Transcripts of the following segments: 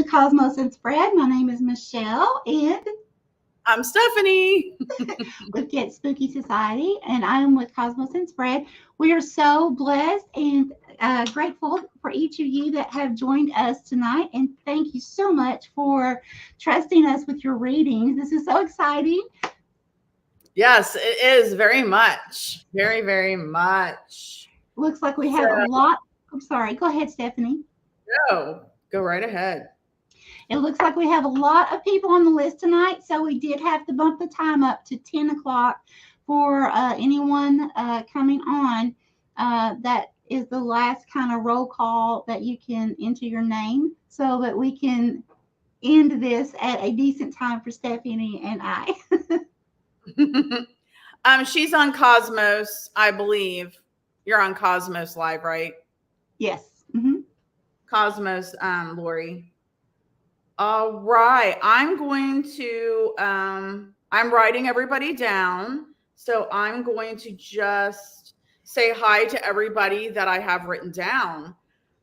with Cosmos and Spread. My name is Michelle, and I'm Stephanie. with Getz Spooky Society, and I am with Cosmos and Spread. We are so blessed and grateful for each of you that have joined us tonight, and thank you so much for trusting us with your readings. This is so exciting. Yes, it is very much. Very, very much. Looks like we have a lot. I'm sorry. Go ahead, Stephanie. Go right ahead. It looks like we have a lot of people on the list tonight, so we did have to bump the time up to 10 o'clock for anyone coming on. That is the last kind of roll call that you can enter your name so that we can end this at a decent time for Stephanie and I. She's on Cosmos, I believe. You're on Cosmos Live, right? Yes. Mm-hmm. Cosmos, Lori. All right. I'm writing everybody down. So I'm going to just say hi to everybody that I have written down.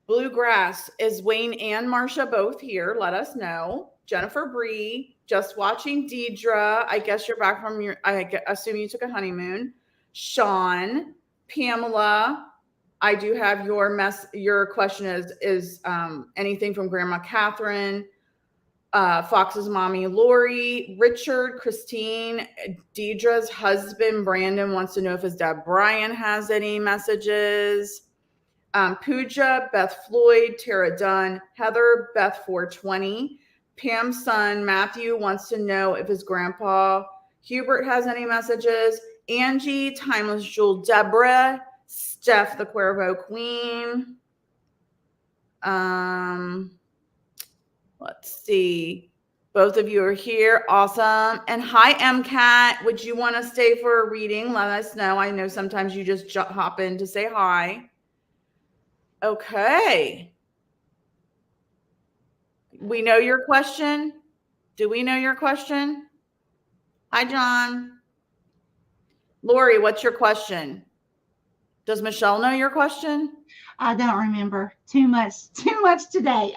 Bluegrass, is Wayne and Marsha both here? Let us know. Jennifer Bree, just watching. Deidre, I guess you're back from I assume you took a honeymoon. Sean, Pamela, I do have your question is anything from Grandma Catherine, Fox's mommy, Lori, Richard, Christine, Deidre's husband, Brandon, wants to know if his dad, Brian, has any messages. Pooja, Beth Floyd, Tara Dunn, Heather, Beth 420, Pam's son, Matthew, wants to know if his grandpa, Hubert, has any messages. Angie, Timeless Jewel, Deborah, Steph, the Cuervo Queen. Let's see. Both of you are here. Awesome. And hi, MCAT. Would you want to stay for a reading? Let us know. I know sometimes you just hop in to say hi. Okay. We know your question. Do we know your question? Hi, John. Lori, what's your question? Does Michelle know your question? I don't remember. Too much today.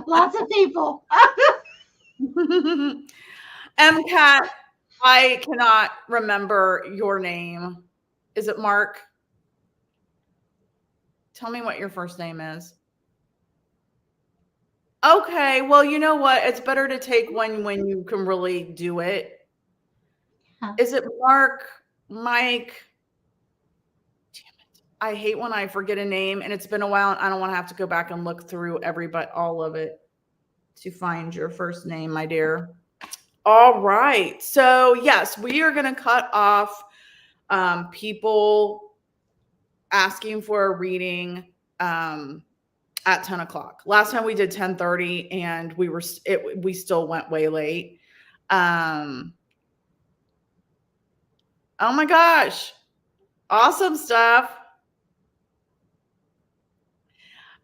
Lots of people. MCAT, I cannot remember your name. Is it Mark? Tell me what your first name is. Okay, well, you know what? It's better to take one when you can really do it. Huh. Is it Mark? Mike? Damn it. I hate when I forget a name, and it's been a while, and I don't want to have to go back and look through all of it to find your first name, my dear. All right. So, yes, we are going to cut off people asking for a reading at 10 o'clock. Last time we did 10:30 and we still went way late. Oh my gosh. Awesome stuff.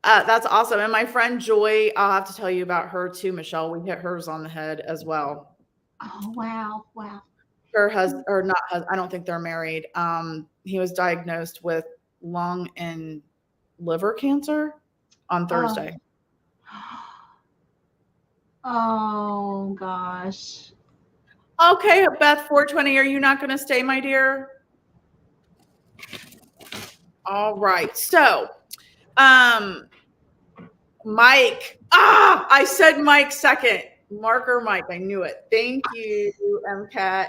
That's awesome. And my friend Joy, I'll have to tell you about her too, Michelle. We hit hers on the head as well. Oh, wow. Wow. Her husband, or not, I don't think they're married. He was diagnosed with lung and liver cancer on Thursday. Oh gosh. Okay, Beth 420, are you not going to stay, my dear? All right. So, Mike. I said Mike second. Mark or Mike. I knew it. Thank you, MCAT.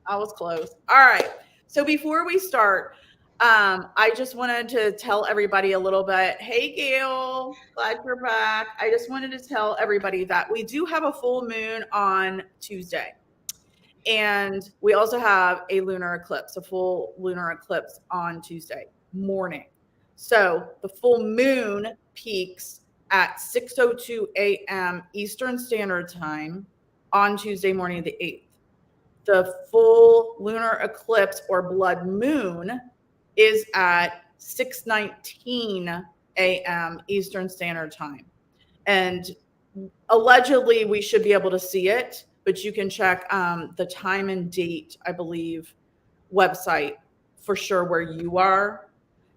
I was close. All right. So before we start, I just wanted to tell everybody a little bit. Hey, Gail, glad you're back. I just wanted to tell everybody that we do have a full moon on Tuesday. And we also have a lunar eclipse, a full lunar eclipse on Tuesday morning. So the full moon peaks at 6:02 a.m. Eastern Standard Time on Tuesday morning, the 8th. The full lunar eclipse or blood moon is at 6:19 a.m. Eastern Standard Time. And allegedly, we should be able to see it, but you can check the time and date, I believe, website for sure where you are.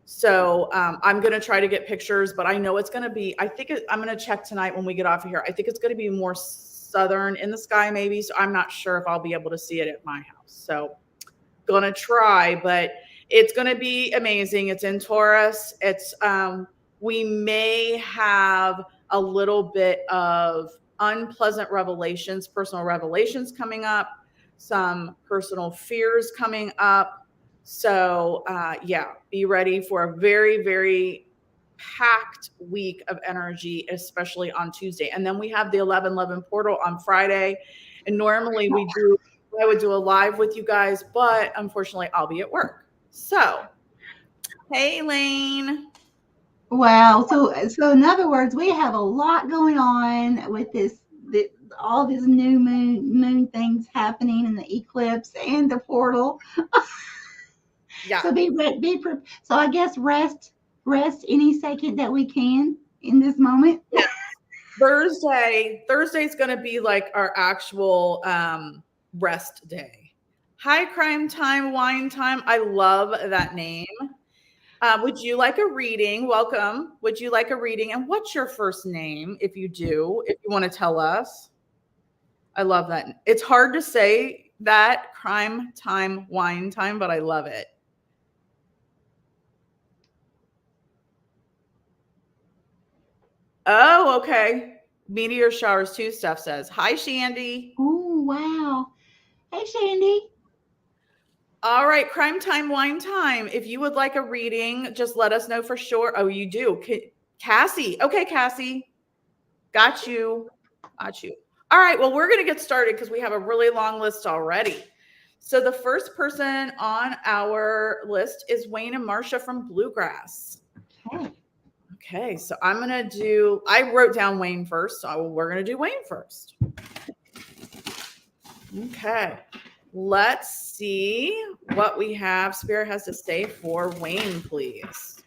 So I'm going to try to get pictures, but I know it's going to be, I'm going to check tonight when we get off of here. I think it's going to be more southern in the sky maybe. So I'm not sure if I'll be able to see it at my house. So going to try, but it's going to be amazing. It's in Taurus. We may have a little bit of unpleasant revelations, personal revelations coming up, some personal fears coming up. So be ready for a very, very packed week of energy, especially on Tuesday. And then we have the 11/11 portal on Friday. And normally I would do a live with you guys, but unfortunately I'll be at work. So, hey, Lane. Wow. So in other words, we have a lot going on with all these new moon things happening in the eclipse and the portal. Yeah. So so I guess rest any second that we can in this moment. Yeah. Thursday's going to be like our actual rest day. Hi, Crime Time, Wine Time. I love that name. Would you like a reading? Welcome. Would you like a reading? And what's your first name, if you want to tell us? I love that. It's hard to say that, Crime Time, Wine Time, but I love it. Oh, okay. Meteor showers too, Steph says. Hi, Shandy. Oh, wow. Hey, Shandy. All right, Crime Time, Wine Time. If you would like a reading, just let us know for sure. Oh, you do. Cassie. Okay, Cassie. Got you. All right, well, we're going to get started because we have a really long list already. So the first person on our list is Wayne and Marcia from Bluegrass. Okay, so I wrote down Wayne first, so we're going to do Wayne first. Okay, let's see what we have. Spirit has to say for Wayne, please.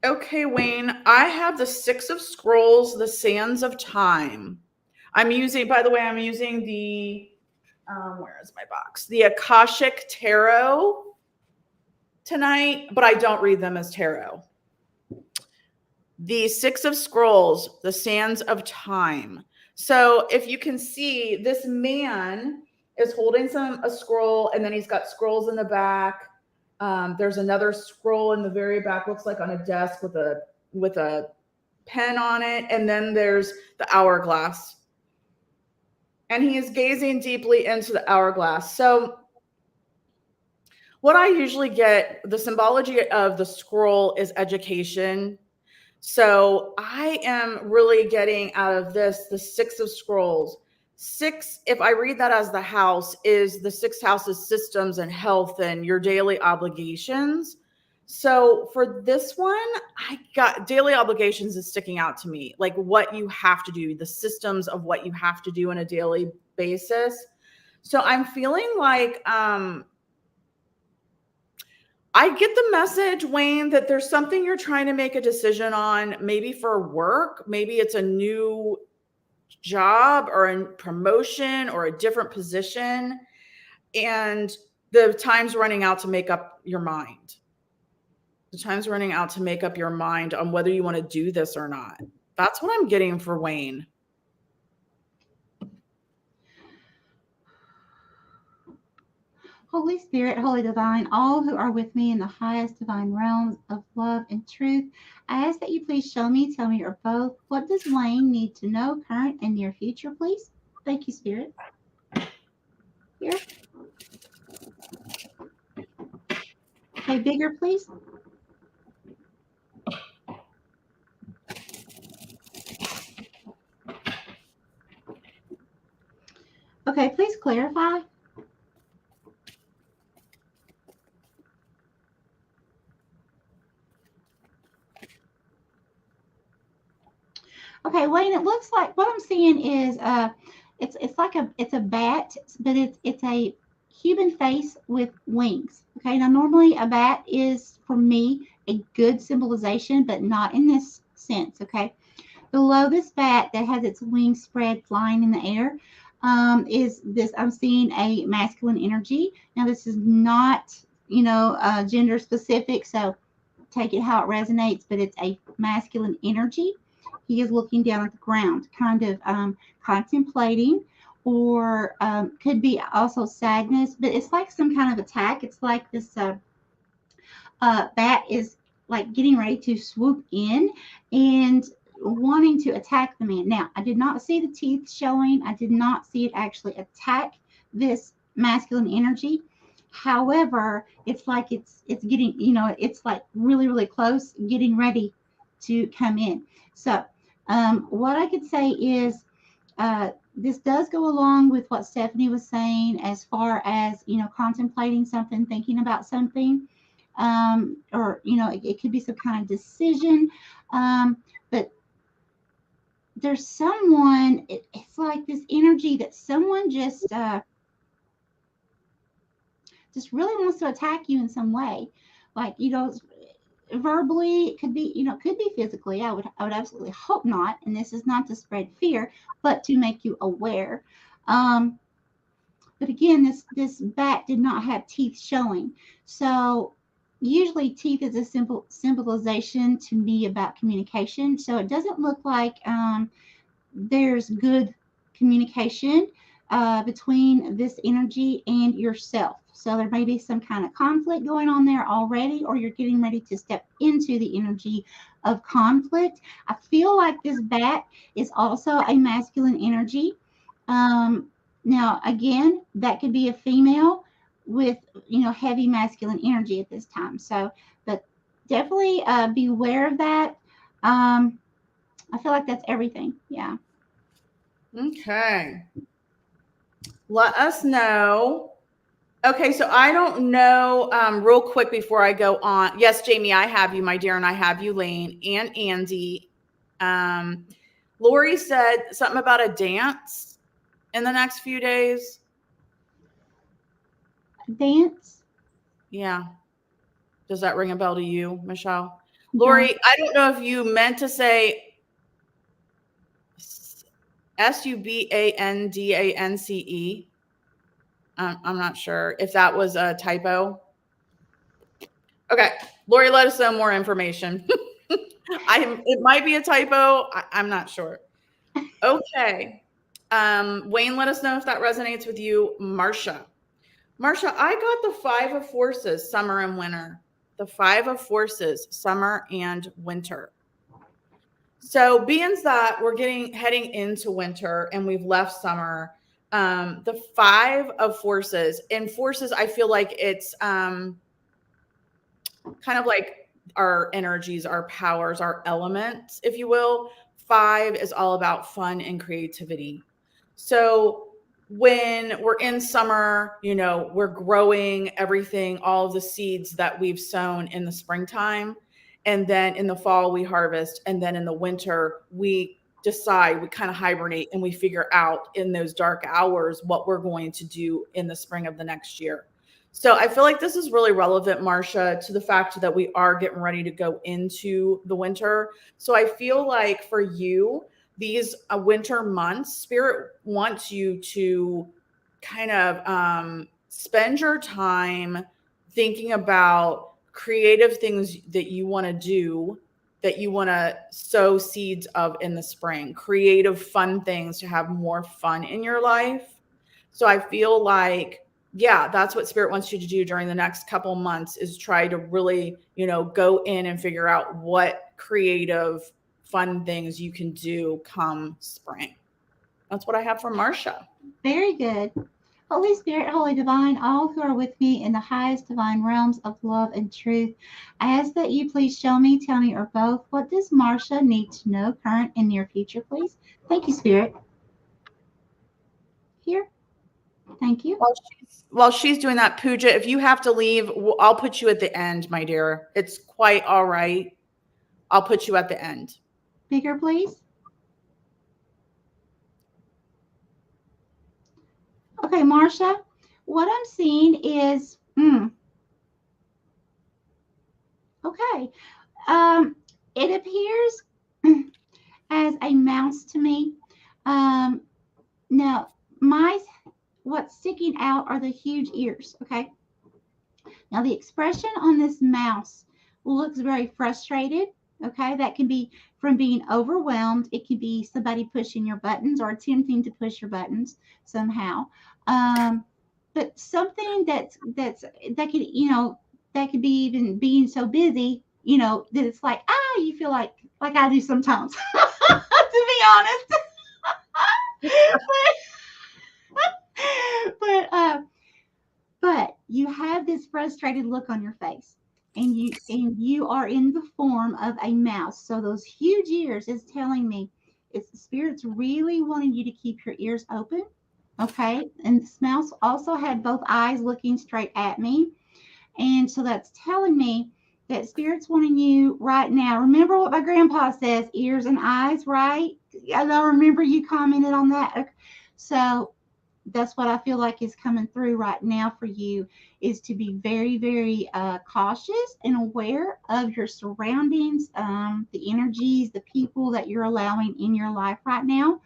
Okay, Wayne, I have the Six of Scrolls, the Sands of Time. I'm using the, where is my box? The Akashic Tarot tonight, but I don't read them as tarot. The Six of Scrolls, the Sands of Time. So if you can see, this man is holding a scroll, and then he's got scrolls in the back. There's another scroll in the very back, looks like on a desk with a pen on it, and then there's the hourglass. And he is gazing deeply into the hourglass. So what I usually get, the symbology of the scroll is education. So I am really getting out of this, the Six of Scrolls. 6, if I read that as the house, is the 6th house is systems and health and your daily obligations. So for this one, I got daily obligations is sticking out to me, like what you have to do, the systems of what you have to do on a daily basis. So I'm feeling like I get the message, Wayne, that there's something you're trying to make a decision on, maybe for work, maybe it's a new job or a promotion or a different position, and the time's running out to make up your mind. The time's running out to make up your mind on whether you want to do this or not. That's what I'm getting for Wayne. Holy Spirit, Holy Divine, all who are with me in the highest divine realms of love and truth, I ask that you please tell me or both, what does Wayne need to know, current and near future, please? Thank you, Spirit. Here. Okay, bigger, please. Okay, please clarify. Okay, Wayne, it looks like what I'm seeing is it's like it's a bat, but it's a human face with wings. Okay, now normally a bat is for me a good symbolization, but not in this sense. Okay, Below this bat that has its wings spread flying in the air is this, I'm seeing a masculine energy. Now, this is not, gender specific, so take it how it resonates, but it's a masculine energy. He is looking down at the ground, kind of contemplating, or could be also sadness, but it's like some kind of attack. It's like this bat is like getting ready to swoop in and wanting to attack the man. Now, I did not see the teeth showing. I did not see it actually attack this masculine energy. However, it's like it's getting, it's like really, really close, getting ready to come in. So what I could say is this does go along with what Stephanie was saying as far as, contemplating something, thinking about something, or, it could be some kind of decision. But there's someone, it's like this energy that someone just really wants to attack you in some way. Like, verbally, it could be, could be physically. I would absolutely hope not. And this is not to spread fear, but to make you aware. But again, this bat did not have teeth showing. So usually teeth is a simple symbolization to me about communication. So it doesn't look like there's good communication between this energy and yourself. So there may be some kind of conflict going on there already, or you're getting ready to step into the energy of conflict. I feel like this bat is also a masculine energy. Now, again, that could be a female with, heavy masculine energy at this time. So, but definitely beware of that. I feel like that's everything. Yeah. Okay. Let us know. Okay, so I don't know, real quick before I go on. Yes, Jamie, I have you, my dear, and I have you, Lane, and Andy. Lori said something about a dance in the next few days. Dance? Yeah. Does that ring a bell to you, Michelle? Lori, I don't know if you meant to say SUBANDANCE. I'm not sure if that was a typo. Okay, Lori, let us know more information. It might be a typo. I'm not sure. Okay. Wayne, let us know if that resonates with you. Marsha, I got the 5 of Forces, summer and winter. The 5 of Forces, summer and winter. So being that we're heading into winter and we've left summer, the 5 of Forces, and Forces, I feel like it's kind of like our energies, our powers, our elements, if you will. 5 is all about fun and creativity. So when we're in summer, we're growing everything, all of the seeds that we've sown in the springtime. And then in the fall, we harvest. And then in the winter, we decide, we kind of hibernate, and we figure out in those dark hours what we're going to do in the spring of the next year. So I feel like this is really relevant, Marsha, to the fact that we are getting ready to go into the winter. So I feel like for you, these winter months, Spirit wants you to kind of spend your time thinking about creative things that you want to do, that you want to sow seeds of in the spring, creative, fun things to have more fun in your life. So I feel like, yeah, that's what Spirit wants you to do during the next couple months, is try to really, go in and figure out what creative, fun things you can do come spring. That's what I have from Marsha. Very good. Holy Spirit, Holy Divine, all who are with me in the highest divine realms of love and truth, I ask that you please show me, tell me, or both, what does Marsha need to know, current and near future, please? Thank you, Spirit. Here. Thank you. While she's doing that, Pooja, if you have to leave, I'll put you at the end, my dear. It's quite all right. I'll put you at the end. Bigger, please. Okay, Marsha, what I'm seeing is, okay, it appears as a mouse to me. Now, what's sticking out are the huge ears, okay? Now, the expression on this mouse looks very frustrated, okay? That can be from being overwhelmed. It could be somebody pushing your buttons or attempting to push your buttons somehow. But something that could, that could be even being so busy, that it's like, you feel like I do sometimes, to be honest. but you have this frustrated look on your face, and you are in the form of a mouse. So those huge ears is telling me it's the spirits really wanting you to keep your ears open. Okay. And this mouse also had both eyes looking straight at me. And so that's telling me that spirit's wanting you right now. Remember what my grandpa says, ears and eyes, right? I remember you commented on that. So that's what I feel like is coming through right now for you, is to be very, very cautious and aware of your surroundings, the energies, the people that you're allowing in your life right now.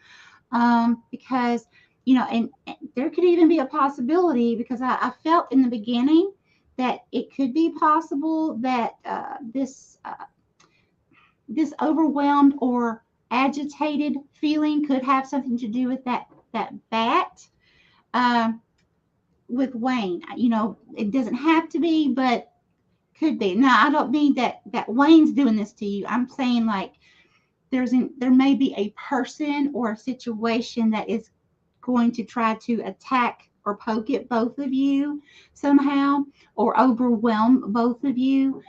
Because, and there could even be a possibility, because I felt in the beginning that it could be possible that this overwhelmed or agitated feeling could have something to do with that bat with Wayne. It doesn't have to be, but could be. Now, I don't mean that Wayne's doing this to you. I'm saying like there may be a person or a situation that is going to try to attack or poke at both of you somehow, or overwhelm both of you.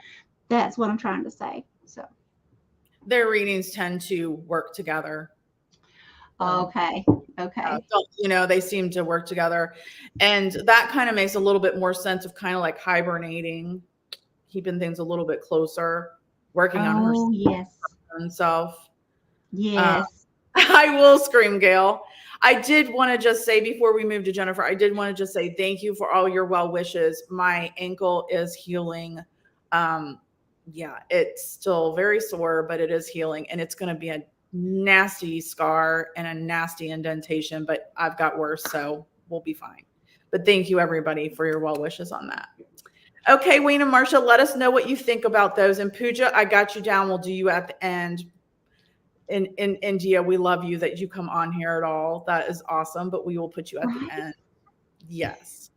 That's what I'm trying to say. So their readings tend to work together. Okay. So, they seem to work together, and that kind of makes a little bit more sense of kind of like hibernating, keeping things a little bit closer, working on herself. Yes. I will scream, Gail. I did want to just say, before we move to Jennifer, I did want to just say thank you for all your well wishes. My ankle is healing. Yeah, it's still very sore, but it is healing, and it's going to be a nasty scar and a nasty indentation, but I've got worse, so we'll be fine. But thank you, everybody, for your well wishes on that. Okay, Wayne and Marcia, let us know what you think about those. And Pooja, I got you down. We'll do you at the end. In India, we love you that you come on here at all. That is awesome, but we will put you at the end. Yes.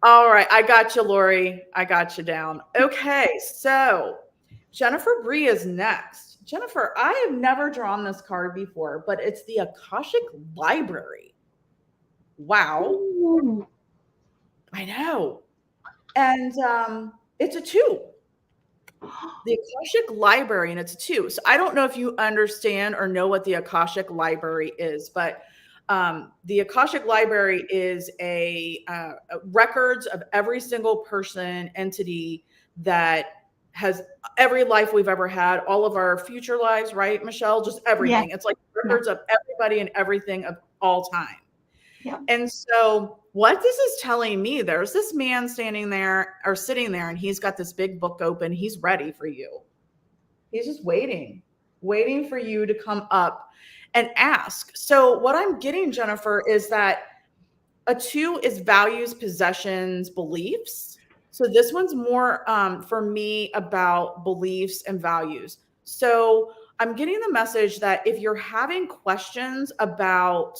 All right. I got you, Lori. I got you down. Okay. So Jennifer Bree is next. Jennifer, I have never drawn this card before, but it's the Akashic Library. Wow. Ooh. I know. And it's a 2. The Akashic Library, and it's a 2. So I don't know if you understand or know what the Akashic Library is, but the Akashic Library is a records of every single person, entity that has every life we've ever had, all of our future lives, right, Michelle? Just everything. It's like records of everybody and everything of all time. Yeah. And so what this is telling me, there's this man standing there or sitting there, and he's got this big book open. He's ready for you. He's just waiting for you to come up and ask. So what I'm getting, Jennifer, is that a 2 is values, possessions, beliefs. So this one's more for me about beliefs and values. So I'm getting the message that if you're having questions about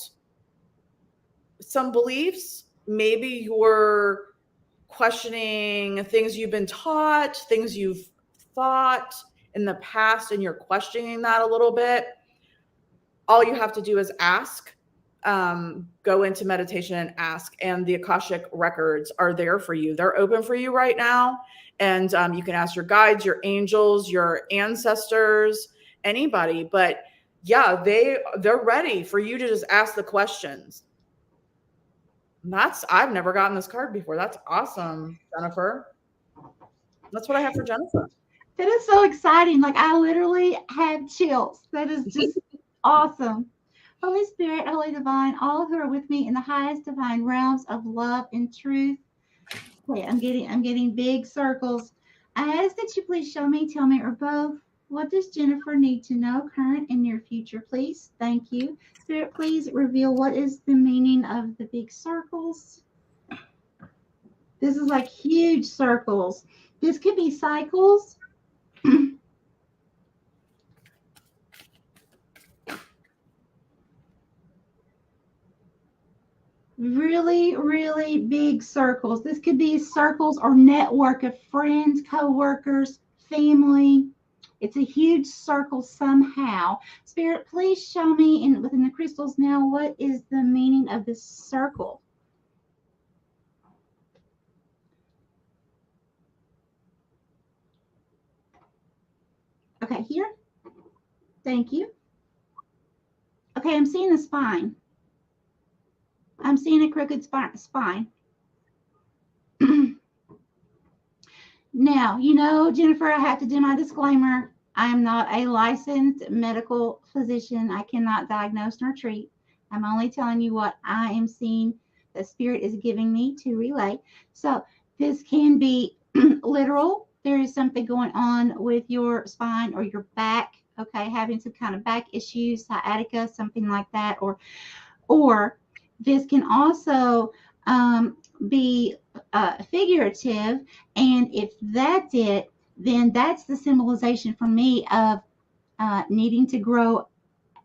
some beliefs, maybe you're questioning things you've been taught, things you've thought in the past, and you're questioning that a little bit, all you have to do is ask. Go into meditation and ask, and the Akashic records are there for you. They're open for you right now, and you can ask your guides, your angels, your ancestors, anybody. But yeah, they're ready for you to just ask the questions. I've never gotten this card before. That's awesome, Jennifer. That's what I have for Jennifer. That is so exciting. Like, I literally had chills. That is just awesome. Holy Spirit, Holy Divine, all who are with me in the highest divine realms of love and truth. Okay, I'm getting big circles. I ask that you please show me, tell me, or both, What does Jennifer need to know, current and near future, please? Thank you. Spirit, please reveal what is the meaning of the big circles. This is like huge circles. This could be cycles. Really, really big circles. This could be circles or network of friends, co-workers, family. It's a huge circle somehow. Spirit, please show me within the crystals now what is the meaning of this circle. Okay, here. Thank you. Okay, I'm seeing a spine. I'm seeing a crooked spine. Now, Jennifer, I have to do my disclaimer. I am not a licensed medical physician. I cannot diagnose nor treat. I'm only telling you what I am seeing the spirit is giving me to relay. So this can be literal. There is something going on with your spine or your back, okay, having some kind of back issues, sciatica, something like that, or this can also be figurative. And if that's it, then that's the symbolization for me of needing to grow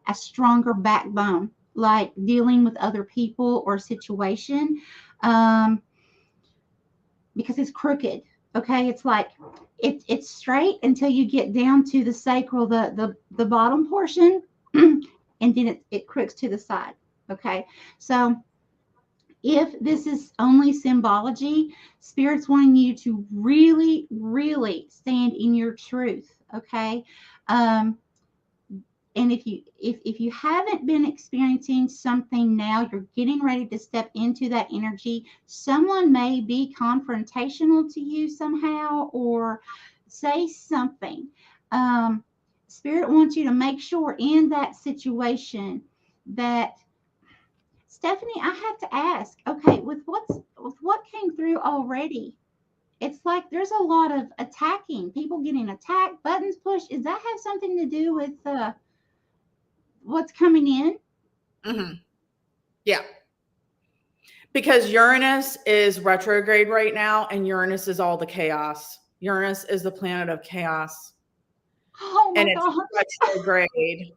a stronger backbone, like dealing with other people or situation, because it's crooked. Okay, it's like it's straight until you get down to the sacral, the bottom portion, and then it crooks to the side. Okay, so if this is only symbology, spirit's wanting you to really, really stand in your truth. Okay, and if you haven't been experiencing something now, you're getting ready to step into that energy. Someone may be confrontational to you somehow, or say something. Spirit wants you to make sure in that situation that, Stephanie, I have to ask, okay, with what came through already, it's like there's a lot of attacking, people getting attacked, buttons pushed. Does that have something to do with what's coming in? Mm-hmm. Yeah. Because Uranus is retrograde right now, and Uranus is all the chaos. Uranus is the planet of chaos. Oh my And it's gosh. retrograde.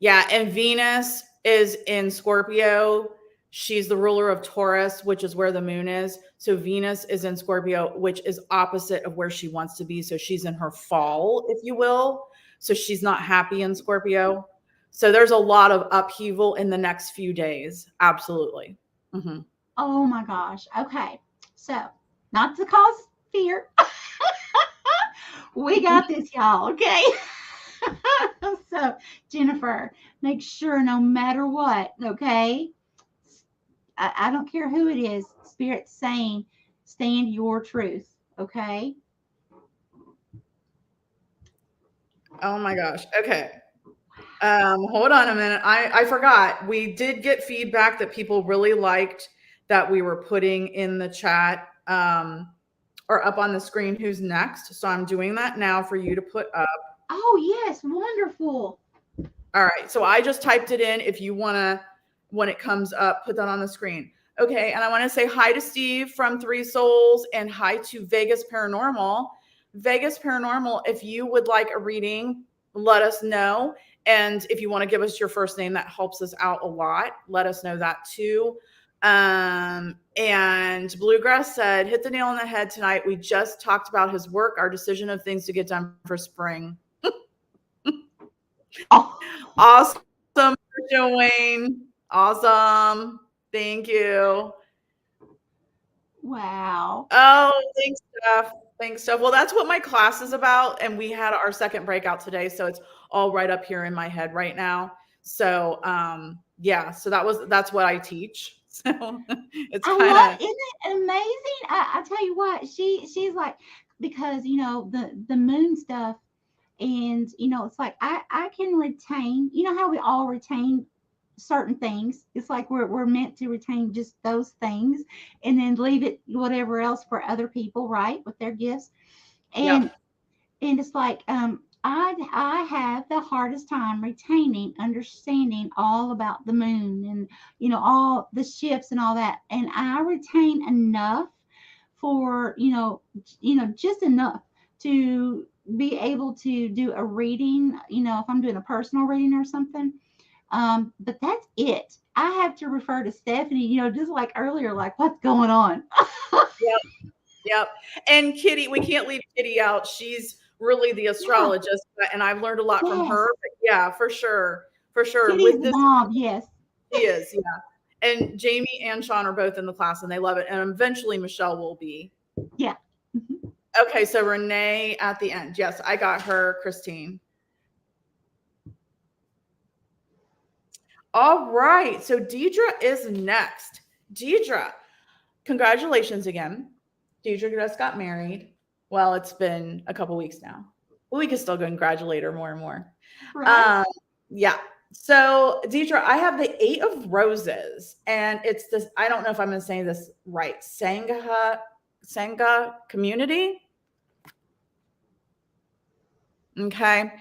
Yeah, and Venus is in Scorpio. She's the ruler of Taurus, which is where the moon is. So Venus is in Scorpio, which is opposite of where she wants to be. So she's in her fall, if you will. So she's not happy in Scorpio. So there's a lot of upheaval in the next few days. Absolutely. Mm-hmm. Oh my gosh. Okay. So, not to cause fear. We got this, y'all. Okay. So, Jennifer, make sure no matter what, okay? I don't care who it is, Spirit's saying, stand your truth, okay? Oh my gosh. Okay. Hold on a minute. I forgot. We did get feedback that people really liked that we were putting in the chat or up on the screen who's next. So I'm doing that now for you to put up. Oh, yes. Wonderful. All right. So I just typed it in. If you want to, when it comes up, put that on the screen. Okay. And I want to say hi to Steve from Three Souls and hi to Vegas Paranormal. Vegas Paranormal, if you would like a reading, let us know. And if you want to give us your first name, that helps us out a lot. Let us know that too. And Bluegrass said, hit the nail on the head tonight. We just talked about his work, our decision of things to get done for spring. Oh. Awesome, Joanne. Awesome. Thank you. Wow. Oh, thanks, Steph. Thanks, Steph. Well, that's what my class is about. And we had our second breakout today. So it's all right up here in my head right now. So yeah, so that's what I teach. So it's I kind love, of, isn't it amazing? I tell you what, she's like, because the moon stuff, and it's like I can retain, how we all retain certain things. It's like we're meant to retain just those things and then leave it whatever else for other people, right? With their gifts. yeah. And and it's like I have the hardest time retaining, understanding all about the moon and all the shifts and all that, and I retain enough for just enough to be able to do a reading. If I'm doing a personal reading or something, but that's it. I have to refer to Stephanie, just like earlier, like what's going on. Yep. Yep. And Kitty, we can't leave Kitty out. She's really the Yeah, astrologist, and I've learned a lot from yes. her. But yeah, for sure. For sure. Kitty's With the this, bomb. Yes. she is. Yeah. And Jamie and Sean are both in the class and they love it. And eventually Michelle will be. Yeah. Mhm. Okay. So Renee at the end. Yes, I got her, Christine. All right. So Deidre is next. Deidre, congratulations again. Deidre just got married. Well, it's been a couple weeks now. But we can still congratulate her more and more. Right. Yeah. So Deidre, I have the 8 of Roses, and it's this. I don't know if I'm going to say this right. Sangha community. Okay.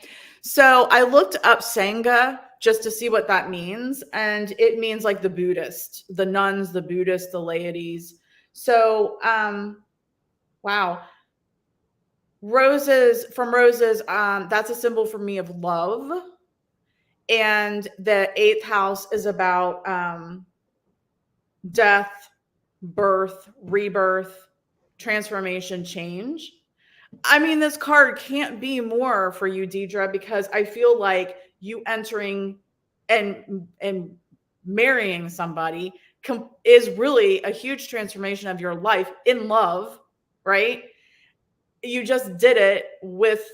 So I looked up Sangha just to see what that means. And it means like the Buddhist, the nuns, the Buddhists, the laities. So, wow. Roses, that's a symbol for me of love. And the 8th house is about death, birth, rebirth, transformation, change. I mean, this card can't be more for you, Deidre, because I feel like you entering and marrying somebody is really a huge transformation of your life in love, right? You just did it with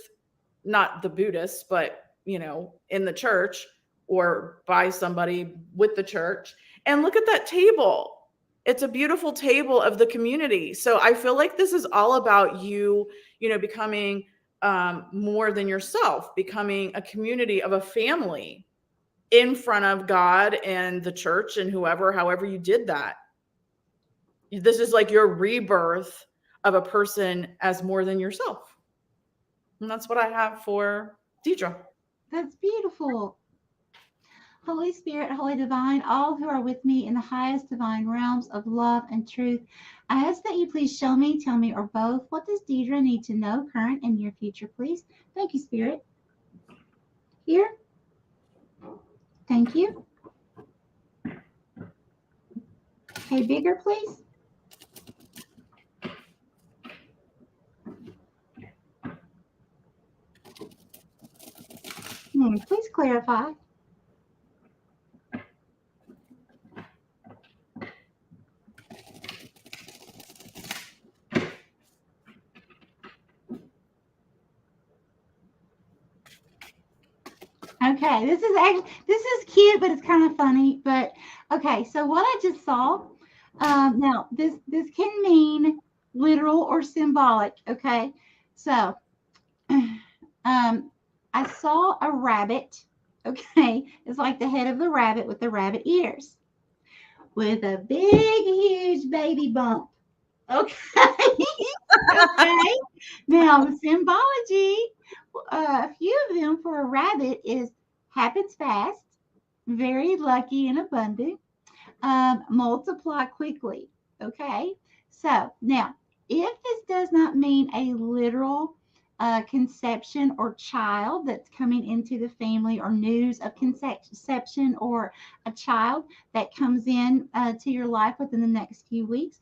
not the Buddhists, but in the church or by somebody with the church. And look at that table. It's a beautiful table of the community. So I feel like this is all about you, becoming more than yourself, becoming a community of a family in front of God and the church and however you did that. This is like your rebirth of a person as more than yourself. And that's what I have for Deidre. That's beautiful. Holy Spirit, Holy Divine, all who are with me in the highest divine realms of love and truth, I ask that you please show me, tell me, or both, what does Deidre need to know, current and near future, please? Thank you, Spirit. Here. Thank you. Okay, bigger, please. Please clarify. Okay, this is cute, but it's kind of funny. But okay, so what I just saw, now this can mean literal or symbolic. Okay, so I saw a rabbit. Okay, it's like the head of the rabbit with the rabbit ears, with a big, huge baby bump. Okay. Okay. Now, the symbology, a few of them for a rabbit is happens fast, very lucky and abundant, multiply quickly. Okay. So now, if this does not mean a literal conception or child that's coming into the family, or news of conception or a child that comes in to your life within the next few weeks.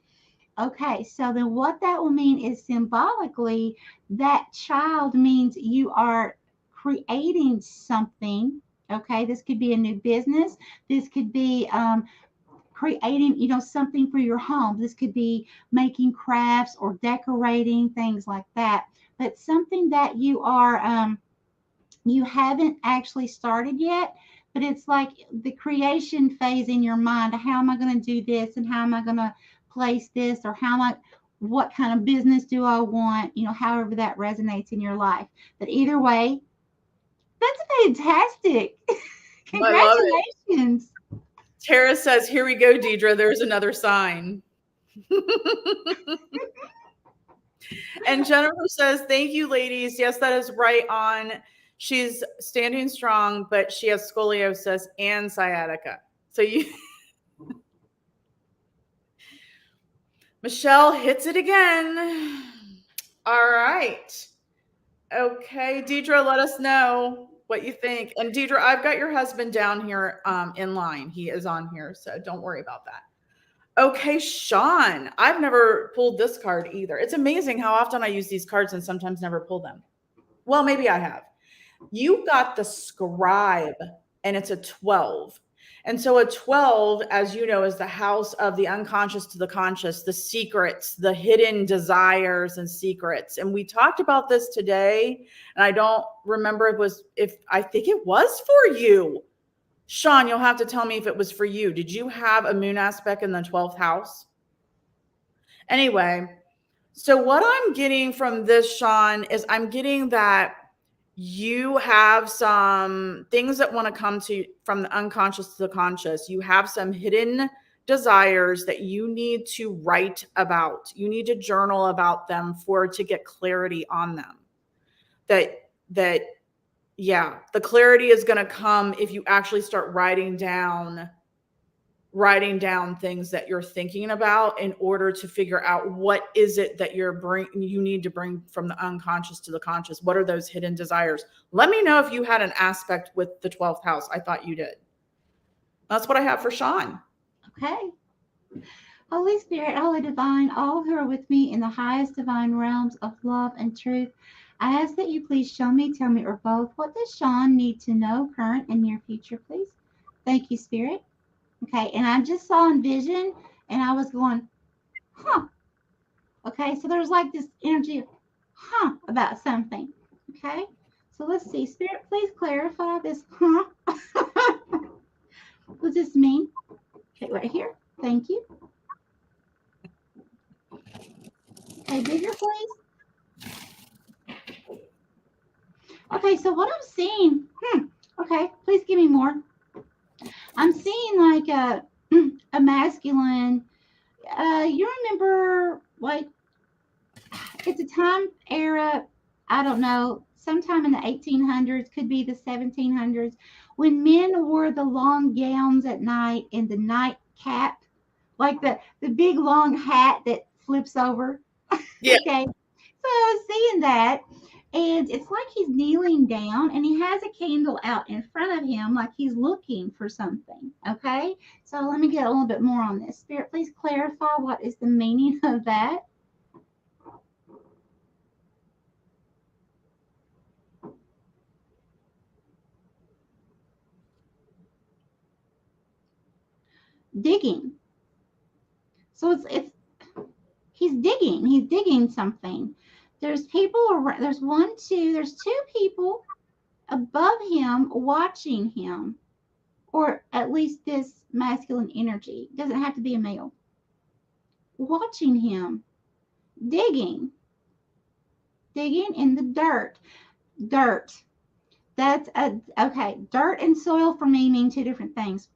Okay, so then what that will mean is symbolically that child means you are creating something. Okay, this could be a new business. This could be creating, something for your home. This could be making crafts or decorating, things like that. But something that you are, you haven't actually started yet, but it's like the creation phase in your mind. How am I going to do this, and how am I going to place this, or what kind of business do I want, however that resonates in your life. But either way, that's fantastic. I love it. Congratulations. Tara says, here we go, Deidre. There's another sign. And Jennifer says, thank you, ladies. Yes, that is right on. She's standing strong, but she has scoliosis and sciatica. So you, Michelle hits it again. All right. Okay, Deidre, let us know what you think. And Deidre, I've got your husband down here in line. He is on here, so don't worry about that. Okay, Sean, I've never pulled this card either. It's amazing how often I use these cards and sometimes never pull them. Well, maybe I have. You got the scribe, and it's a 12. And so a 12, as you know, is the house of the unconscious to the conscious, the secrets, the hidden desires and secrets. And we talked about this today, and I don't remember I think it was for you. Sean, you'll have to tell me if it was for you. Did you have a moon aspect in the 12th house? Anyway, so what I'm getting from this, Sean, is I'm getting that you have some things that want to come to from the unconscious to the conscious. You have some hidden desires that you need to write about. You need to journal about them to get clarity on them. Yeah, the clarity is going to come if you actually start writing down things that you're thinking about in order to figure out what is it that you need to bring from the unconscious to the conscious. What are those hidden desires? Let me know if you had an aspect with the 12th house. I thought you did. That's what I have for Sean. Okay. Holy Spirit, Holy Divine, all who are with me in the highest divine realms of love and truth, I ask that you please show me, tell me, or both, what does Sean need to know, current and near future, please? Thank you, Spirit. Okay, and I just saw in vision, and I was going, huh. Okay, so there's like this energy of, huh, about something. Okay, so let's see. Spirit, please clarify this, huh. What does this mean? Okay, right here. Thank you. Okay, bigger, please. Okay, so what I'm seeing, okay, please give me more. I'm seeing like a masculine, you remember, like, it's a time era, I don't know, sometime in the 1800s, could be the 1700s, when men wore the long gowns at night and the night cap, like the big long hat that flips over. Yeah. Okay, so I was seeing that, and it's like he's kneeling down and he has a candle out in front of him like he's looking for something. Okay, so let me get a little bit more on this. Spirit, please clarify what is the meaning of that. Digging. So it's he's digging something. There's people around, there's two people above him watching him, or at least this masculine energy. It doesn't have to be a male. Watching him, digging in the dirt. That's okay. Dirt and soil for me mean two different things.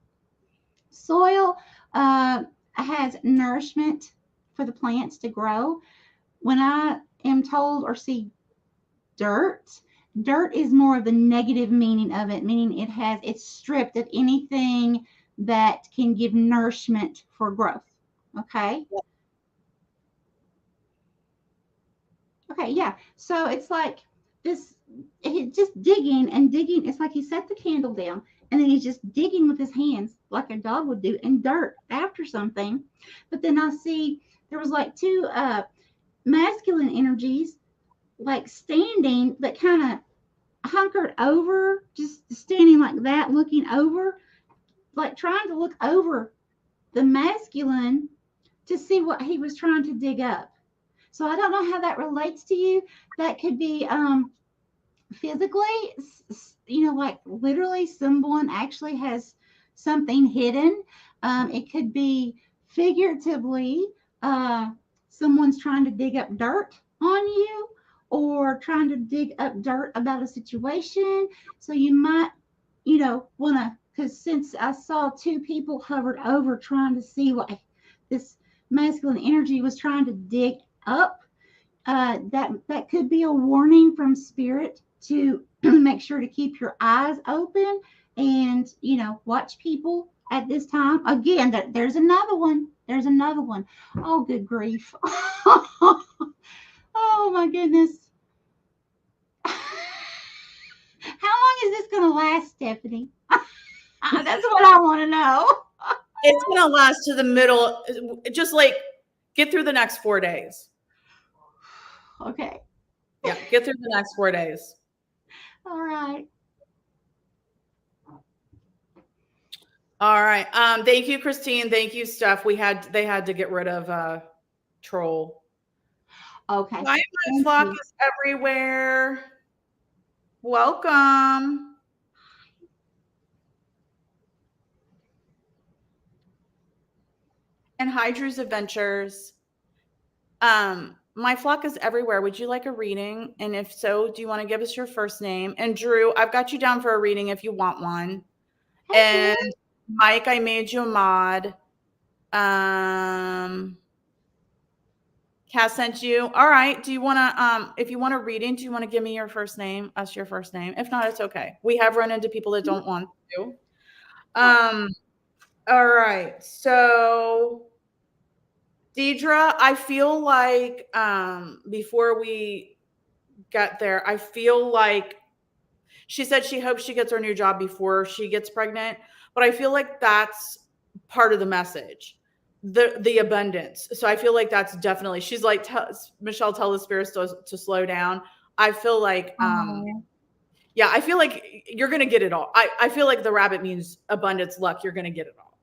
Soil has nourishment for the plants to grow. When I am told or see dirt is more of the negative meaning of it, meaning it's stripped of anything that can give nourishment for growth. Okay. Okay, yeah. So it's like this, he's just digging and digging. It's like he set the candle down and then he's just digging with his hands like a dog would do in dirt after something. But then I see there was like two masculine energies like standing, but kind of hunkered over, just standing like that, looking over, like trying to look over the masculine to see what he was trying to dig up. So I don't know how that relates to you. That could be physically, like literally someone actually has something hidden. It could be figuratively, someone's trying to dig up dirt on you or trying to dig up dirt about a situation. So you might, want to, because since I saw two people hovered over trying to see what this masculine energy was trying to dig up, That could be a warning from spirit to make sure to keep your eyes open and watch people at this time. Again, there's another one. There's another one. Oh, good grief. Oh my goodness. How long is this going to last, Stephanie? That's what I want to know. It's going to last to the middle. Just like get through the next 4 days. Okay. Yeah, get through the next 4 days. All right. All right. Thank you, Christine. Thank you, Steph. They had to get rid of Troll. Okay. My flock is everywhere. Welcome. And hi, Drew's Adventures. My flock is everywhere. Would you like a reading? And if so, do you want to give us your first name? And Drew, I've got you down for a reading if you want one. Hey, and Mike, I made you a mod. Cass sent you. All right. Do you want to, if you want a reading, do you want to give me your first name, us your first name? If not, it's okay. We have run into people that don't want to. All right. So, Deidre, I feel like before we get there, I feel like she said she hopes she gets her new job before she gets pregnant, but I feel like that's part of the message, the abundance. So I feel like that's definitely, she's like, Michelle, tell the spirits to slow down. I feel like, yeah, I feel like you're going to get it all. I feel like the rabbit means abundance, luck. You're going to get it all.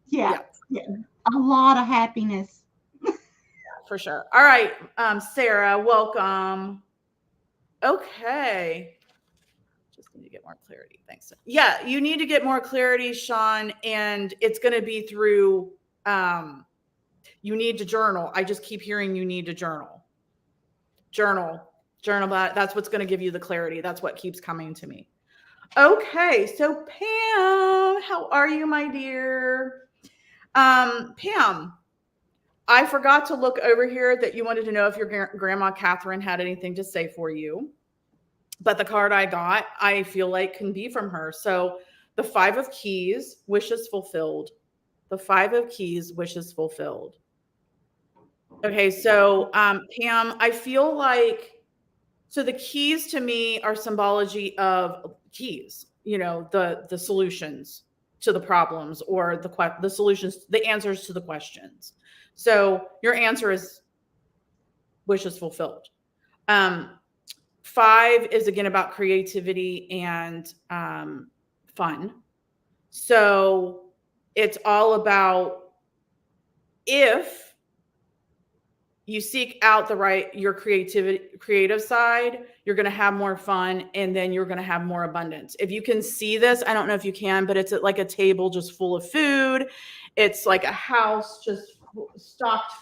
Yeah. A lot of happiness. Yeah, for sure. All right. Sarah, welcome. Okay. Just need to get more clarity. Thanks. Yeah, you need to get more clarity, Sean, and it's going to be through, you need to journal. I just keep hearing you need to journal. Journal. That's what's going to give you the clarity. That's what keeps coming to me. Okay, so Pam, how are you, my dear? Pam, I forgot to look over here that you wanted to know if your grandma Catherine had anything to say for you. But the card I got, I feel like can be from her. So the 5 of Keys, wishes fulfilled. The 5 of Keys, wishes fulfilled. Okay, so Pam, I feel like, so the keys to me are symbology of keys, the solutions to the problems, or the solutions, the answers to the questions. So your answer is wishes fulfilled. 5 is again about creativity and fun. So it's all about, if you seek out your creative side, you're going to have more fun, and then you're going to have more abundance. If you can see this, I don't know if you can, but it's like a table just full of food. It's like a house just stocked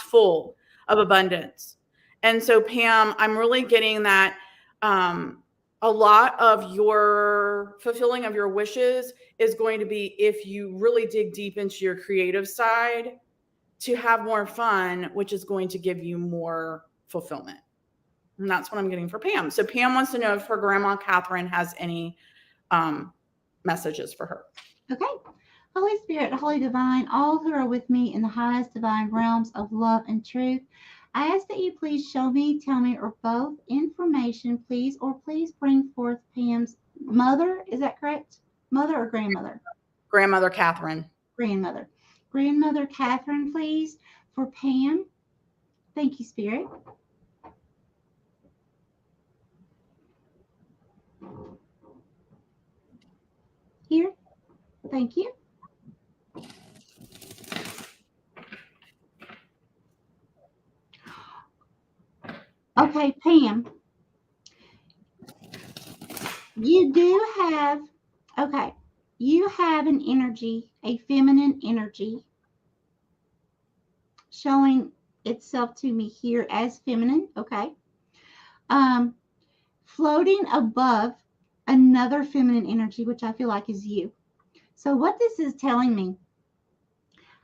full of abundance. And so, Pam, I'm really getting that a lot of your fulfilling of your wishes is going to be if you really dig deep into your creative side to have more fun, which is going to give you more fulfillment. And that's what I'm getting for Pam. So Pam wants to know if her grandma Catherine has any messages for her. Okay. Holy Spirit, Holy Divine, all who are with me in the highest divine realms of love and truth, I ask that you please show me, tell me, or both information, please, or please bring forth Pam's mother. Is that correct? Mother or grandmother? Grandmother Catherine. Grandmother. Grandmother Catherine, please, for Pam. Thank you, Spirit. Here. Thank you. Okay, Pam. You do have, okay, you have an energy, a feminine energy, showing itself to me here as feminine, okay? Floating above another feminine energy, which I feel like is you. So what this is telling me,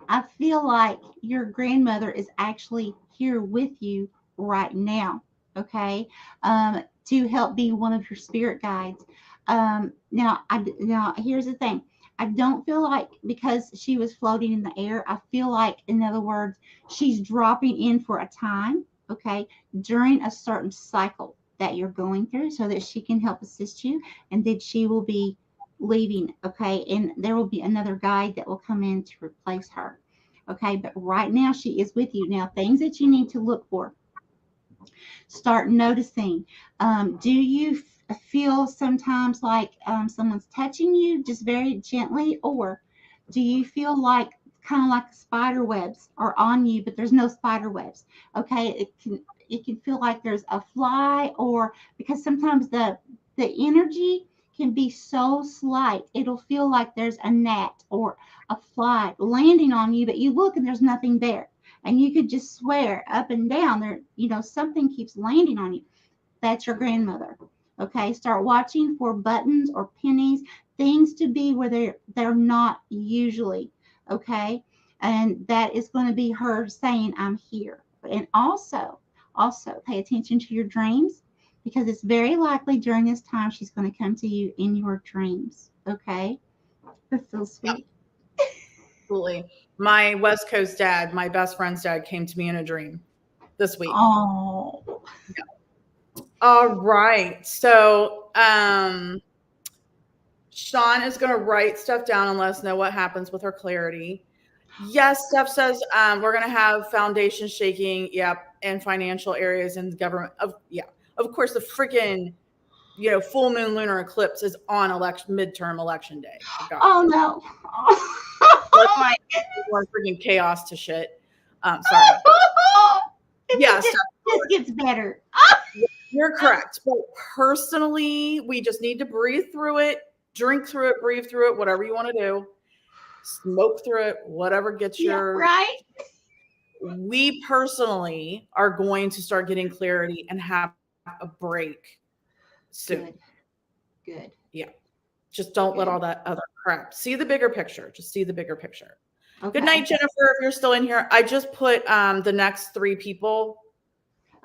I feel like your grandmother is actually here with you right now, okay, to help be one of your spirit guides. Now here's the thing. I don't feel like because she was floating in the air, I feel like, in other words, she's dropping in for a time, okay, during a certain cycle that you're going through so that she can help assist you, and then she will be leaving, okay, and there will be another guide that will come in to replace her, okay, but right now she is with you. Now, things that you need to look for: start noticing. Do you feel sometimes like someone's touching you just very gently, or do you feel like kind of like spider webs are on you, but there's no spider webs? Okay, it can feel like there's a fly, or because sometimes the energy can be so slight, it'll feel like there's a gnat or a fly landing on you, but you look and there's nothing there. And you could just swear up and down there, something keeps landing on you. That's your grandmother. Okay, start watching for buttons or pennies, things to be where they're not usually. Okay, and that is going to be her saying, I'm here. And also pay attention to your dreams, because it's very likely during this time she's going to come to you in your dreams. Okay, that's so sweet. Absolutely. My West Coast dad, my best friend's dad, came to me in a dream this week. Oh. All right. So Sean is going to write stuff down and let us know what happens with her clarity. Yes, Steph says we're going to have foundation shaking. Yep. And financial areas in the government. Of course, the freaking, full moon lunar eclipse is on midterm election day. Oh, no. Oh my goodness. More freaking chaos to shit. Sorry. Yes. This gets better. You're correct. But personally, we just need to breathe through it, drink through it, breathe through it, whatever you want to do. Smoke through it, whatever gets your... right. We personally are going to start getting clarity and have a break soon. Good. Yeah. Just don't let all that other crap. See the bigger picture. Just see the bigger picture. Okay. Good night, Jennifer, if you're still in here. I just put the next 3 people.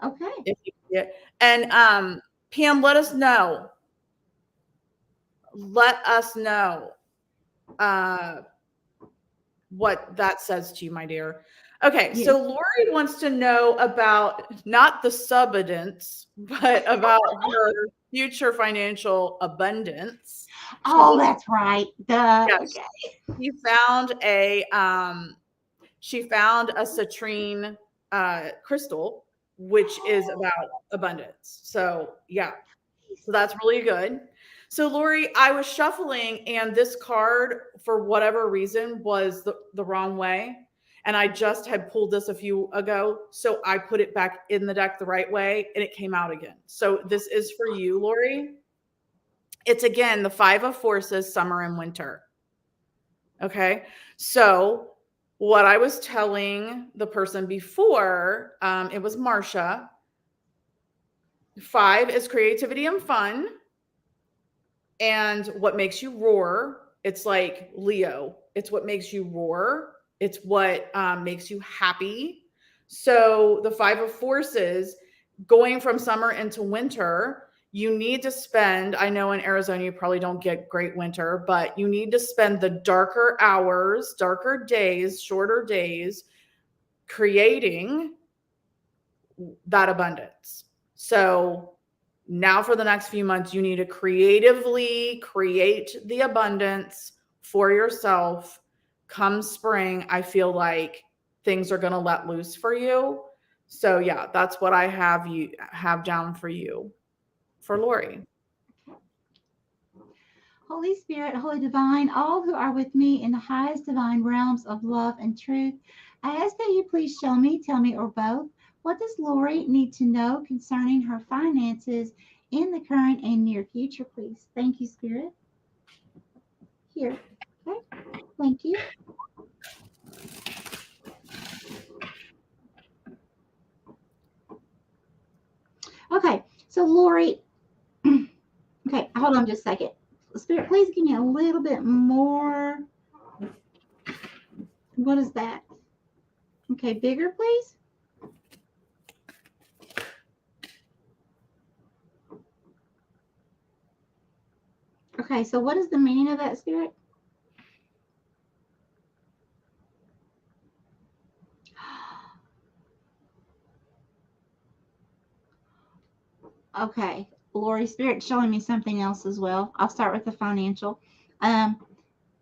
Okay. If you see it. And Pam, let us know. Let us know what that says to you, my dear. Okay, yes. So Lori wants to know about not the subabundance, but about her future financial abundance. Oh, that's right. Yes. Okay. She found a citrine crystal, which is about abundance. So yeah, so that's really good. So Lori, I was shuffling and this card, for whatever reason, was the wrong way. And I just had pulled this a few ago. So I put it back in the deck the right way and it came out again. So this is for you, Lori. It's again, the 5 of Forces, summer and winter. Okay. So what I was telling the person before, it was Marsha. 5 is creativity and fun. And what makes you roar, it's like Leo. It's what makes you roar. It's what makes you happy. So the 5 of Forces, going from summer into winter, you need to spend, I know in Arizona you probably don't get great winter, but you need to spend the darker hours, darker days, shorter days creating that abundance. So now for the next few months, you need to creatively create the abundance for yourself. Come spring, I feel like things are going to let loose for you. So yeah, that's what I have down for you, for Lori. Holy Spirit, Holy Divine, all who are with me in the highest divine realms of love and truth, I ask that you please show me, tell me, or both, what does Lori need to know concerning her finances in the current and near future, please? Thank you, Spirit. Here. Okay. Thank you. Okay. So, Lori, okay, hold on just a second. Spirit, please give me a little bit more. What is that? Okay, bigger, please. Okay, so what is the meaning of that, Spirit? Okay, Lori, Spirit showing me something else as well. I'll start with the financial. Um,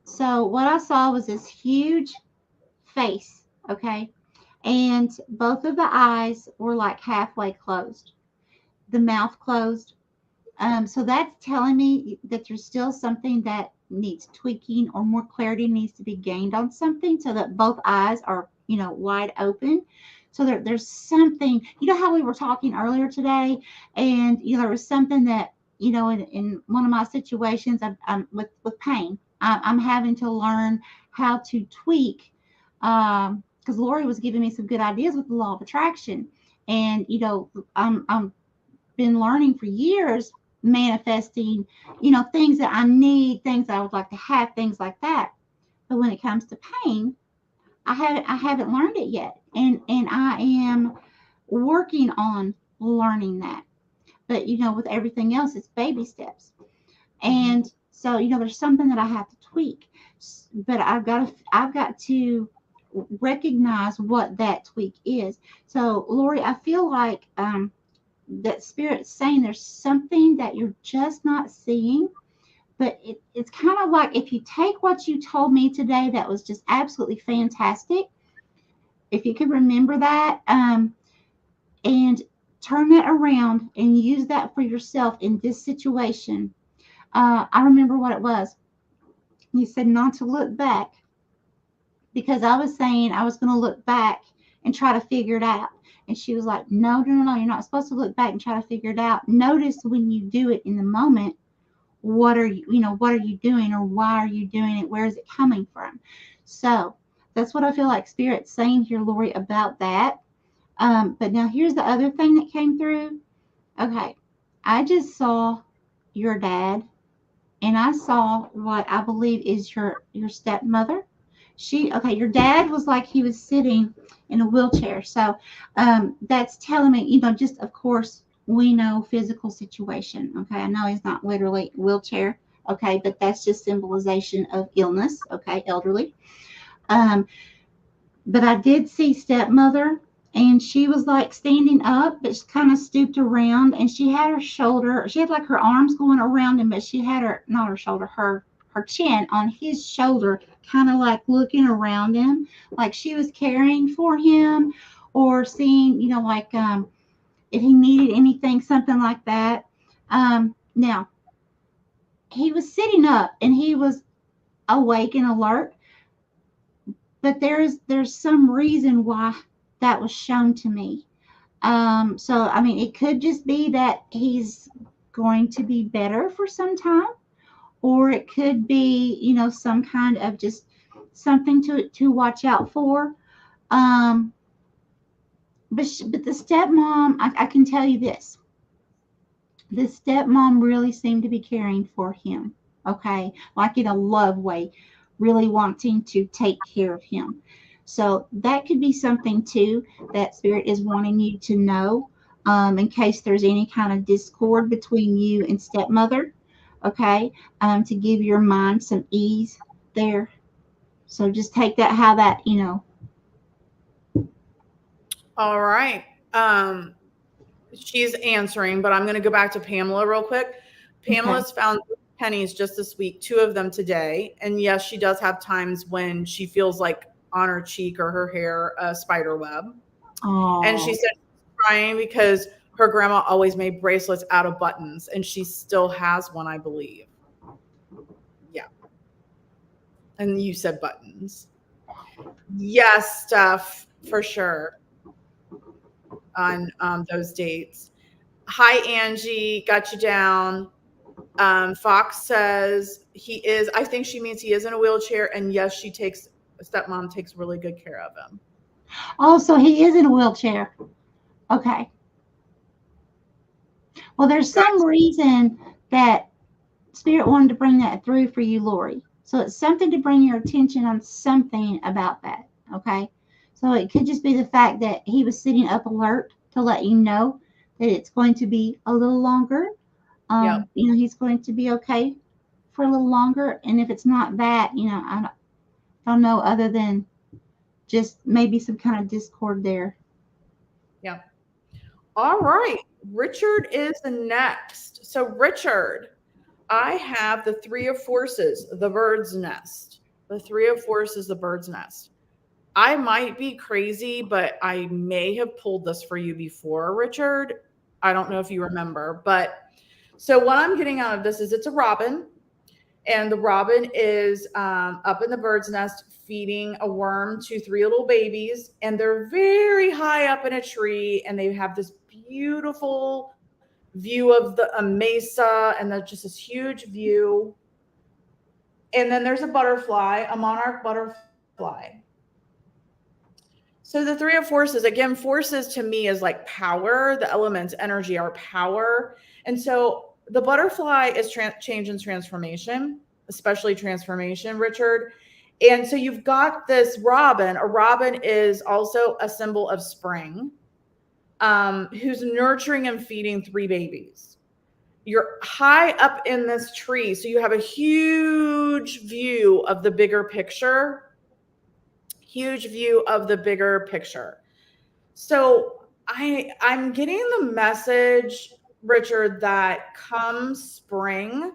so what I saw was this huge face, okay? And both of the eyes were like halfway closed, the mouth closed. So that's telling me that there's still something that needs tweaking or more clarity needs to be gained on something so that both eyes are, wide open. So there's something, how we were talking earlier today, and, there was something that, in one of my situations, I'm with pain, I'm having to learn how to tweak, because Lori was giving me some good ideas with the law of attraction. And, I'm been learning for years, manifesting, things that I need, things that I would like to have, things like that. But when it comes to pain, I haven't learned it yet. And I am working on learning that. But with everything else, it's baby steps. And so, there's something that I have to tweak. But I've got to recognize what that tweak is. So, Lori, I feel like that Spirit's saying there's something that you're just not seeing. But it's kind of like, if you take what you told me today, that was just absolutely fantastic. If you could remember that, and turn that around and use that for yourself in this situation. I remember what it was. You said not to look back, because I was saying I was going to look back and try to figure it out. And she was like, no, no, no, no, you're not supposed to look back and try to figure it out. Notice when you do it in the moment, what are you doing, or why are you doing it? Where is it coming from? So that's what I feel like Spirit's saying here, Lori, about that. But now here's the other thing that came through. Okay, I just saw your dad, and I saw what I believe is your stepmother. Your dad was like he was sitting in a wheelchair. So that's telling me, just of course we know physical situation. Okay, I know he's not literally wheelchair. Okay, but that's just symbolization of illness. Okay, elderly. Um, but I did see stepmother, and she was like standing up, but she kind of stooped around, and she had like her arms going around him, but she had not her shoulder, her chin on his shoulder, kind of like looking around him, like she was caring for him, or seeing, like if he needed anything, something like that. Now, he was sitting up and he was awake and alert, but there's some reason why that was shown to me. So I mean, it could just be that he's going to be better for some time, or it could be, some kind of just something to watch out for. Um, but the stepmom, I can tell you this: the stepmom really seemed to be caring for him. Okay, like in a love way, really wanting to take care of him. So that could be something too that Spirit is wanting you to know, in case there's any kind of discord between you and stepmother. Okay, to give your mind some ease there. So just take that how that. All right. She's answering, but I'm going to go back to Pamela real quick. Pamela's found pennies just this week, 2 of them today. And yes, she does have times when she feels like on her cheek or her hair a spider web. Oh. And she said she's crying because her grandma always made bracelets out of buttons, and she still has one, I believe. Yeah. And you said buttons. Yes, stuff for sure on those dates. Hi, Angie. Got you down. Fox says I think she means he is in a wheelchair. And yes, stepmom takes really good care of him. Oh, so he is in a wheelchair. Okay. Well, there's some reason that Spirit wanted to bring that through for you, Lori. So it's something to bring your attention on something about that. Okay. So it could just be the fact that he was sitting up alert to let you know that it's going to be a little longer. He's going to be okay for a little longer. And if it's not that, I don't know, other than just maybe some kind of discord there. Yeah. All right. Richard is the next. So, Richard, I have the Three of Forces, the bird's nest. The Three of Forces, the bird's nest. I might be crazy, but I may have pulled this for you before, Richard. I don't know if you remember, but so what I'm getting out of this is it's a robin, and the robin is up in the bird's nest feeding a worm to three little babies, and they're very high up in a tree, and they have this beautiful view of the mesa, and then just this huge view. And then there's a butterfly, a monarch butterfly. So the Three of Forces, again, forces to me is like power. The elements, energy are power. And so the butterfly is change and transformation, especially transformation, Richard. And so you've got this robin. A robin is also a symbol of spring, who's nurturing and feeding three babies. You're high up in this tree, so you have a huge view of the bigger picture. Huge view of the bigger picture. So I'm getting the message, Richard, that come spring,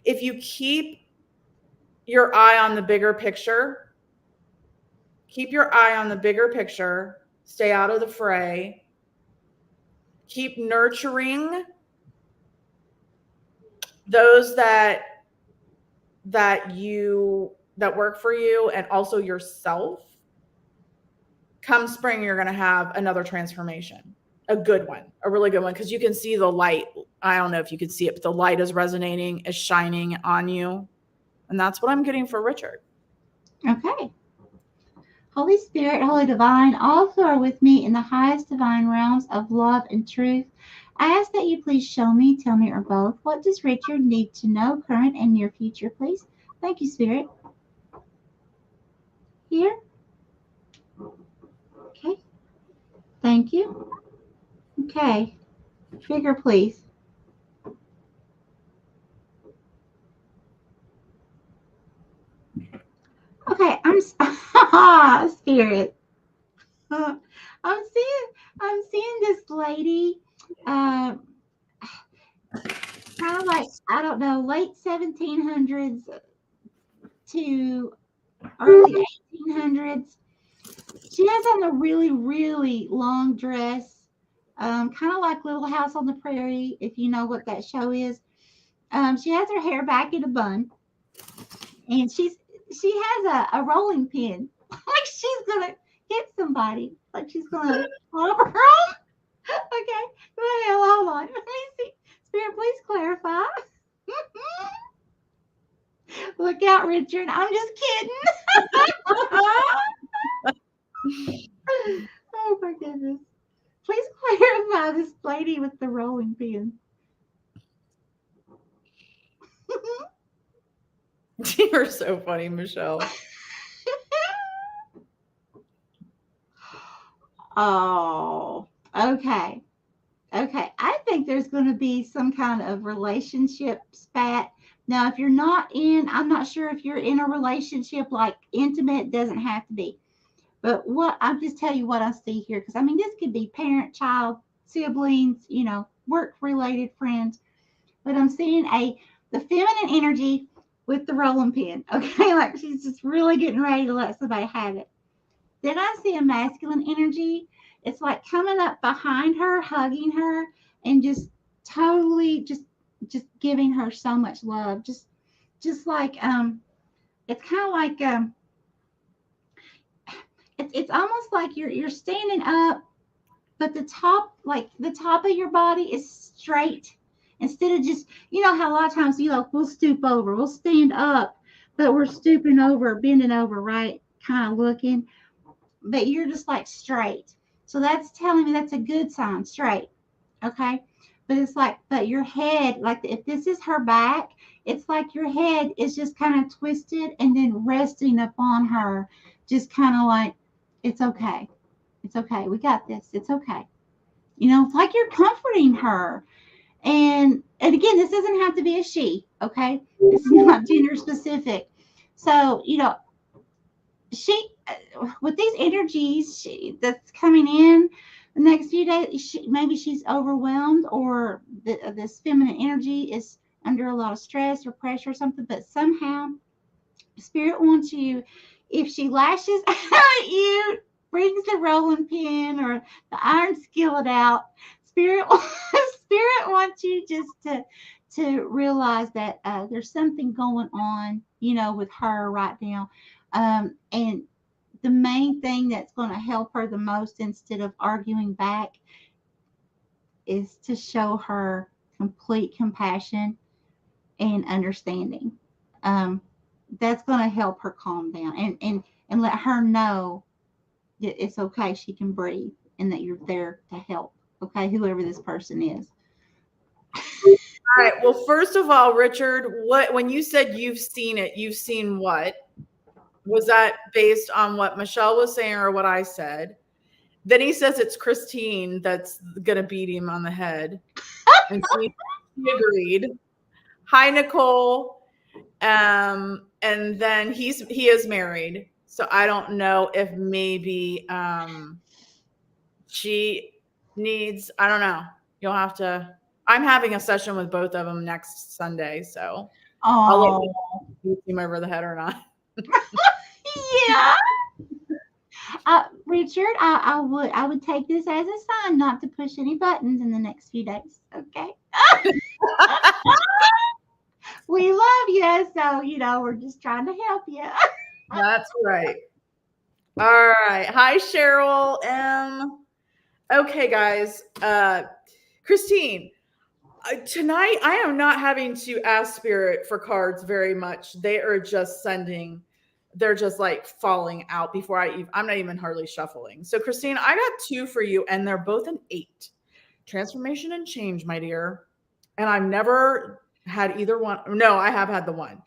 if you keep your eye on the bigger picture, keep your eye on the bigger picture, stay out of the fray, keep nurturing those that work for you, and also yourself. Come spring, you're going to have another transformation, a good one, a really good one, because you can see the light. I don't know if you can see it, but the light is resonating, is shining on you. And that's what I'm getting for Richard. Okay. Holy Spirit, Holy Divine, all who are with me in the highest divine realms of love and truth, I ask that you please show me, tell me, or both, what does Richard need to know, current and near future, please? Thank you, Spirit. Here. Okay. Thank you. Okay. Trigger, please. Okay, I'm Spirit. I'm seeing this lady, kind of like, I don't know, late 1700s to early 1800s. She has on a really, really long dress, kind of like Little House on the Prairie, if you know what that show is. She has her hair back in a bun, and she has a rolling pin, like she's gonna hit somebody, like she's gonna flop her home. Okay, well, hold on. Let me see. Spirit, please clarify. Look out, Richard. I'm just kidding. Oh my goodness. Please clarify this lady with the rolling pin. You're so funny, Michelle. Oh, okay. Okay. I think there's going to be some kind of relationship spat. Now, if you're not in, I'm not sure if you're in a relationship like intimate, doesn't have to be. But I'll just tell you what I see here, because I mean, this could be parent, child, siblings, work related friends. But I'm seeing the feminine energy with the rolling pin. Okay, like she's just really getting ready to let somebody have it. Then I see a masculine energy. It's like coming up behind her, hugging her, and just totally just giving her so much love. Just like it's kind of like it's almost like you're standing up, but the top of your body is straight, instead of just, how a lot of times we'll stoop over, we'll stand up, but we're stooping over, bending over, right, kind of looking, but you're just like straight. So that's telling me that's a good sign, straight. Okay. But it's like, but your head, like if this is her back, it's like your head is just kind of twisted and then resting upon her, just kind of like, it's okay. It's okay. We got this. It's okay. It's like you're comforting her. And again, this doesn't have to be a she, okay? This is not gender specific. So, she, with these energies that's coming in the next few days, maybe she's overwhelmed, or this feminine energy is under a lot of stress or pressure or something, but somehow Spirit wants you, if she lashes at you, brings the rolling pin or the iron skillet out, Spirit Spirit wants you just to realize that there's something going on, with her right now. And the main thing that's going to help her the most, instead of arguing back, is to show her complete compassion and understanding. That's going to help her calm down, and let her know that it's okay. She can breathe, and that you're there to help. Okay, whoever this person is. All right. Well, first of all, Richard, when you said you've seen it, you've seen what? Was that based on what Michelle was saying or what I said? Then he says it's Christine that's gonna beat him on the head, and she agreed. Hi, Nicole. And then he is married, so I don't know if maybe she needs. I don't know. You'll have to. I'm having a session with both of them next Sunday, so I'll let you know if you beat him over the head or not. Yeah. Richard, I would take this as a sign not to push any buttons in the next few days. Okay. We love you, so we're just trying to help you. That's right. All right. Hi, Cheryl M. Okay, guys. Christine, tonight I am not having to ask Spirit for cards very much. They are just sending. They're just like falling out before I'm not even hardly shuffling. So, Christine, I got 2 for you, and they're both an 8. Transformation and change, my dear. And I've never had either one. No, I have had the one.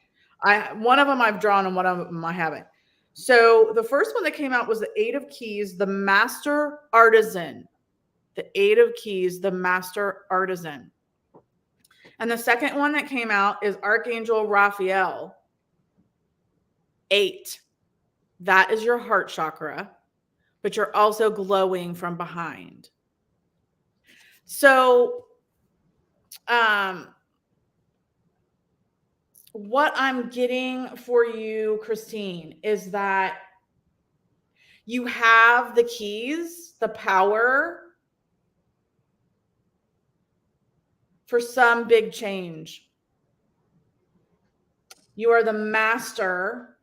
One of them I've drawn, and one of them I haven't. So the first one that came out was the 8 of Keys, the Master Artisan. The 8 of Keys, the Master Artisan. And the second one that came out is Archangel Raphael. 8. That is your heart chakra, but you're also glowing from behind. So, what I'm getting for you, Christine, is that you have the keys, the power for some big change. You are the master.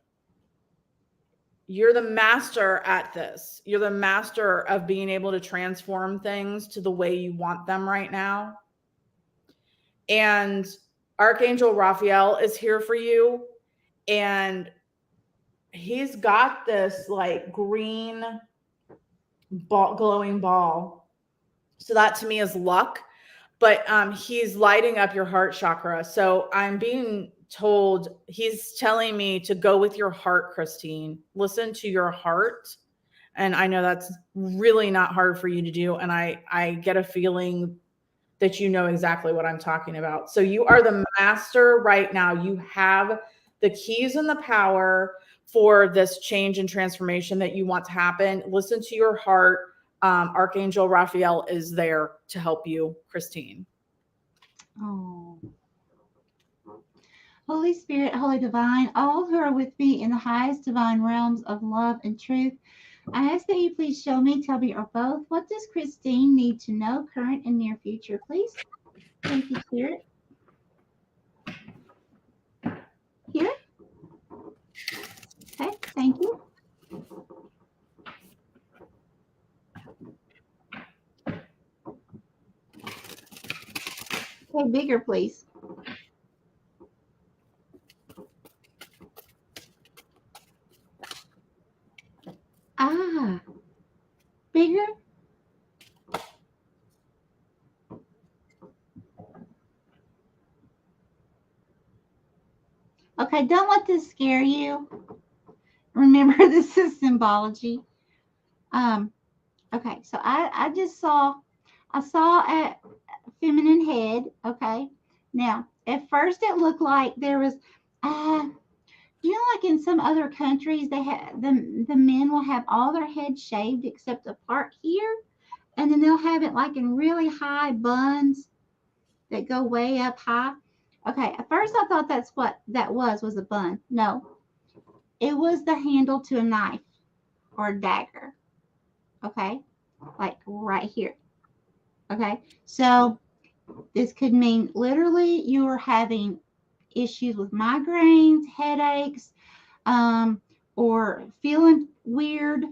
You're the master at this. You're the master of being able to transform things to the way you want them right now. And Archangel Raphael is here for you. And he's got this like green ball, glowing ball. So that to me is luck. But he's lighting up your heart chakra. So I'm being told, he's telling me to go with your heart, Christine. Listen to your heart. And I know that's really not hard for you to do. And I get a feeling that you know exactly what I'm talking about. So you are the master right now. You have the keys and the power for this change and transformation that you want to happen. Listen to your heart. Archangel Raphael is there to help you, Christine. Oh. Holy Spirit, Holy Divine, all who are with me in the highest divine realms of love and truth, I ask that you please show me, tell me, or both, what does Christine need to know, current and near future, please? Thank you, Spirit. Here? Okay, thank you. Okay, bigger, please. Ah, bigger? Okay, don't let this scare you. Remember, this is symbology. Okay, so I just saw, feminine head. Okay. Now, at first it looked like there was, like in some other countries, they have the men will have all their heads shaved except the part here, and then they'll have it like in really high buns that go way up high. Okay, at first I thought that's what that was a bun. No, it was the handle to a knife or a dagger. Okay, like right here. Okay, so this could mean literally you are having issues with migraines, headaches, or feeling weird.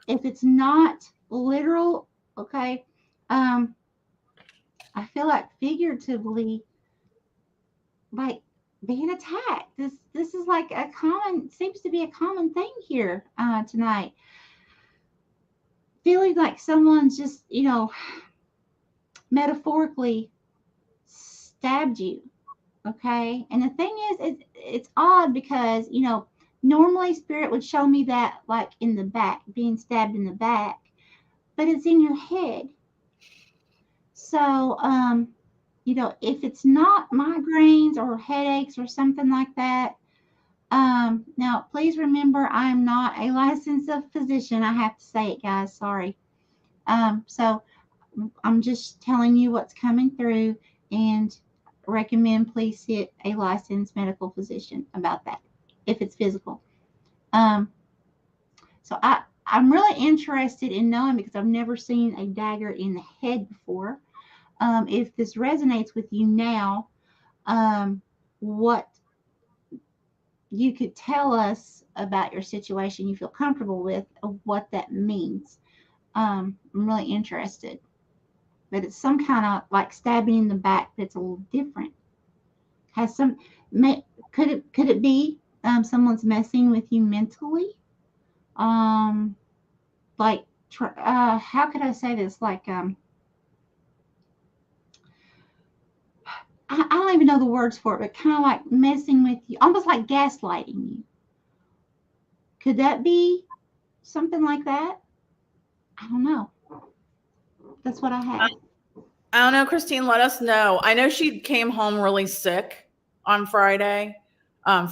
If it's not literal, okay, I feel like figuratively, like being attacked. This is like seems to be a common thing here tonight. Feeling like someone's just, metaphorically stabbed you. Okay. And the thing is, it's odd because, normally spirit would show me that like in the back, being stabbed in the back, but it's in your head. So, if it's not migraines or headaches or something like that, now please remember I am not a licensed physician. I have to say it, guys. Sorry. So I'm just telling you what's coming through, and recommend please see a licensed medical physician about that if it's physical. So I'm really interested in knowing, because I've never seen a dagger in the head before. If this resonates with you now, what you could tell us about your situation you feel comfortable with, of what that means. I'm really interested. But it's some kind of like stabbing in the back that's a little different. Could it be someone's messing with you mentally? Like how could I say this? Like I don't even know the words for it, but kind of like messing with you, almost like gaslighting you. Could that be something like that? I don't know. That's what I have. I don't know, Christine, let us know. I know she came home really sick on Friday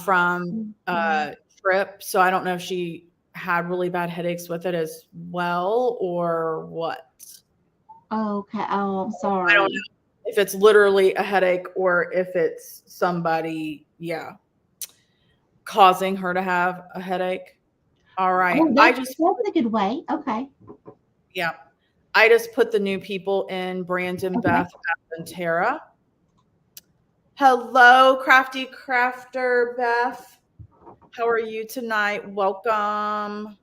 from a trip. So I don't know if she had really bad headaches with it as well or what. Okay. Oh, I'm sorry. I don't know if it's literally a headache or if it's somebody, causing her to have a headache. All right. Oh, that's a good way. Okay. Yeah. I just put the new people in: Brandon, Okay. Beth, and Tara. Hello, Crafty Crafter Beth. How are you tonight? Welcome.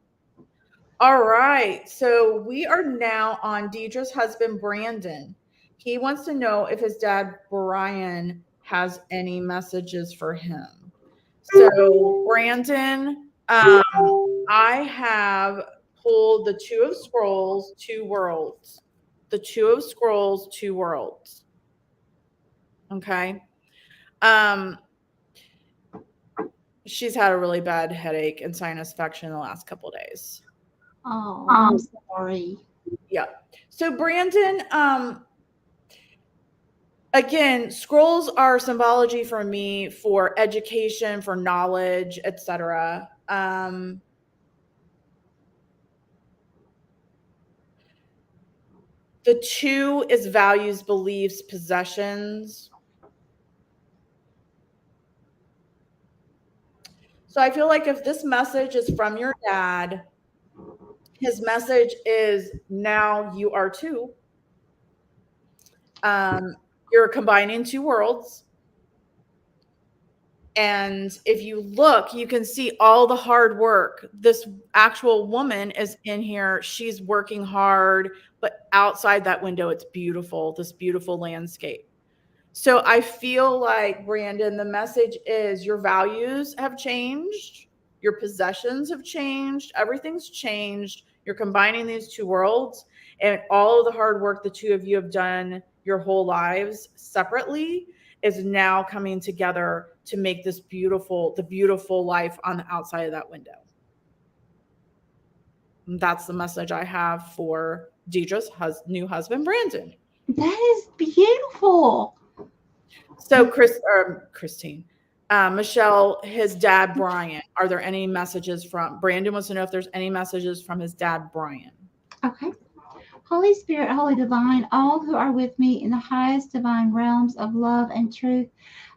All right. So we are now on Deidre's husband, Brandon. He wants to know if his dad, Brian, has any messages for him. So, Brandon, I have pulled the Two of Scrolls, Two Worlds. The Two of Scrolls, Two Worlds. Okay. She's had a really bad headache and sinus infection the last couple of days. Oh, I'm sorry. Yeah. So Brandon, again, scrolls are symbology for me for education, for knowledge, etc. The two is values, beliefs, possessions. So I feel like if this message is from your dad, his message is now you are two. You're combining two worlds. And if you look, you can see all the hard work. This actual woman is in here. She's working hard, but outside that window, it's beautiful, this beautiful landscape. So I feel like, Brandon, the message is your values have changed. Your possessions have changed. Everything's changed. You're combining these two worlds, and all of the hard work the two of you have done your whole lives separately is now coming together to make this the beautiful life on the outside of that window. And that's the message I have for Deidre's new husband, Brandon. That is beautiful. So Christine, Michelle, his dad, Brian, are there any messages from Brandon wants to know if there's any messages from his dad, Brian. Okay. Holy Spirit, Holy Divine, all who are with me in the highest divine realms of love and truth,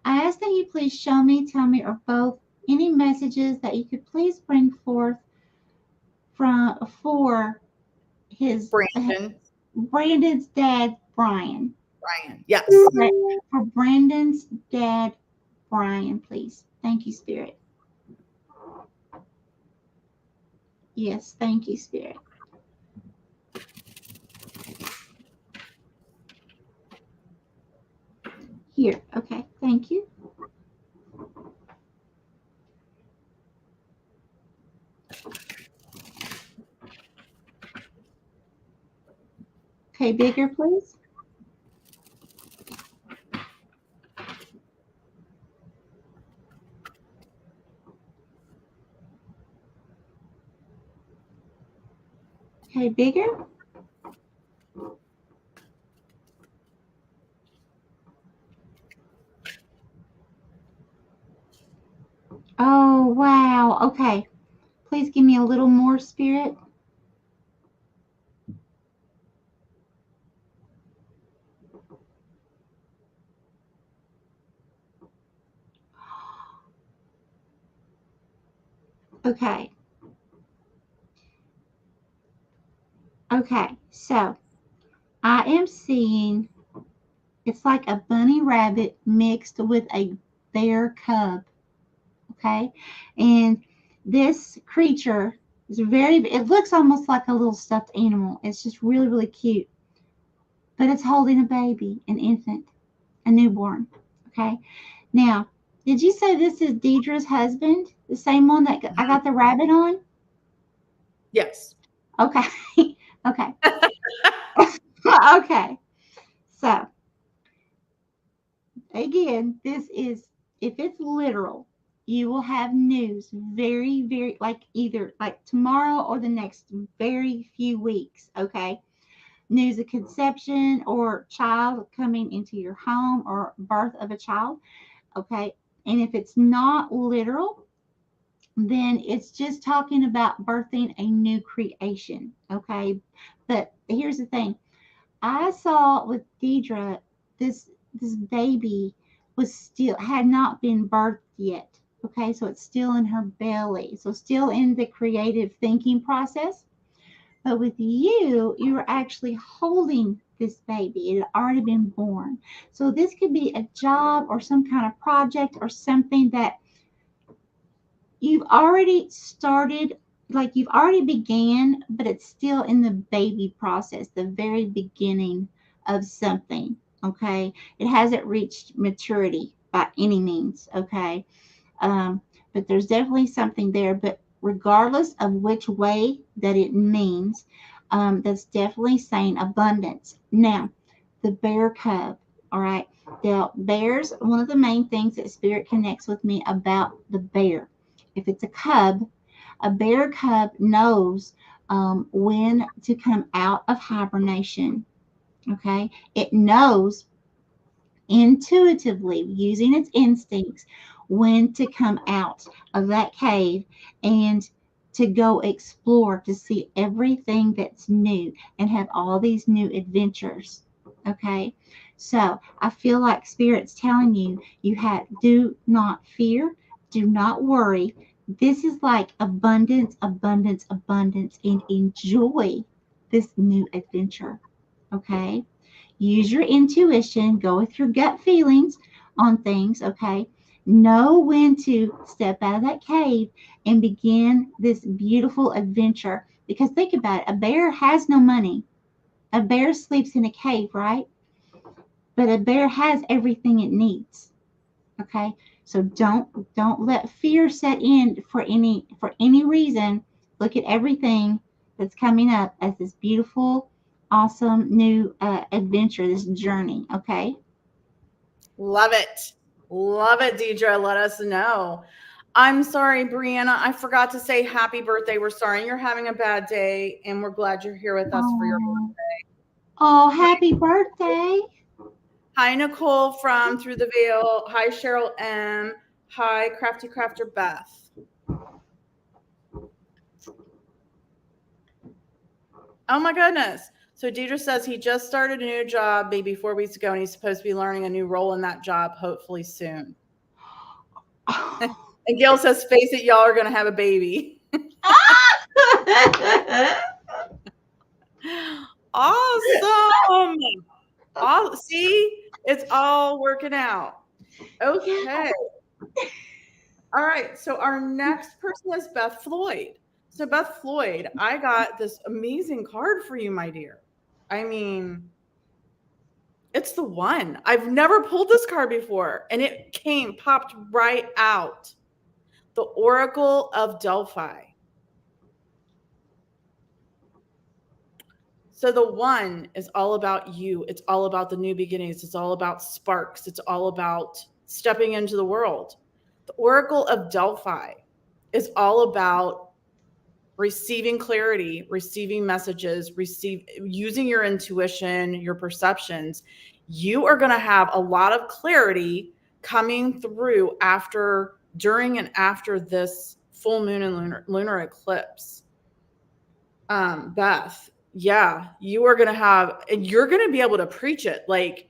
I ask that you please show me, tell me, or both any messages that you could please bring forth for his Brandon, Brandon's dad, Brian. Brian. Yes. For Brandon's dad, Brian, please. Thank you, Spirit. Yes, thank you, Spirit. Here, okay, thank you. Okay, bigger, please. Okay, bigger. Oh, wow. Okay. Please give me a little more, Spirit. Okay. Okay. So I am seeing it's like a bunny rabbit mixed with a bear cub. Okay. And this creature is it looks almost like a little stuffed animal. It's just really, really cute. But it's holding a baby, an infant, a newborn. Okay. Now, did you say this is Deidre's husband? The same one that I got the rabbit on? Yes. Okay. Okay. Okay. So, again, this is, if it's literal, you will have news very, very, like either like tomorrow or the next very few weeks. Okay. News of conception or child coming into your home or birth of a child. Okay. And if it's not literal, then it's just talking about birthing a new creation. Okay. But here's the thing, I saw with Deidre, this baby was still had not been birthed yet. Okay, so it's still in her belly. So still in the creative thinking process. But with you, you were actually holding this baby. It had already been born. So this could be a job or some kind of project or something that you've already started, like you've already began, but it's still in the baby process, the very beginning of something. Okay, it hasn't reached maturity by any means. Okay, but there's definitely something there. But regardless of which way that it means, that's definitely saying abundance. Now, the bear cub. All right, now bears. One of the main things that spirit connects with me about the bear. If it's a bear cub knows when to come out of hibernation. Okay, it knows intuitively, using its instincts, when to come out of that cave and to go explore, to see everything that's new and have all these new adventures. Okay, so I feel like spirit's telling you, do not fear, do not worry. This is like abundance, abundance, abundance, and enjoy this new adventure. Okay, use your intuition, go with your gut feelings on things. Okay, know when to step out of that cave and begin this beautiful adventure. Because think about it, a bear has no money. A bear sleeps in a cave, right? But a bear has everything it needs. Okay, so don't let fear set in for any reason. Look at everything that's coming up as this beautiful, awesome new adventure, this journey. Okay. Love it. Love it, Deidre. Let us know. I'm sorry, Brianna. I forgot to say happy birthday. We're sorry you're having a bad day, and we're glad you're here with us for your Oh, birthday. Oh, happy birthday. Hi, Nicole from Through the Veil. Hi, Cheryl M. Hi, Crafty Crafter Beth. Oh my goodness. So Deidre says he just started a new job maybe 4 weeks ago, and he's supposed to be learning a new role in that job hopefully soon. And Gail says, face it, y'all are going to have a baby. Awesome. See, it's all working out. Okay. All right. So our next person is Beth Floyd. So Beth Floyd, I got this amazing card for you, my dear. I mean, it's the one. I've never pulled this card before, and it popped right out. The Oracle of Delphi. So the one is all about you. It's all about the new beginnings. It's all about sparks. It's all about stepping into the world. The Oracle of Delphi is all about receiving clarity, receiving messages, using your intuition, your perceptions. You are going to have a lot of clarity coming through during and after this full moon and lunar eclipse. Beth, yeah, you're going to be able to preach it. Like,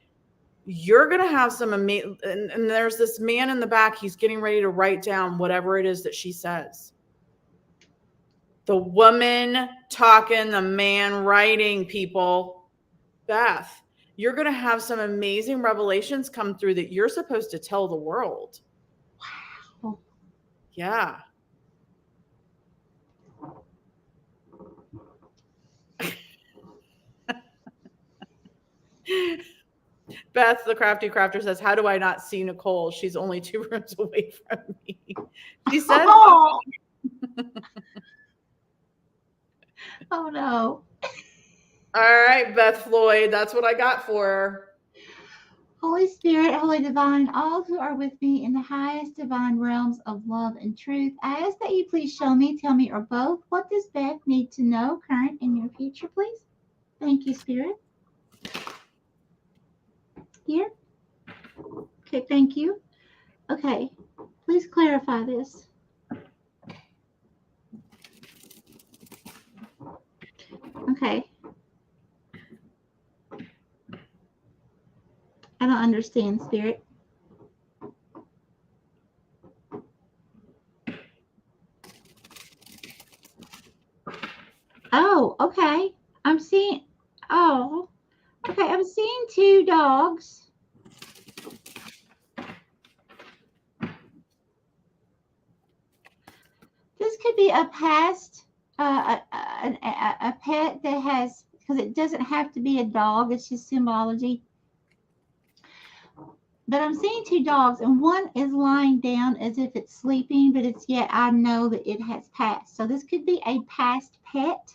you're going to have some amazing, and there's this man in the back. He's getting ready to write down whatever it is that she says. The woman talking, the man writing, people. Beth, you're going to have some amazing revelations come through that you're supposed to tell the world. Wow. Yeah. Beth, the Crafty Crafter, says, how do I not see Nicole? She's only 2 rooms away from me. She said, oh no. All right, Beth Floyd, that's what I got for her. Holy Spirit, Holy Divine, all who are with me in the highest divine realms of love and truth, I ask that you please show me, tell me, or both, what does Beth need to know, current and near future, please? Thank you, Spirit. Here. Okay, thank you. Okay, please clarify this. Okay. I don't understand, Spirit. Oh, okay. I'm seeing, oh, okay. I'm seeing 2 dogs. This could be a past, a pet that has, because it doesn't have to be a dog. It's just symbology. But I'm seeing 2 dogs, and one is lying down as if it's sleeping, but it's yet I know that it has passed. So this could be a past pet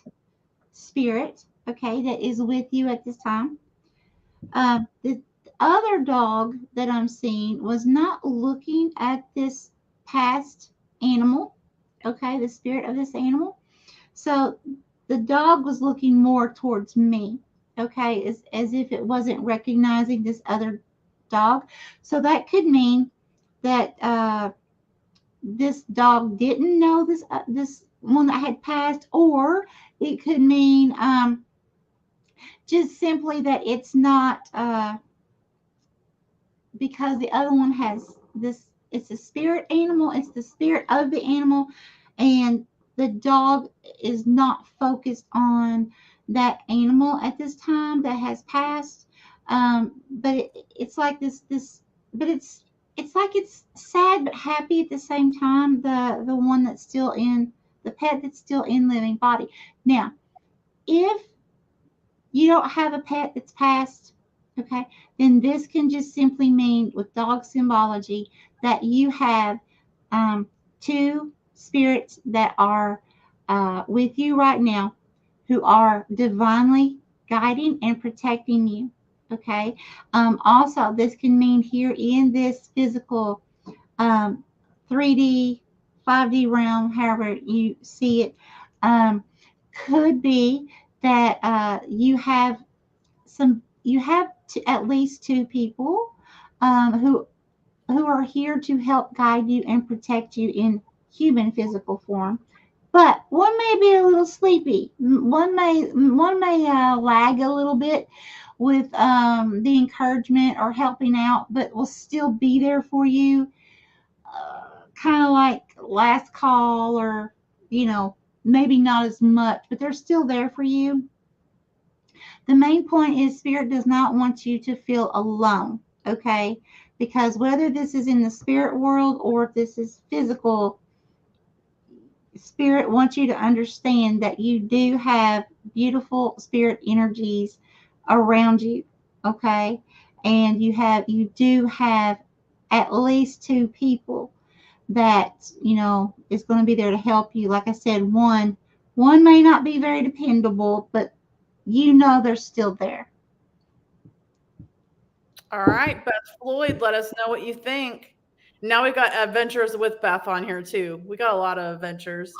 spirit, okay, that is with you at this time. The other dog that I'm seeing was not looking at this past animal, okay, the spirit of this animal. So the dog was looking more towards me, okay, as if it wasn't recognizing this other dog. So that could mean that this dog didn't know this one that had passed, or it could mean just simply that it's not because the other one has this. It's a spirit animal. It's the spirit of the animal, and the dog is not focused on that animal at this time that has passed. But it's like this, but it's like it's sad but happy at the same time. The one that's still in, the pet that's still in living body. Now, if you don't have a pet that's passed, okay, then this can just simply mean, with dog symbology, that you have 2 spirits that are with you right now, who are divinely guiding and protecting you. Okay. Also, this can mean here in this physical 3D, 5D realm, however you see it, could be that you have at least two people who are here to help guide you and protect you in human physical form. But one may be a little sleepy. One may lag a little bit with the encouragement or helping out, but will still be there for you, kind of like last call, or maybe not as much, but they're still there for you. The main point is Spirit does not want you to feel alone, okay? Because whether this is in the spirit world or if this is physical, Spirit wants you to understand that you do have beautiful spirit energies around you, okay? And you do have at least two people that is going to be there to help you. Like I said, one may not be very dependable, but they're still there. All right, Beth Floyd, let us know what you think. Now we got adventures with Beth on here too. We got a lot of adventures.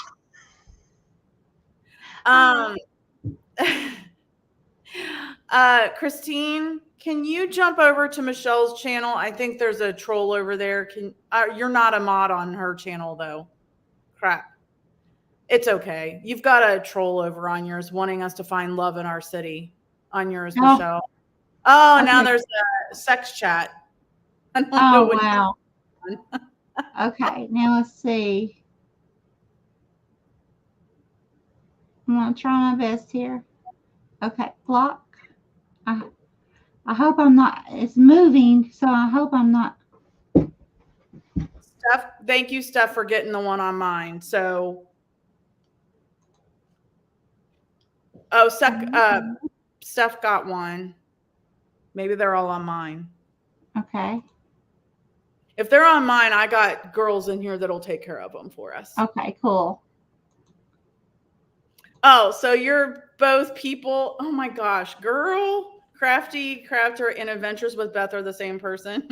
Christine, can you jump over to Michelle's channel? I think there's a troll over there. You're not a mod on her channel though. Crap. It's okay. You've got a troll over on yours wanting us to find love in our city on yours, Michelle. Oh, okay. Now there's a sex chat. Oh, wow. Okay, now let's see. I'm going to try my best here. Okay, block. I hope I'm not, it's moving, so I hope I'm not. Steph, thank you, Steph, for getting the one on mine. So, Steph got one. Maybe they're all on mine. Okay. If they're on mine, I got girls in here that'll take care of them for us. Okay, cool. Oh, so you're both people. Oh my gosh, girl, Crafty, Crafter, and Adventures with Beth are the same person.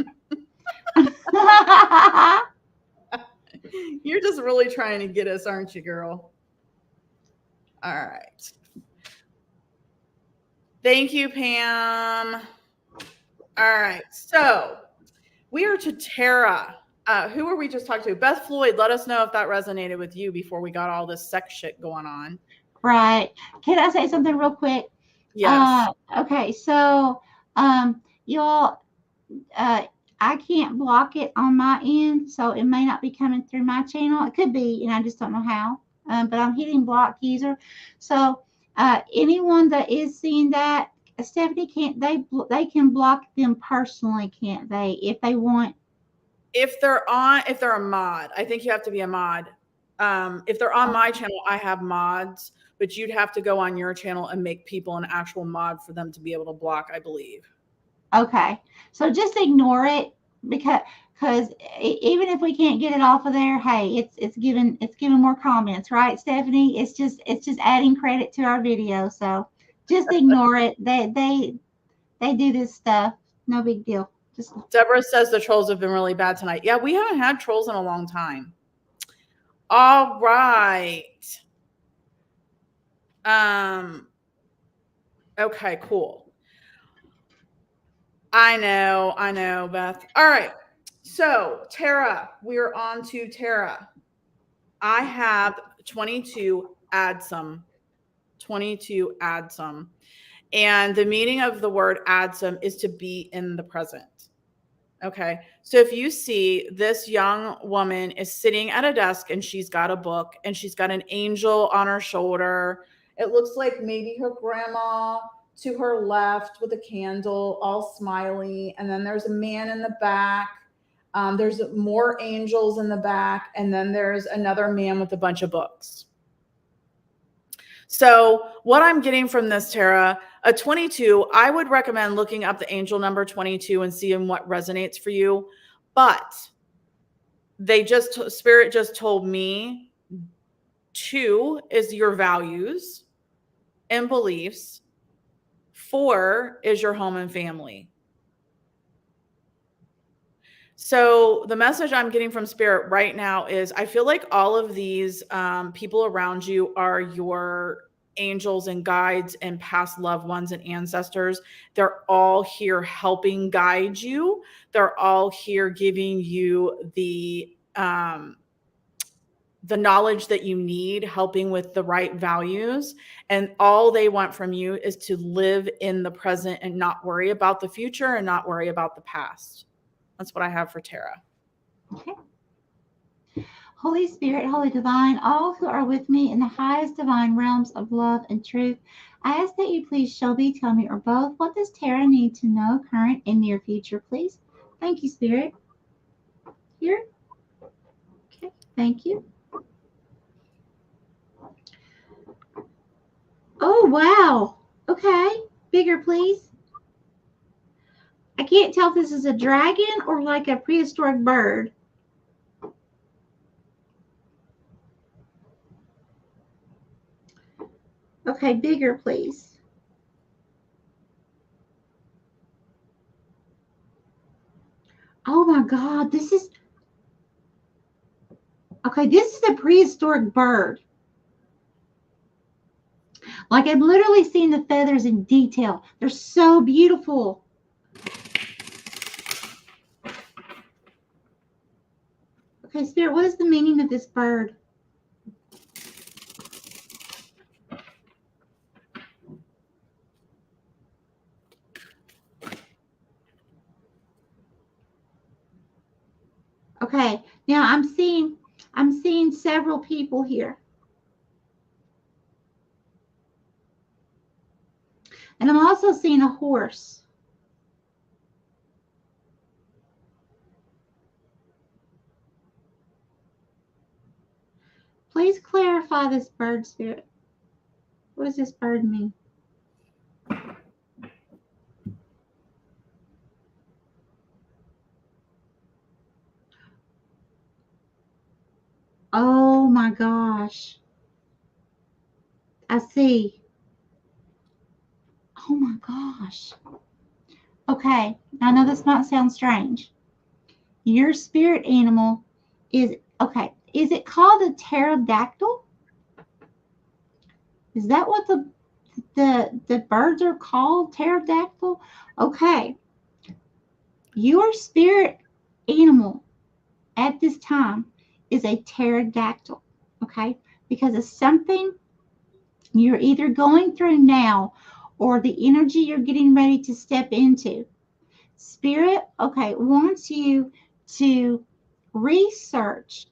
You're just really trying to get us, aren't you, girl? All right. Thank you, Pam. All right. So we are to Tara. Who were we just talking to? Beth Floyd. Let us know if that resonated with you before we got all this sex shit going on. Right. Can I say something real quick? Yes. Okay. So, y'all, I can't block it on my end, so it may not be coming through my channel. It could be, and I just don't know how. But I'm hitting block user. So, anyone that is seeing that, Stephanie, they can block them personally, can't they? If they want. If they're a mod, I think you have to be a mod. If they're on my channel, I have mods, but you'd have to go on your channel and make people an actual mod for them to be able to block, I believe. Okay, so just ignore it because even if we can't get it off of there, hey, it's giving more comments, right, Stephanie? It's just adding credit to our video, so just ignore it. They do this stuff, no big deal. Deborah says the trolls have been really bad tonight. Yeah, we haven't had trolls in a long time. All right. Okay, cool. I know, Beth. All right. So, Tara, we're on to Tara. I have 22 add some. And the meaning of the word add some is to be in the present. Okay. So if you see this young woman is sitting at a desk and she's got a book and she's got an angel on her shoulder. It looks like maybe her grandma to her left with a candle, all smiley. And then there's a man in the back. There's more angels in the back. And then there's another man with a bunch of books. So what I'm getting from this, Tara, a 22, I would recommend looking up the angel number 22 and seeing what resonates for you. But Spirit just told me 2 is your values and beliefs. 4 is your home and family. So the message I'm getting from Spirit right now is I feel like all of these people around you are your angels and guides and past loved ones and ancestors. They're all here helping guide you. They're all here giving you the knowledge that you need, helping with the right values. And all they want from you is to live in the present and not worry about the future and not worry about the past. That's what I have for Tara. Okay. Holy Spirit, Holy Divine, all who are with me in the highest divine realms of love and truth, I ask that you please show me, tell me, or both, what does Tara need to know, current and near future, please? Thank you, Spirit. Here. Okay, thank you. Oh, wow. Okay, bigger, please. I can't tell if this is a dragon or like a prehistoric bird. Okay, bigger, please. Oh my God, this is, okay, this is a prehistoric bird. Like I've literally seen the feathers in detail. They're so beautiful. Okay, Spirit, what is the meaning of this bird? Okay, now I'm seeing several people here. And I'm also seeing a horse. Please clarify this bird, Spirit. What does this bird mean? Oh my gosh. I see. Oh my gosh. Okay, I know this might sound strange. Your spirit animal is, okay, is it called a pterodactyl? Is that what the birds are called, pterodactyl? Okay. Your spirit animal at this time is a pterodactyl, okay? Because it's something you're either going through now or the energy you're getting ready to step into. Spirit, okay, wants you to research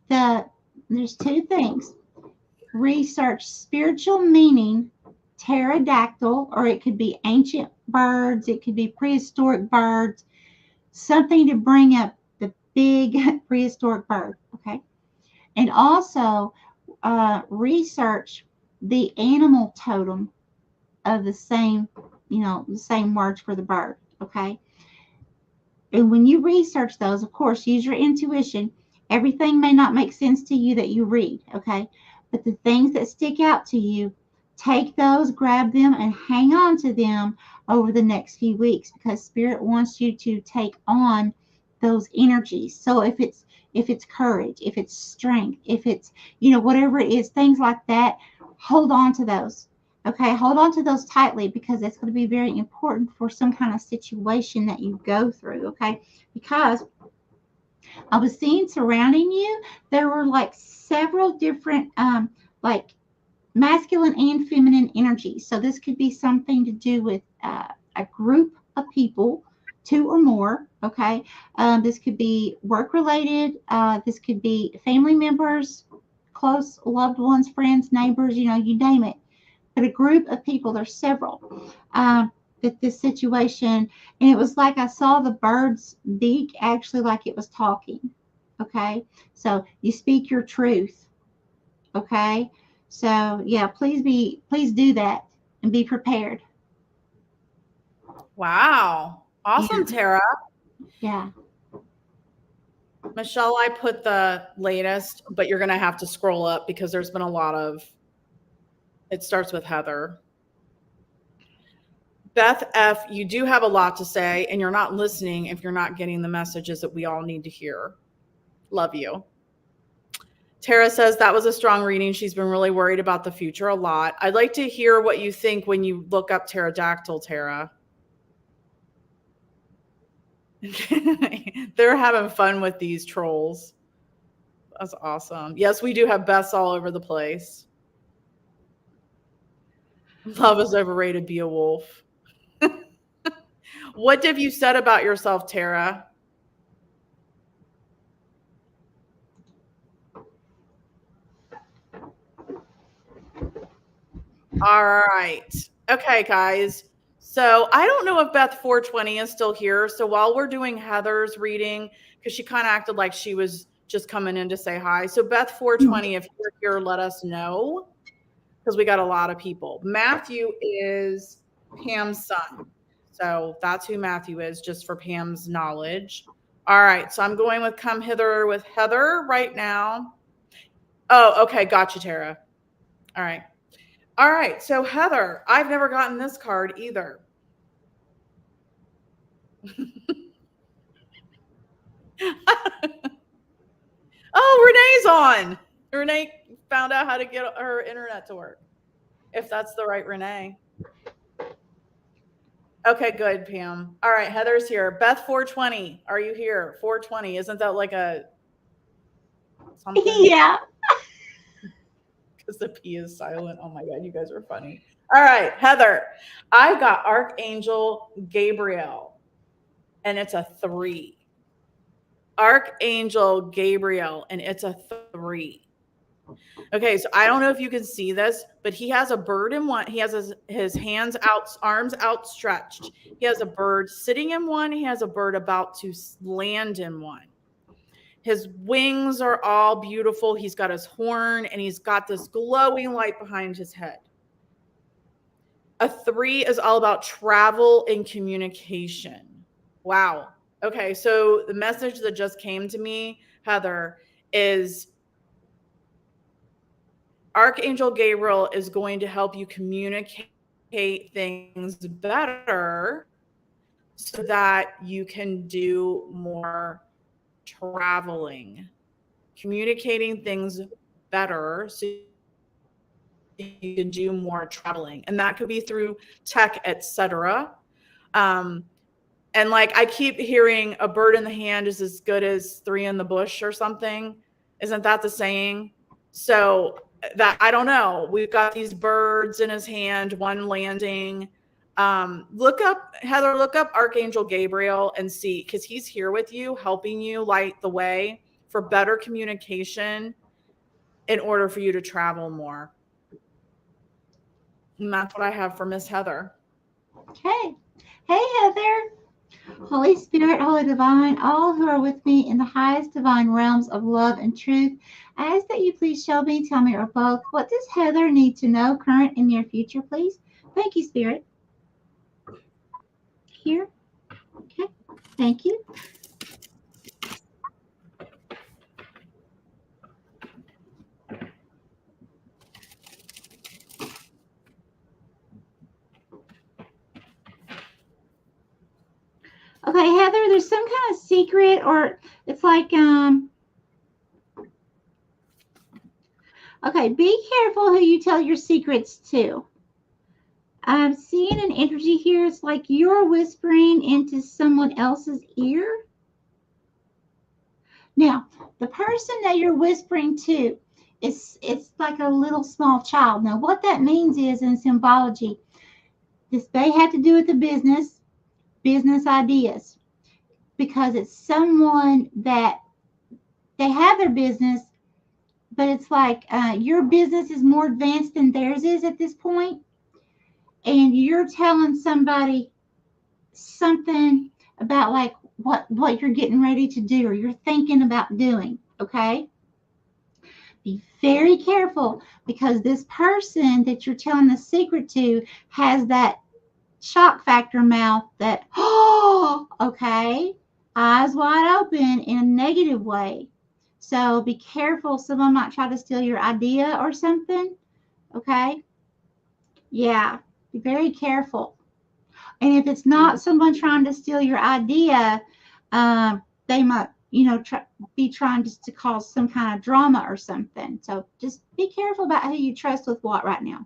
there's two things. Research spiritual meaning, pterodactyl, or it could be ancient birds, it could be prehistoric birds, something to bring up the big prehistoric bird, okay? And also research the animal totem of the same, the same words for the bird, okay? And when you research those, of course, use your intuition. Everything may not make sense to you that you read, okay? But the things that stick out to you, take those, grab them, and hang on to them over the next few weeks, because Spirit wants you to take on those energies. So if it's courage, if it's strength, if it's, whatever it is, things like that, hold on to those. Okay, hold on to those tightly, because it's going to be very important for some kind of situation that you go through, okay? Because I was seeing surrounding you, there were like several different, like masculine and feminine energies. So this could be something to do with a group of people, 2 or more, okay? This could be work-related. This could be family members, close loved ones, friends, neighbors, you name it. But a group of people, there's several, that this situation, and it was like I saw the bird's beak actually like it was talking, okay? So you speak your truth, okay? So yeah, please do that and be prepared. Wow. Awesome, Yeah. Tara. Yeah. Michelle, I put the latest, but you're going to have to scroll up because there's been a lot of, it starts with Heather. Beth F., you do have a lot to say, and you're not listening if you're not getting the messages that we all need to hear. Love you. Tara says that was a strong reading. She's been really worried about the future a lot. I'd like to hear what you think when you look up pterodactyl, Tara. They're having fun with these trolls. That's awesome. Yes, we do have Beths all over the place. Love is overrated. Be a wolf. What have you said about yourself, Tara? All right. Okay, guys. So I don't know if Beth 420 is still here. So while we're doing Heather's reading, because she kind of acted like she was just coming in to say hi. So Beth 420, if you're here, let us know, because we got a lot of people. Matthew is Pam's son. So that's who Matthew is, just for Pam's knowledge. All right. So I'm going with Come Hither with Heather right now. Oh, okay. Gotcha, Tara. All right. All right. So Heather, I've never gotten this card either. Oh, Renee's on. Renee found out how to get her internet to work. If that's the right Renee. Okay, good, Pam. All right, Heather's here. Beth 420, are you here? 420, isn't that like a something? Yeah. Because the P is silent. Oh my God, you guys are funny. All right, Heather, I've got Archangel Gabriel, and it's a 3. Archangel Gabriel, and it's a 3. Okay, so I don't know if you can see this, but he has a bird in one. He has his hands out, arms outstretched. He has a bird sitting in one. He has a bird about to land in one. His wings are all beautiful. He's got his horn, and he's got this glowing light behind his head. A 3 is all about travel and communication. Wow. Okay, so the message that just came to me, Heather, is Archangel Gabriel is going to help you communicate things better so that you can do more traveling. Communicating things better so you can do more traveling. And that could be through tech, etc. And like I keep hearing, a bird in the hand is as good as 3 in the bush or something. Isn't that the saying? So that, I don't know. We've got these birds in his hand, one landing. Look up, Heather, look up Archangel Gabriel and see, because he's here with you, helping you light the way for better communication in order for you to travel more. And that's what I have for Miss Heather. Okay. Hey, Heather. Holy Spirit, Holy Divine, all who are with me in the highest divine realms of love and truth, I ask that you please show me, tell me, or both, what does Heather need to know, current and near future, please? Thank you, Spirit. Here. Okay. Thank you. Okay, Heather, there's some kind of secret, or it's like, okay, be careful who you tell your secrets to. I'm seeing an energy here. It's like you're whispering into someone else's ear. Now, the person that you're whispering to, it's like a little small child. Now, what that means is, in symbology, this may have to do with the business ideas, because it's someone that they have their business, but it's like your business is more advanced than theirs is at this point, and you're telling somebody something about like what you're getting ready to do, or you're thinking about doing. Okay, be very careful, because this person that you're telling the secret to has that shock factor mouth that, oh, okay, eyes wide open in a negative way. So be careful. Someone might try to steal your idea or something. Okay. Yeah. Be very careful. And if it's not someone trying to steal your idea, they might, be trying just to cause some kind of drama or something. So just be careful about who you trust with what right now.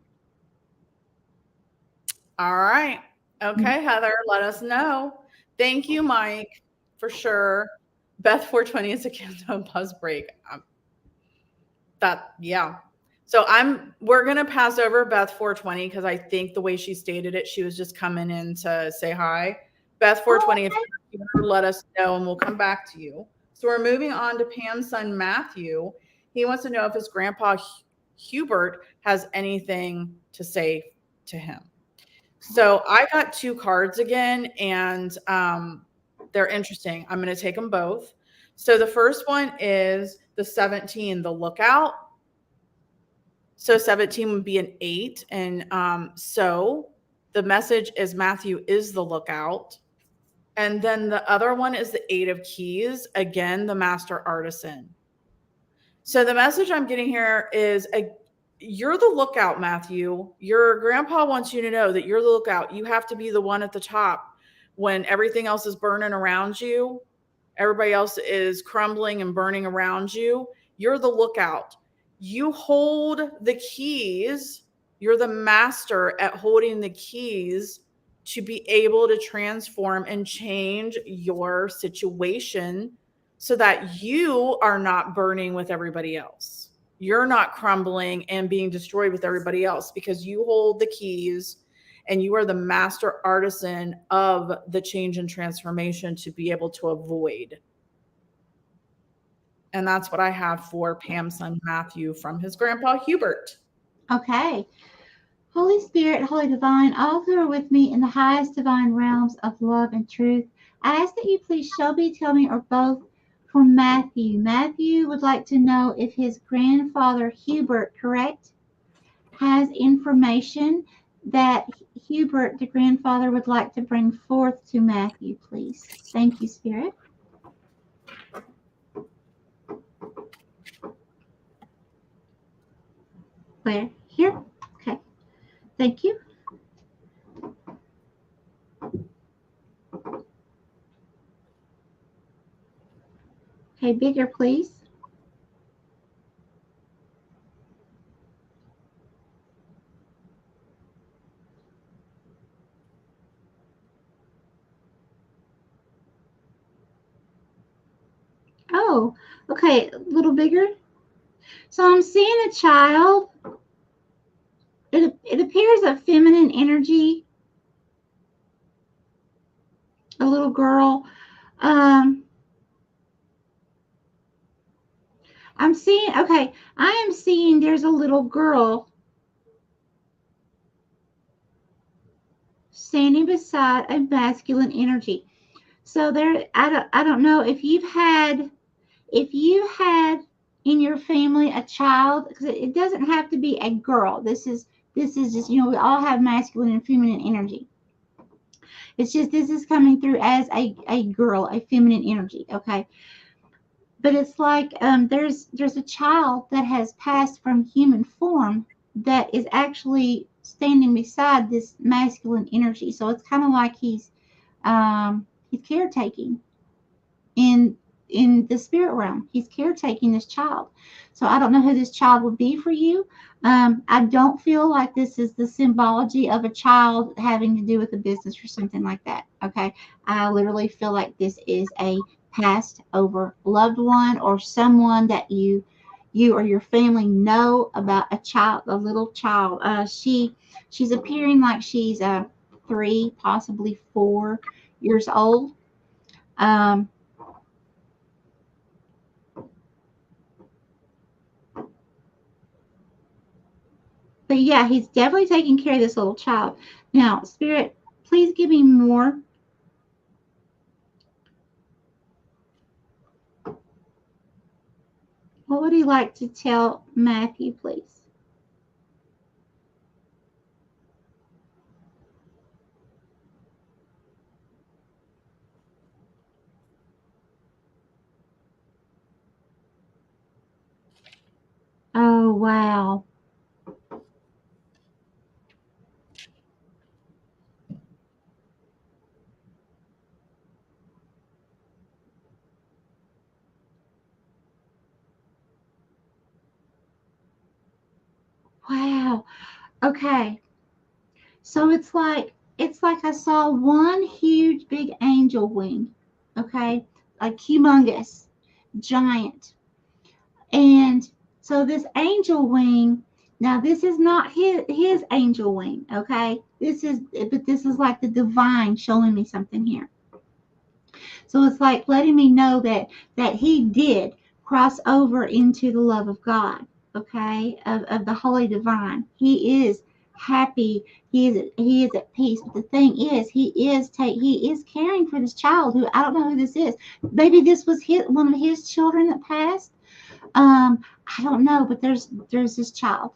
All right. Okay, Heather, let us know. Thank you, Mike, for sure. Beth 420 is a Canto Buzz break. Yeah. So we're gonna pass over Beth 420 because I think the way she stated it, she was just coming in to say hi. Beth 420, if you're here, let us know and we'll come back to you. So we're moving on to Pam's son Matthew. He wants to know if his grandpa Hubert has anything to say to him. So I got 2 cards again, and they're interesting. I'm going to take them both. So the first one is the 17, the lookout. So 17 would be an 8. And so the message is Matthew is the lookout. And then the other one is the 8 of keys. Again, the master artisan. So the message I'm getting here is you're the lookout, Matthew. Your grandpa wants you to know that you're the lookout. You have to be the one at the top when everything else is burning around you. Everybody else is crumbling and burning around you. You're the lookout. You hold the keys. You're the master at holding the keys to be able to transform and change your situation so that you are not burning with everybody else. You're not crumbling and being destroyed with everybody else because you hold the keys and you are the master artisan of the change and transformation to be able to avoid. And that's what I have for Pam's son Matthew from his grandpa Hubert. Okay. Holy Spirit, Holy Divine, all who are with me in the highest divine realms of love and truth, I ask that you please show me, tell me, or both for Matthew. Matthew would like to know if his grandfather Hubert, correct, has information that Hubert, the grandfather, would like to bring forth to Matthew, please. Thank you, Spirit. Where? Here? Okay. Thank you. Okay, bigger, please. Oh, okay, a little bigger. So I'm seeing a child. It appears a feminine energy, a little girl. I'm seeing, okay, I am seeing there's a little girl standing beside a masculine energy. So there, I don't know if you had in your family a child, because it doesn't have to be a girl. This is just, we all have masculine and feminine energy. It's just this is coming through as a girl, a feminine energy, okay? But it's like there's a child that has passed from human form that is actually standing beside this masculine energy. So it's kind of like he's caretaking in the spirit realm. He's caretaking this child. So I don't know who this child would be for you. I don't feel like this is the symbology of a child having to do with a business or something like that. Okay. I literally feel like this is a passed over loved one or someone that you or your family know about a little child. She's appearing like she's 3, possibly 4 years old. But yeah, he's definitely taking care of this little child. Now, Spirit, please give me more. What would he like to tell Matthew, please? Oh, wow. wow. Okay. So it's like I saw one huge big angel wing. Okay? Like humongous, giant. And so this angel wing, now this is not his angel wing, okay? This is like the divine showing me something here. So it's like letting me know that he did cross over into the love of God, okay, of the holy divine. He is happy. He is at peace. But the thing is, he is caring for this child who I don't know who this is. Maybe this was one of his children that passed. I don't know, but there's this child,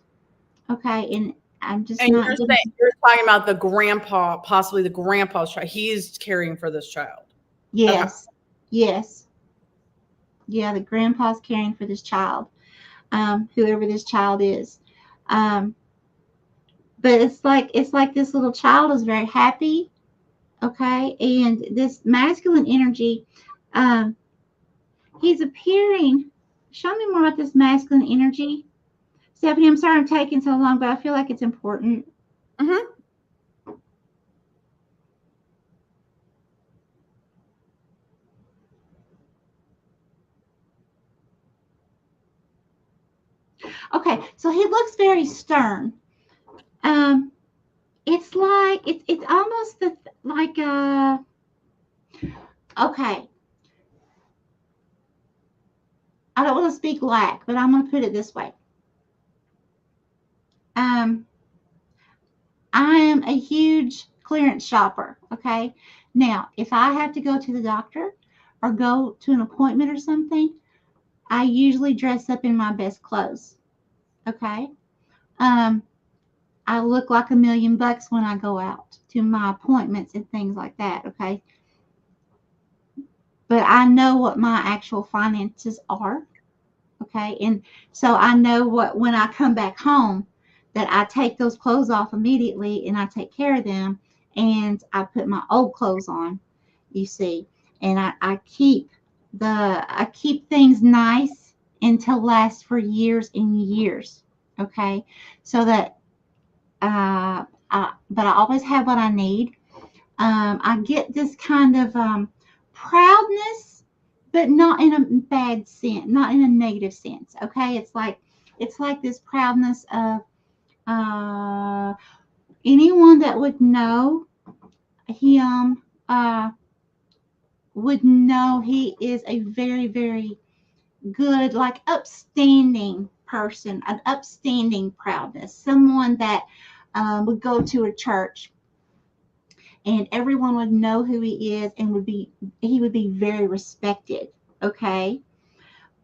okay, and I'm just And not. you're talking about the grandpa, possibly the grandpa's child. He's caring for this child. Yes, okay. Yes, yeah. The grandpa's caring for this child, whoever this child is, but it's like this little child is very happy, okay, and this masculine energy, he's appearing. Show me more about this masculine energy. Stephanie, I'm sorry I'm taking so long, but I feel like it's important. Mm-hmm. Okay, so he looks very stern. It's like it's almost like okay. I don't want to speak lack, but I'm going to put it this way. I am a huge clearance shopper, okay? Now, if I have to go to the doctor or go to an appointment or something, I usually dress up in my best clothes, okay? I look like $1,000,000 when I go out to my appointments and things like that, okay? But I know what my actual finances are, okay? And so I know what when I come back home, that I take those clothes off immediately and I take care of them and I put my old clothes on, you see. And I keep things nice and to last for years and years. Okay. So that but I always have what I need. I get this kind of proudness, but not in a bad sense, not in a negative sense. Okay. It's like this proudness of anyone that would know him would know he is a very, very good, like upstanding person, an upstanding proudness, someone that would go to a church and everyone would know who he is and he would be very respected, okay,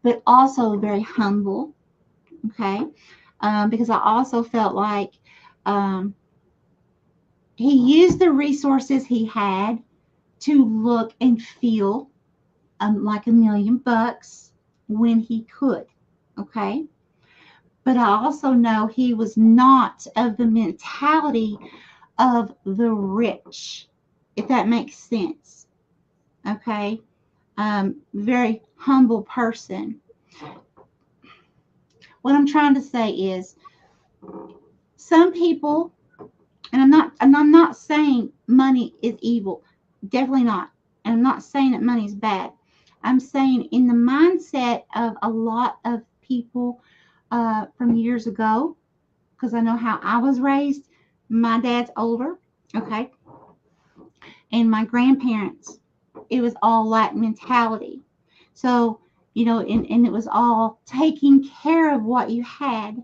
but also very humble, okay, because I also felt like he used the resources he had to look and feel like $1,000,000 when he could. Okay. But I also know he was not of the mentality of the rich, if that makes sense. Okay. Very humble person. What I'm trying to say is some people, and I'm not saying money is evil. Definitely not. And I'm not saying that money is bad. I'm saying in the mindset of a lot of people from years ago, because I know how I was raised. My dad's older, okay, and my grandparents, it was all that mentality. So, and it was all taking care of what you had.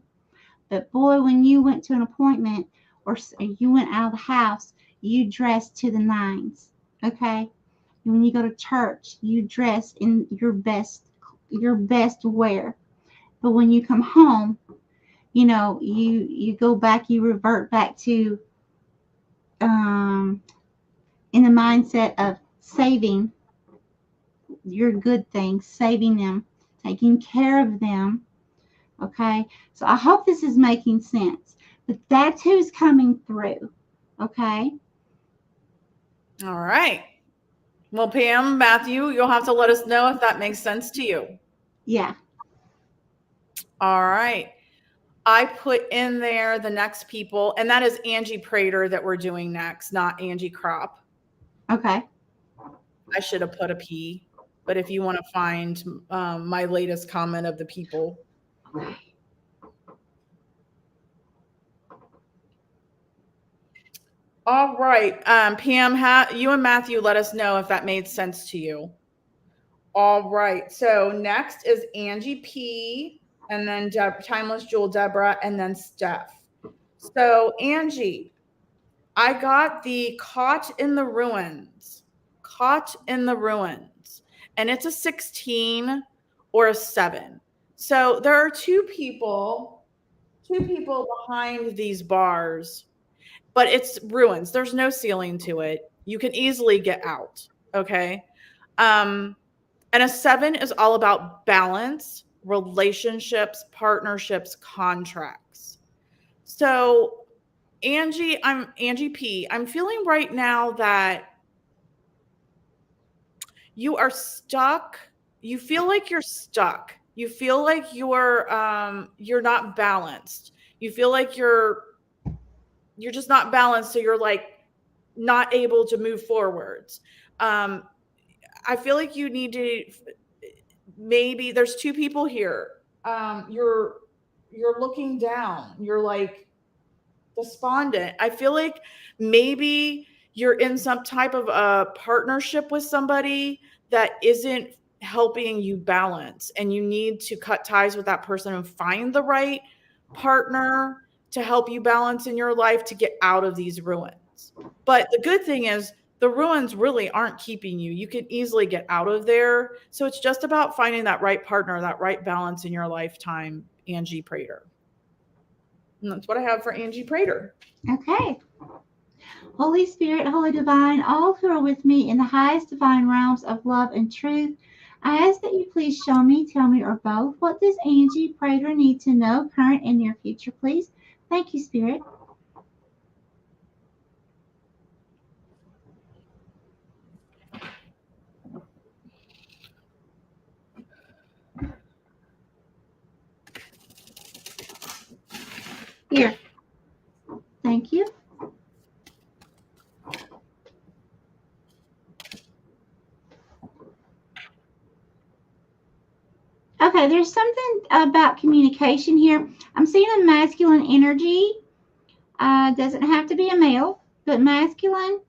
But boy, when you went to an appointment or you went out of the house, you dressed to the nines, okay? When you go to church, you dress in your best wear. But when you come home, you go back, you revert back to in the mindset of saving your good things, saving them, taking care of them. Okay, so I hope this is making sense. But that's who's coming through. Okay. All right. Well, Pam, Matthew, you'll have to let us know if that makes sense to you. Yeah. All right. I put in there the next people, and that is Angie Prater that we're doing next, not Angie Crop. Okay. I should have put a P, but if you want to find my latest comment of the people. Okay. All right. Pam, you and Matthew let us know if that made sense to you. All right. So next is Angie P, and then Timeless Jewel Deborah, and then Steph. So Angie, I got the Caught in the Ruins. Caught in the Ruins. And it's a 16 or a 7. So there are two people behind these bars, but it's ruins. There's no ceiling to it. You can easily get out. Okay. And a 7 is all about balance, relationships, partnerships, contracts. So Angie P, I'm feeling right now that you are stuck. You feel like you're stuck. You feel like you're not balanced. You feel like you're just not balanced, so you're like not able to move forwards. I feel like you need to, maybe there's two people here. You're looking down. You're like despondent. I feel like maybe you're in some type of a partnership with somebody that isn't helping you balance, and you need to cut ties with that person and find the right partner to help you balance in your life to get out of these ruins. But the good thing is the ruins really aren't keeping you. You can easily get out of there. So it's just about finding that right partner, that right balance in your lifetime, Angie Prater. And that's what I have for Angie Prater. Okay. Holy Spirit, Holy Divine, all who are with me in the highest divine realms of love and truth, I ask that you please show me, tell me, or both, what does Angie Prater need to know, current and near future, please? Thank you, Spirit. Here. Thank you. Okay, there's something about communication here. I'm seeing a masculine energy. Doesn't have to be a male, but masculine.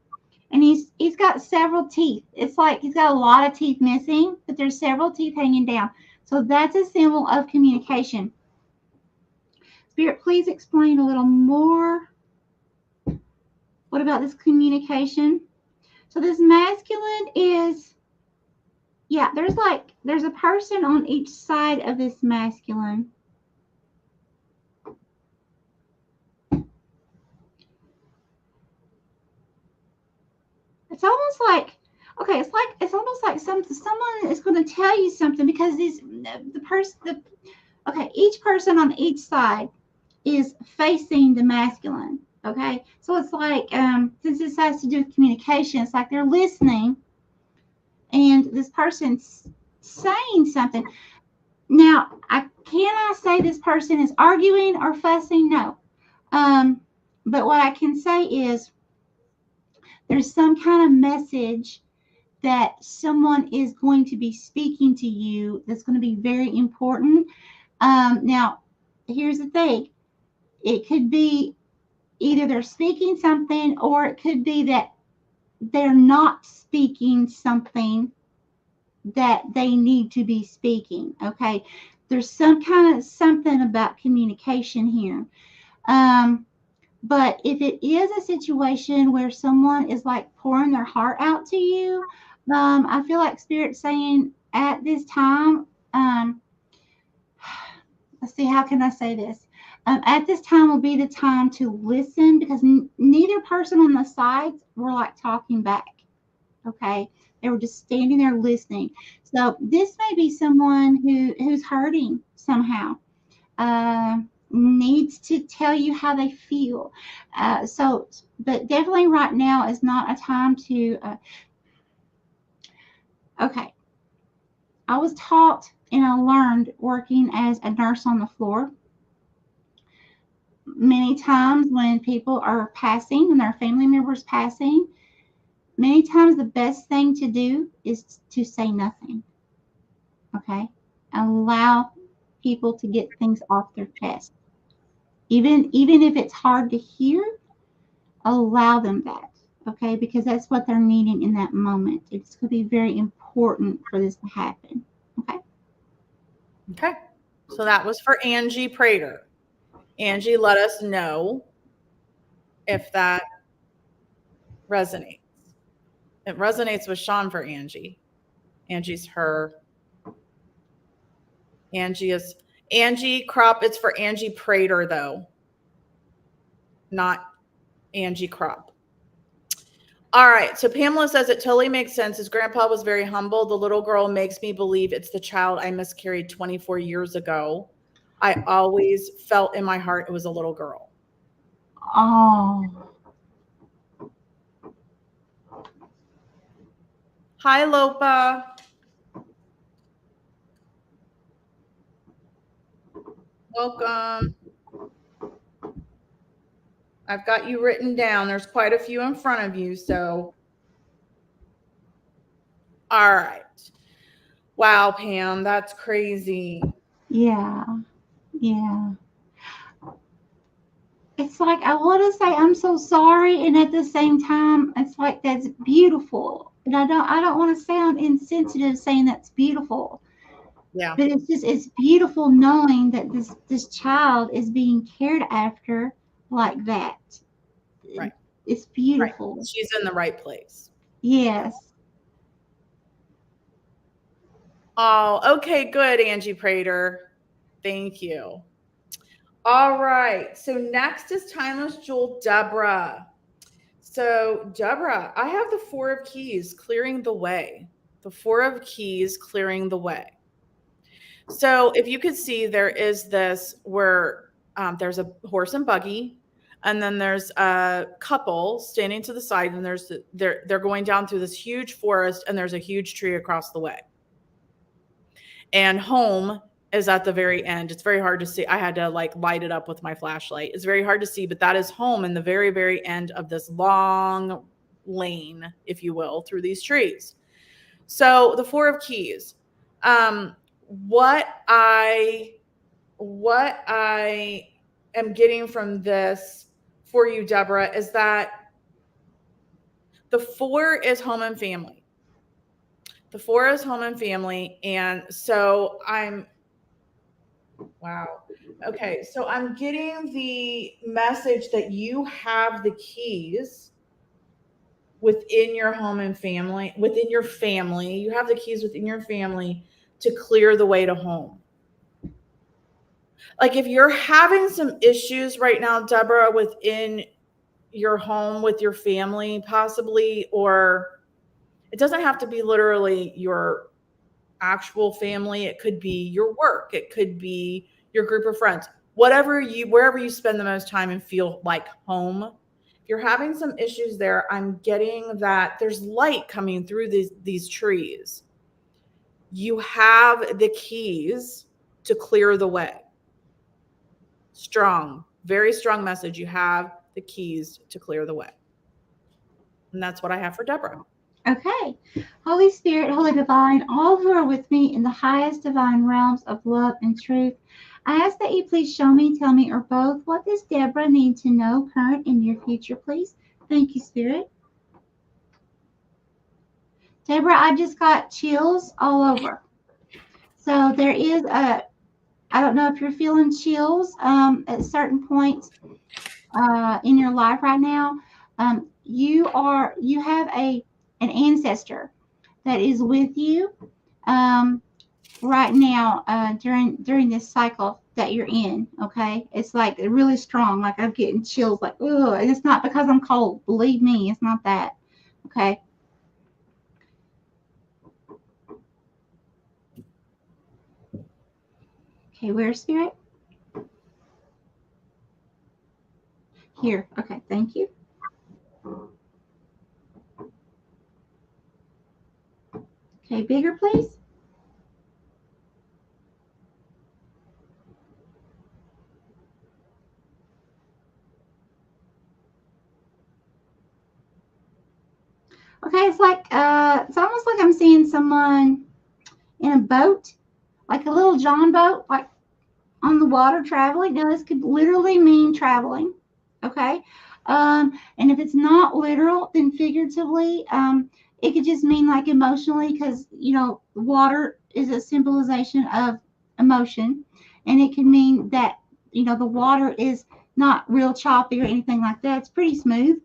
And he's got several teeth. It's like he's got a lot of teeth missing, but there's several teeth hanging down. So that's a symbol of communication. Spirit, please explain a little more. What about this communication? So this masculine is, yeah, there's a person on each side of this masculine. It's almost like, okay, it's almost like someone is going to tell you something, because okay, each person on each side is facing the masculine. Okay, so it's like, since this has to do with communication, it's like they're listening, and this person's saying something. Now, can I say this person is arguing or fussing? No. But what I can say is there's some kind of message that someone is going to be speaking to you that's going to be very important. Now, here's the thing. It could be either they're speaking something, or it could be that they're not speaking something that they need to be speaking. Okay, there's some kind of something about communication here. But if it is a situation where someone is like pouring their heart out to you, I feel like Spirit's saying at this time, let's see, how can I say this? At this time will be the time to listen, because neither person on the sides were like talking back. Okay, they were just standing there listening. So this may be someone who's hurting somehow, needs to tell you how they feel. But definitely right now is not a time to. Okay, I was taught and I learned working as a nurse on the floor many times when people are passing and their family members passing, many times the best thing to do is to say nothing. Okay? Allow people to get things off their chest. Even if it's hard to hear, allow them that. Okay? Because that's what they're needing in that moment. It's going to be very important for this to happen. Okay? Okay. So that was for Angie Prater. Angie, let us know if that resonates. It resonates with Sean for Angie. Angie's her. Angie Crop. It's for Angie Prater, though, not Angie Crop. All right. So Pamela says it totally makes sense. His grandpa was very humble. The little girl makes me believe it's the child I miscarried 24 years ago. I always felt in my heart it was a little girl. Oh. Hi, Lopa. Welcome. I've got you written down. There's quite a few in front of you. So, all right. Wow, Pam, that's crazy. Yeah. Yeah. It's like I want to say I'm so sorry, and at the same time, it's like that's beautiful. And I don't want to sound insensitive saying that's beautiful. Yeah. But it's beautiful knowing that this child is being cared after like that. Right. It's beautiful. Right. She's in the right place. Yes. Oh, okay, good, Angie Prater. Thank you. All right. So next is Timeless Jewel Deborah. So, Deborah, I have the Four of Keys clearing the way. The Four of Keys clearing the way. So, if you could see, there is this where there's a horse and buggy, and then there's a couple standing to the side, and they're going down through this huge forest, and there's a huge tree across the way. And home is at the very end. It's very hard to see. I had to light it up with my flashlight. It's very hard to see, but that is home in the very, very end of this long lane, if you will, through these trees. So the Four of Keys. What I am getting from this for you, Deborah, is that the four is home and family. The four is home and family. And so wow. Okay. So I'm getting the message that you have the keys within your home and family, within your family. You have the keys within your family to clear the way to home. Like if you're having some issues right now, Deborah, within your home with your family, possibly, or it doesn't have to be literally your actual family. It could be your work. It could be your group of friends, wherever you spend the most time and feel like home. If you're having some issues there, I'm getting that there's light coming through these trees. You have the keys to clear the way. Strong, very strong message. You have the keys to clear the way. And that's what I have for Deborah. Okay. Holy Spirit, Holy Divine, all who are with me in the highest divine realms of love and truth, I ask that you please show me, tell me, or both, what does Deborah need to know, current and near future, please? Thank you, Spirit. Deborah, I just got chills all over. So there is I don't know if you're feeling chills at certain points in your life right now. You have an ancestor that is with you right now during this cycle that you're in. Okay, it's like really strong. Like I'm getting chills. Like, oh, and it's not because I'm cold. Believe me, it's not that. Okay. Okay, where's Spirit? Here. Okay, thank you. Okay, bigger, please. seeing someone in a boat, like a little John boat, like on the water traveling. Now, this could literally mean traveling, okay? And if it's not literal, then figuratively, it could just mean like emotionally, because, water is a symbolization of emotion. And it can mean that, the water is not real choppy or anything like that. It's pretty smooth.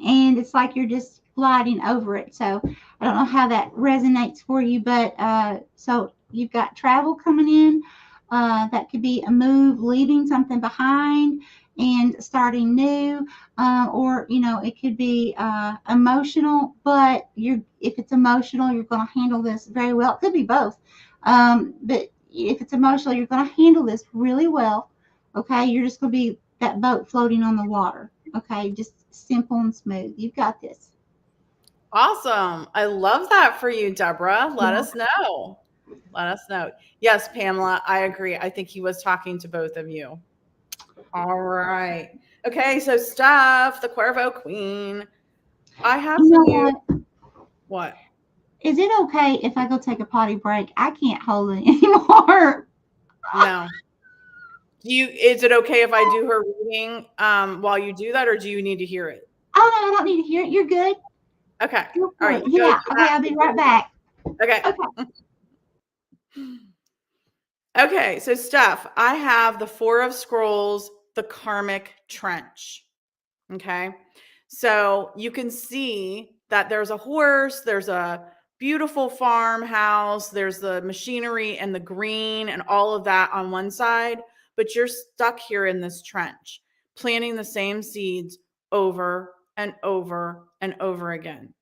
And it's like you're just gliding over it. So I don't know how that resonates for you, but so you've got travel coming in. That could be a move, leaving something behind and starting new, or it could be emotional. But if it's emotional, you're going to handle this very well. It could be both, but if it's emotional, you're going to handle this really well. Okay, you're just going to be that boat floating on the water. Okay, just simple and smooth. You've got this. Awesome. I love that for you, Deborah. Let us know. Let us know. Yes, Pamela, I agree. I think he was talking to both of you. All right. Okay, so Steph, the Cuervo Queen. I have for you. What? Is it okay if I go take a potty break? I can't hold it anymore. No. Is it okay if I do her reading while you do that, or do you need to hear it? Oh, no, I don't need to hear it. You're good. Okay. All right. Yeah. Okay, I'll be right back. Okay. Okay, so Steph, I have the Four of Scrolls, the Karmic Trench. Okay, so you can see that there's a horse, there's a beautiful farmhouse, there's the machinery and the green and all of that on one side, but you're stuck here in this trench, planting the same seeds over and over and over again.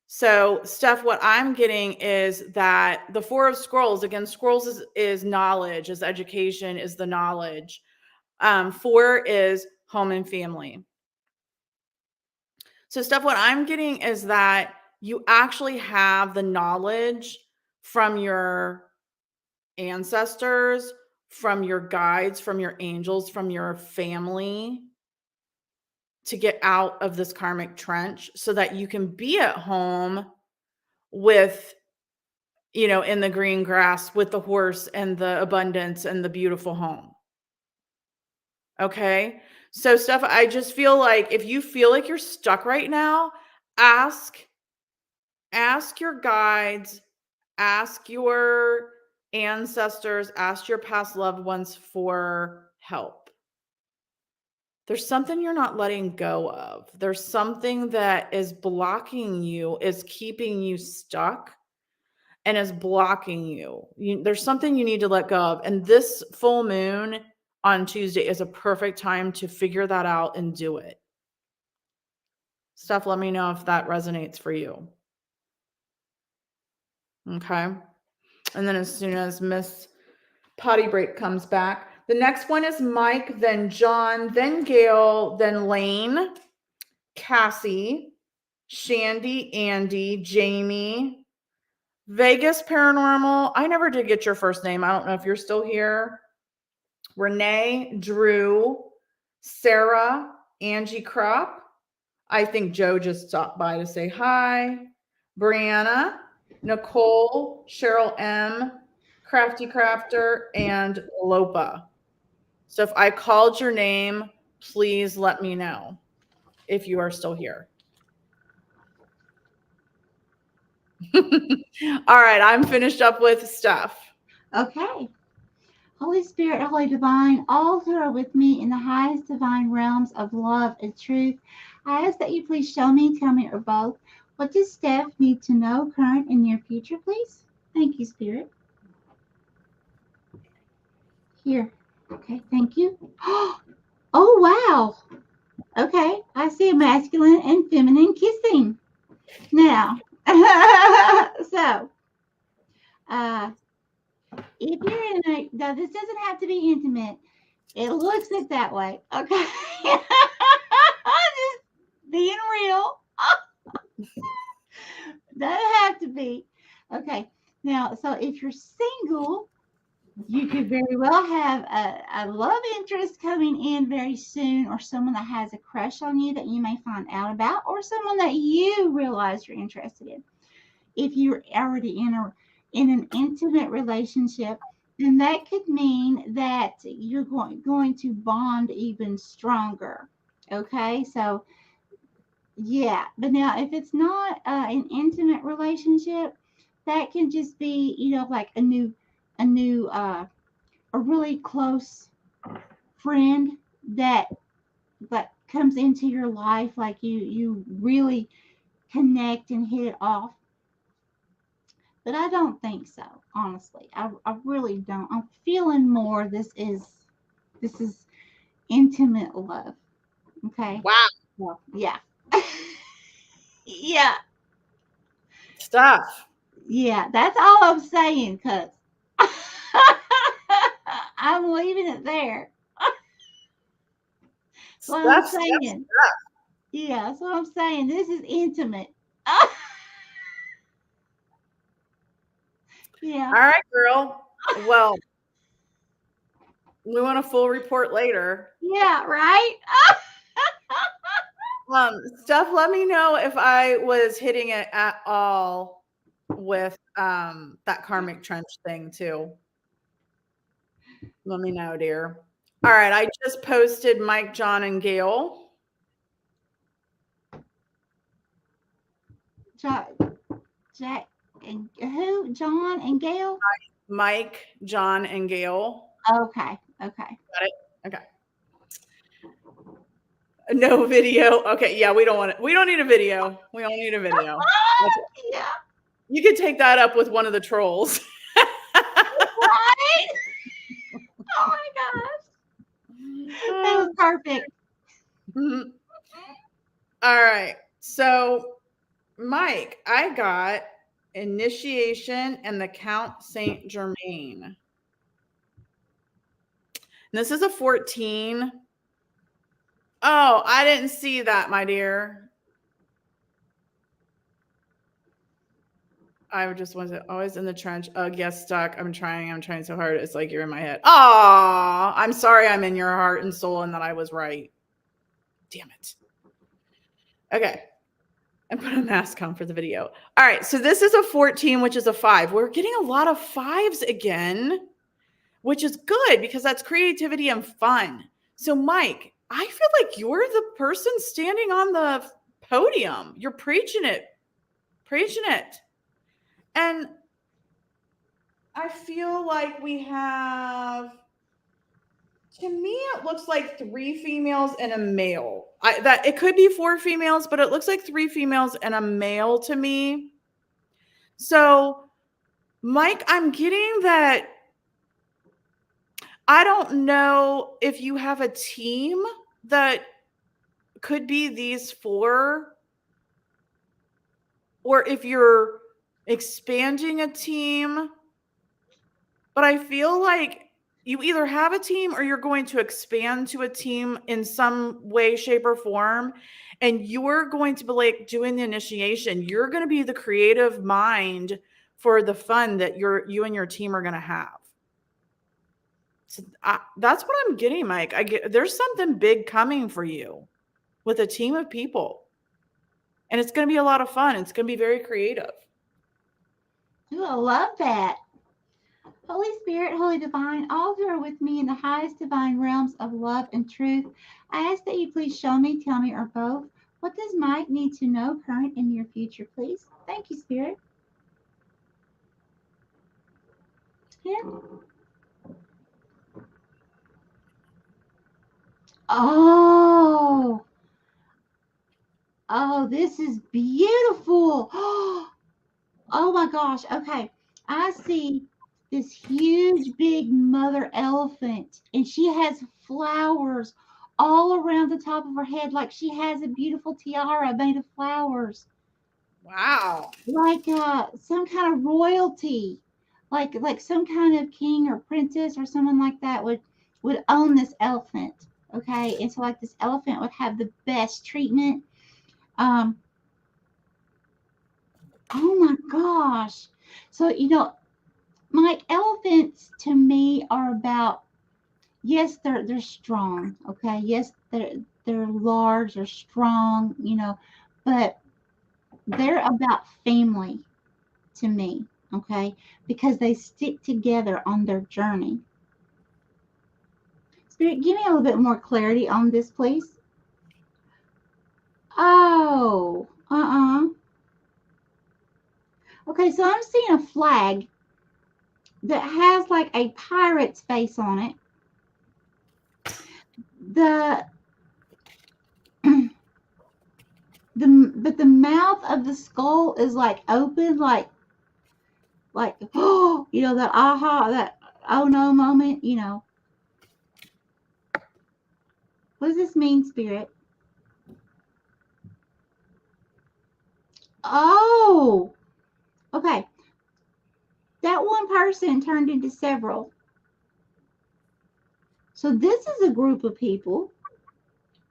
So, Steph, what I'm getting is that the Four of Scrolls, again, scrolls is knowledge, is education, is the knowledge. Four is home and family. So, Steph, what I'm getting is that you actually have the knowledge from your ancestors, from your guides, from your angels, from your family to get out of this karmic trench so that you can be at home with, in the green grass with the horse and the abundance and the beautiful home. Okay. So, Steph, I just feel like if you feel like you're stuck right now, ask your guides, ask your ancestors, ask your past loved ones for help. There's something you're not letting go of. There's something that is blocking you, is keeping you stuck, and is blocking you. There's something you need to let go of. And this full moon on Tuesday is a perfect time to figure that out and do it. Steph, let me know if that resonates for you. Okay. And then as soon as Miss Potty Break comes back, the next one is Mike, then John, then Gail, then Lane, Cassie, Shandy, Andy, Jamie, Vegas Paranormal. I never did get your first name. I don't know if you're still here. Renee, Drew, Sarah, Angie Crop. I think Joe just stopped by to say hi. Brianna, Nicole, Cheryl M, Crafty Crafter, and Lopa. So if I called your name, please let me know if you are still here. All right, I'm finished up with stuff. Okay. Holy Spirit, Holy Divine, all who are with me in the highest divine realms of love and truth, I ask that you please show me, tell me, or both, what does Steph need to know, current and near future, please? Thank you, Spirit. Here. Okay, thank you. Oh, wow. Okay, I see a masculine and feminine kissing. Now, so, if you're in a, now this doesn't have to be intimate. It looks it that way. Okay. Just being real. Doesn't have to be. Okay. Now, so if you're single, you could very well have a love interest coming in very soon, or someone that has a crush on you that you may find out about, or someone that you realize you're interested in. if you're already in an intimate relationship, then that could mean that you're going to bond even stronger. Okay, so yeah, but now if it's not an intimate relationship, that can just be, like a a really close friend that comes into your life, like you really connect and hit it off. But I don't think so, honestly. I really don't. I'm feeling more this is intimate love. Okay. Wow. Well, yeah. Yeah. Stuff. Yeah. That's all I'm saying, cuz I'm leaving it there. That's what I'm Stuff, stuff, saying. stuff. Yeah, that's what I'm saying. This is intimate. Yeah. All right, girl. Well, we want a full report later. Yeah, right? Stuff, let me know if I was hitting it at all with that karmic trench thing too. Let me know, dear. All right, I just posted Mike, John, and Gail. Jack and who? John and Gail? Mike, John, and Gail. Okay. Okay. Got it? Okay. No video. Okay, yeah, we don't want it. We don't need a video. We don't need a video. Yeah. You could take that up with one of the trolls. Right? Oh my gosh. That was perfect. All right. So, Mike, I got initiation and the Count Saint Germain. And this is a 14. Oh, I didn't see that, my dear. I just wasn't always in the trench. Ugh, yes, stuck. I'm trying so hard. It's like you're in my head. Oh, I'm sorry I'm in your heart and soul and that I was right. Damn it. Okay. And put a mask on for the video. All right. So this is a 14, which is a 5. We're getting a lot of 5s again, which is good because that's creativity and fun. So, Mike, I feel like you're the person standing on the podium. You're preaching it. Preaching it. And I feel like we have, to me, it looks like 3 females and a male. That it could be 4 females, but it looks like 3 females and a male to me. So, Mike, I'm getting that. I don't know if you have a team that could be these 4, or if you're expanding a team, but I feel like you either have a team or you're going to expand to a team in some way, shape, or form, and you're going to be like doing the initiation. You're going to be the creative mind for the fun that you and your team are going to have. So that's what I'm getting, Mike. There's something big coming for you with a team of people, and it's going to be a lot of fun. It's going to be very creative. Ooh, I love that. Holy Spirit, Holy Divine, all who are with me in the highest divine realms of love and truth, I ask that you please show me, tell me, or both, what does Mike need to know, current and near future, please? Thank you, Spirit. Here. Oh, this is beautiful. Oh my gosh. Okay. I see this huge big mother elephant, and she has flowers all around the top of her head, like she has a beautiful tiara made of flowers. Wow. Like some kind of royalty. Like some kind of king or princess or someone like that would own this elephant. Okay. And so like this elephant would have the best treatment. Oh my gosh. So, Mike, elephants to me are about, yes, they're strong. Okay. Yes, they're large, they're strong, but they're about family. to me, okay? Because they stick together on their journey. Spirit, give me a little bit more clarity on this, please. Oh, Okay, so I'm seeing a flag that has like a pirate's face on it. But the mouth of the skull is like open, like oh, that aha, that oh no moment, What does this mean, Spirit? Oh, okay. That one person turned into several. So this is a group of people,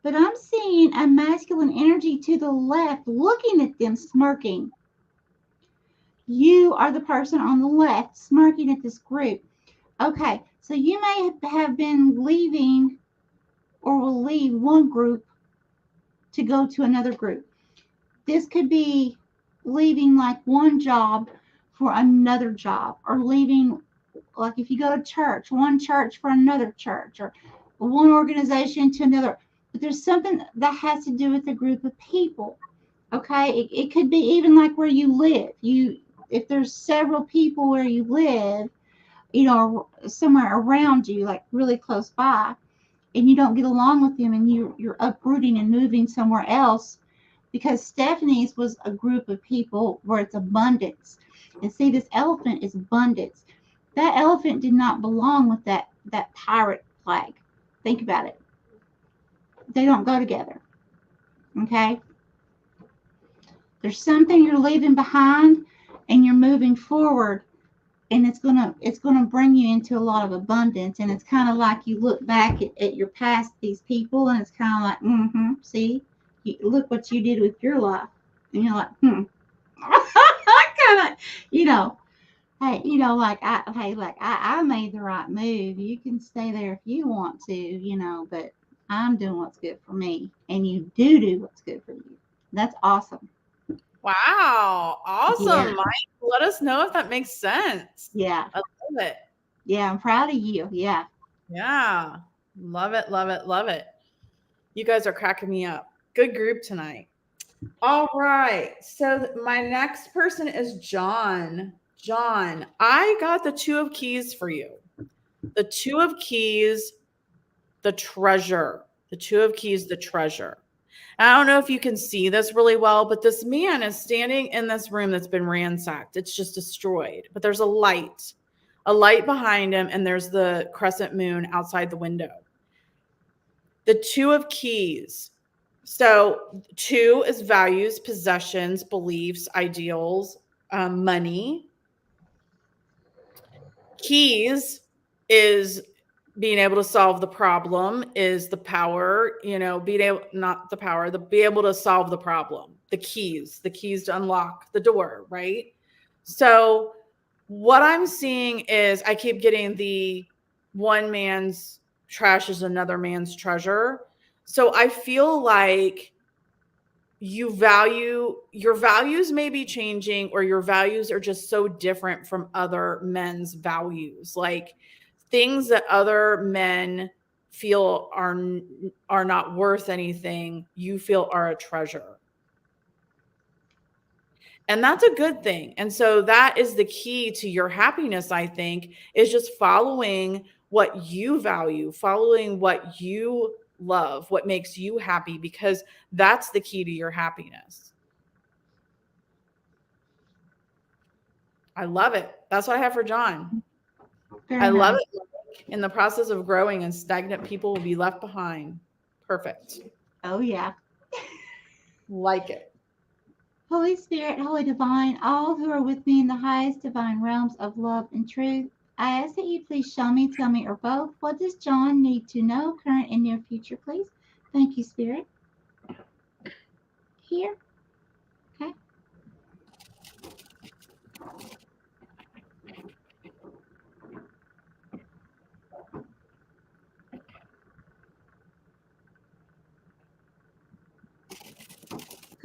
but I'm seeing a masculine energy to the left looking at them smirking. You are the person on the left smirking at this group. Okay, so you may have been leaving or will leave one group to go to another group. This could be leaving like one job for another job, or leaving, like if you go to church, one church for another church, or one organization to another. But there's something that has to do with a group of people. Okay, it could be even like where you live. If there's several people where you live, somewhere around you, like really close by, and you don't get along with them, and you're uprooting and moving somewhere else, because Stephanie's was a group of people where it's abundance. And see, this elephant is abundance. That elephant did not belong with that pirate flag. Think about it. They don't go together. Okay? There's something you're leaving behind and you're moving forward, and it's gonna bring you into a lot of abundance. And it's kind of like you look back at your past, these people, and it's kind of like, see, look what you did with your life. And you're like, kind of, hey, I made the right move. You can stay there if you want to, but I'm doing what's good for me, and you do what's good for you. That's awesome. Wow. Awesome, Yeah. Mike. Let us know if that makes sense. Yeah. I love it. Yeah, I'm proud of you. Yeah. Yeah. Love it. Love it. Love it. You guys are cracking me up. Good group tonight. All right. So my next person is John. John, I got the Two of Keys for you. The Two of Keys, the treasure. The Two of Keys, the treasure. And I don't know if you can see this really well, but this man is standing in this room that's been ransacked. It's just destroyed. But there's a light behind him, and there's the crescent moon outside the window. The Two of Keys. So 2 is values, possessions, beliefs, ideals, money. Keys is being able to solve the problem, is the power, being able, not the power, be able to solve the problem, the keys to unlock the door, right? So what I'm seeing is I keep getting the one man's trash is another man's treasure. So I feel like your values may be changing, or your values are just so different from other men's values. Like things that other men feel are not worth anything, you feel are a treasure. And that's a good thing. And so that is the key to your happiness, I think, is just following what you value, following what you love, what makes you happy, because that's the key to your happiness. I love it. That's what I have for John. I love it. In the process of growing, and stagnant people will be left behind. Perfect. Oh, yeah. Like it. Holy Spirit, Holy Divine, all who are with me in the highest divine realms of love and truth, I ask that you please show me, tell me, or both, what does John need to know, current and near future, please? Thank you, Spirit. Here. Okay.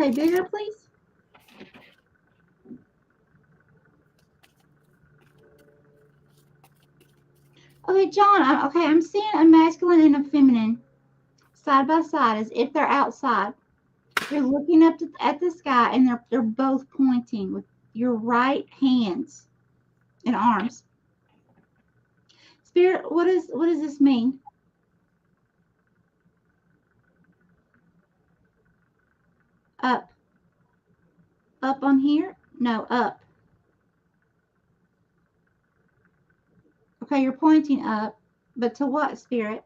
Okay, bigger, please. Okay, John. I'm seeing a masculine and a feminine side by side, as if they're outside. They're looking up at the sky, and they're both pointing with your right hands and arms. Spirit, what does this mean? Up. Up on here? No, up. Okay, you're pointing up, but to what, Spirit?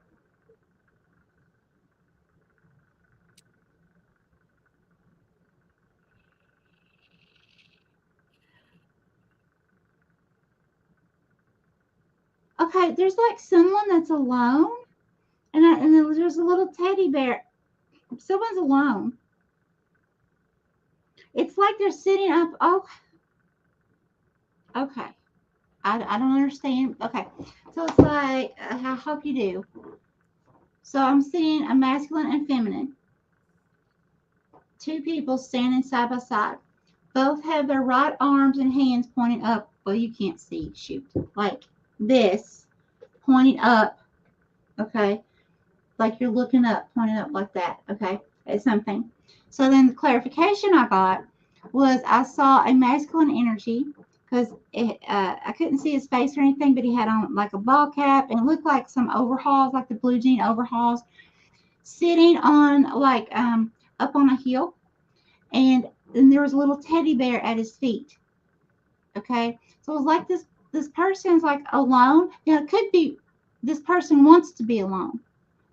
Okay, there's like someone that's alone, and there's a little teddy bear. Someone's alone. It's like they're sitting up. Oh, okay. I don't understand. Okay, so it's like, I hope you do. So I'm seeing a masculine and feminine. Two people standing side by side. Both have their right arms and hands pointing up. Well, you can't see. Shoot. Like this, pointing up. Okay. Like you're looking up, pointing up like that. Okay. At something. So then the clarification I got was I saw a masculine energy, because I couldn't see his face or anything, but he had on like a ball cap, and it looked like some overalls, like the blue jean overalls, sitting on like up on a hill, and then there was a little teddy bear at his feet. Okay, so it was like this person's like alone. Now it could be this person wants to be alone,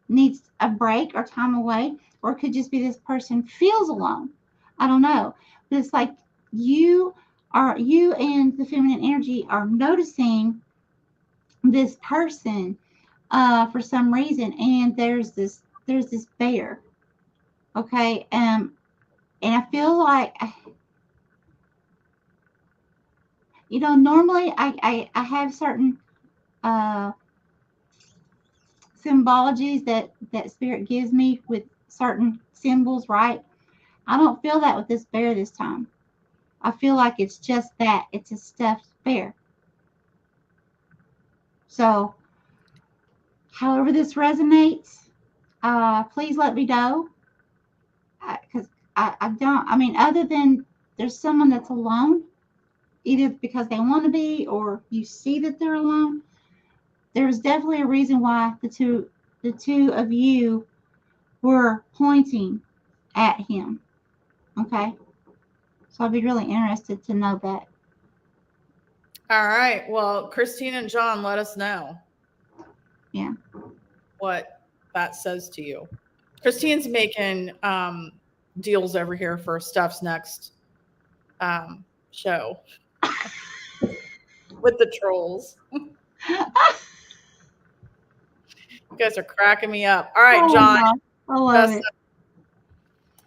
needs a break or time away, or it could just be this person feels alone. I don't know, but it's like you and the feminine energy are noticing this person for some reason, and there's this bear. Okay, and I feel like, normally I have certain uh, symbologies that spirit gives me with certain symbols, right? I don't feel that with this bear this time. I feel like it's just that. It's a stuffed bear. So, however this resonates, please let me know. Because I don't, I mean, other than there's someone that's alone, either because they want to be or you see that they're alone, there's definitely a reason why the two of you were pointing at him. Okay? So I'd be really interested to know that. All right. Well, Christine and John, let us know. Yeah. What that says to you. Christine's making deals over here for Steph's next show with the trolls. You guys are cracking me up. All right, John. I love it.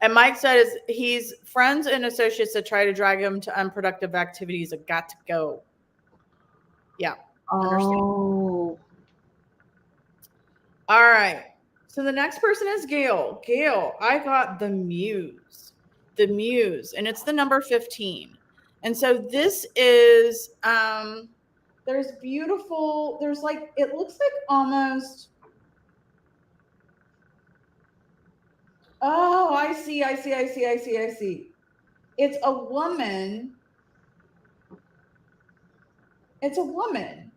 And Mike said he's friends and associates that try to drag him to unproductive activities have got to go. Yeah. Understand. Oh. All right. So the next person is Gail. Gail, I got the Muse. The Muse. And it's the number 15. And so this is there's beautiful, there's like, it looks like almost, oh, I see. It's a woman. It's a woman.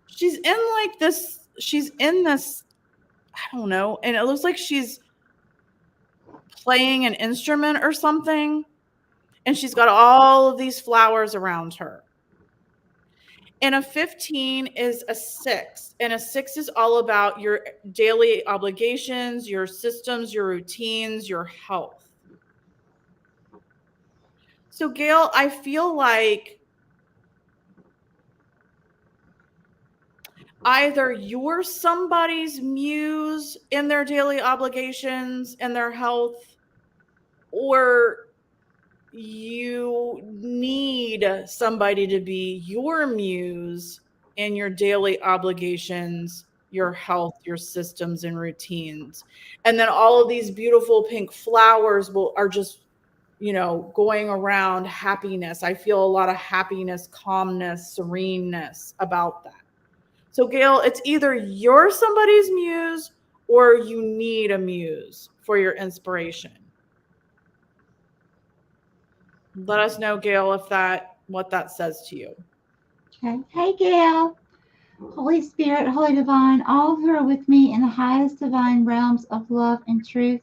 She's in like this, I don't know, and it looks like she's playing an instrument or something, and she's got all of these flowers around her. And a 15 is a 6, and a 6 is all about your daily obligations, your systems, your routines, your health. So Gail, I feel like either you're somebody's muse in their daily obligations and their health, or you need somebody to be your muse in your daily obligations, your health, your systems and routines. And then all of these beautiful pink flowers are just, going around happiness. I feel a lot of happiness, calmness, sereneness about that. So, Gail, it's either you're somebody's muse or you need a muse for your inspiration. Let us know, Gail, what that says to you. Okay. Hey, Gail. Holy Spirit, Holy Divine, all who are with me in the highest divine realms of love and truth,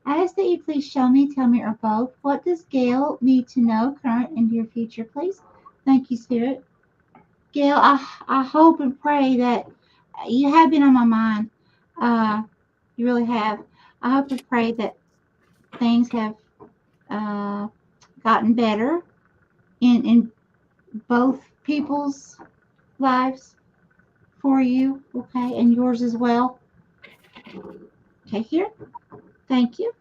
I ask that you please show me, tell me, or both. What does Gail need to know, current and your future, please? Thank you, Spirit. Gail, I hope and pray that you have been on my mind. You really have. I hope and pray that things have gotten better in both people's lives for you, okay, and yours as well. Okay, here. Thank you.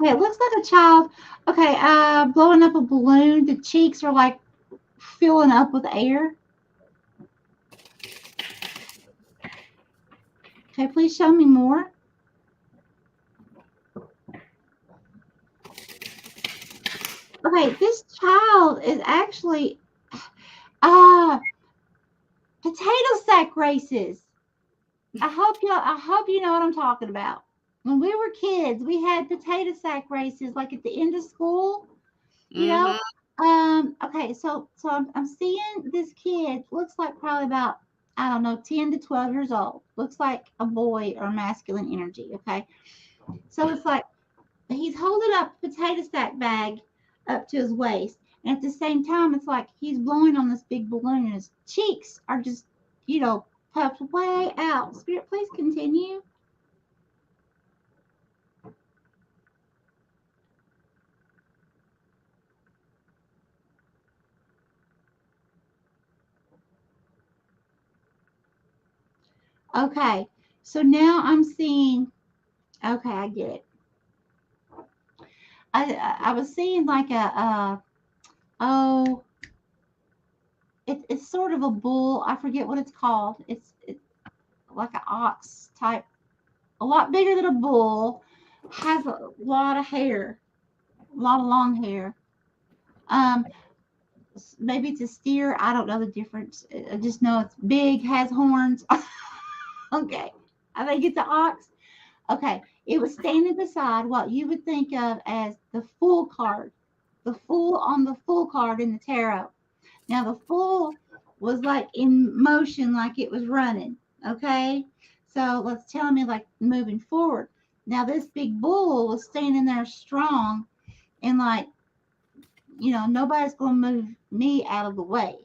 Okay, it looks like a child. Okay, blowing up a balloon. The cheeks are like filling up with air. Okay, please show me more. Okay, this child is actually potato sack races. I hope you know what I'm talking about. When we were kids, we had potato sack races like at the end of school, you know. Okay, so I'm seeing this kid looks like probably about, I don't know, 10 to 12 years old. Looks like a boy or masculine energy, okay? So it's like he's holding up a potato sack bag up to his waist. And at the same time, it's like he's blowing on this big balloon and his cheeks are just, puffed way out. Spirit, please continue. Okay, so now I'm seeing, okay, I get it. I was seeing like oh, it's sort of a bull. I forget what it's called. It's like an ox type, a lot bigger than a bull, has a lot of hair, a lot of long hair. Um, maybe it's a steer. I don't know the difference. I just know it's big, has horns. Okay, I think it's an ox. Okay, it was standing beside what you would think of as the Fool card, the Fool on the Fool card in the tarot. Now the Fool was like in motion, like it was running. Okay, so let's tell me like moving forward. Now this big bull was standing there strong and like, nobody's gonna move me out of the way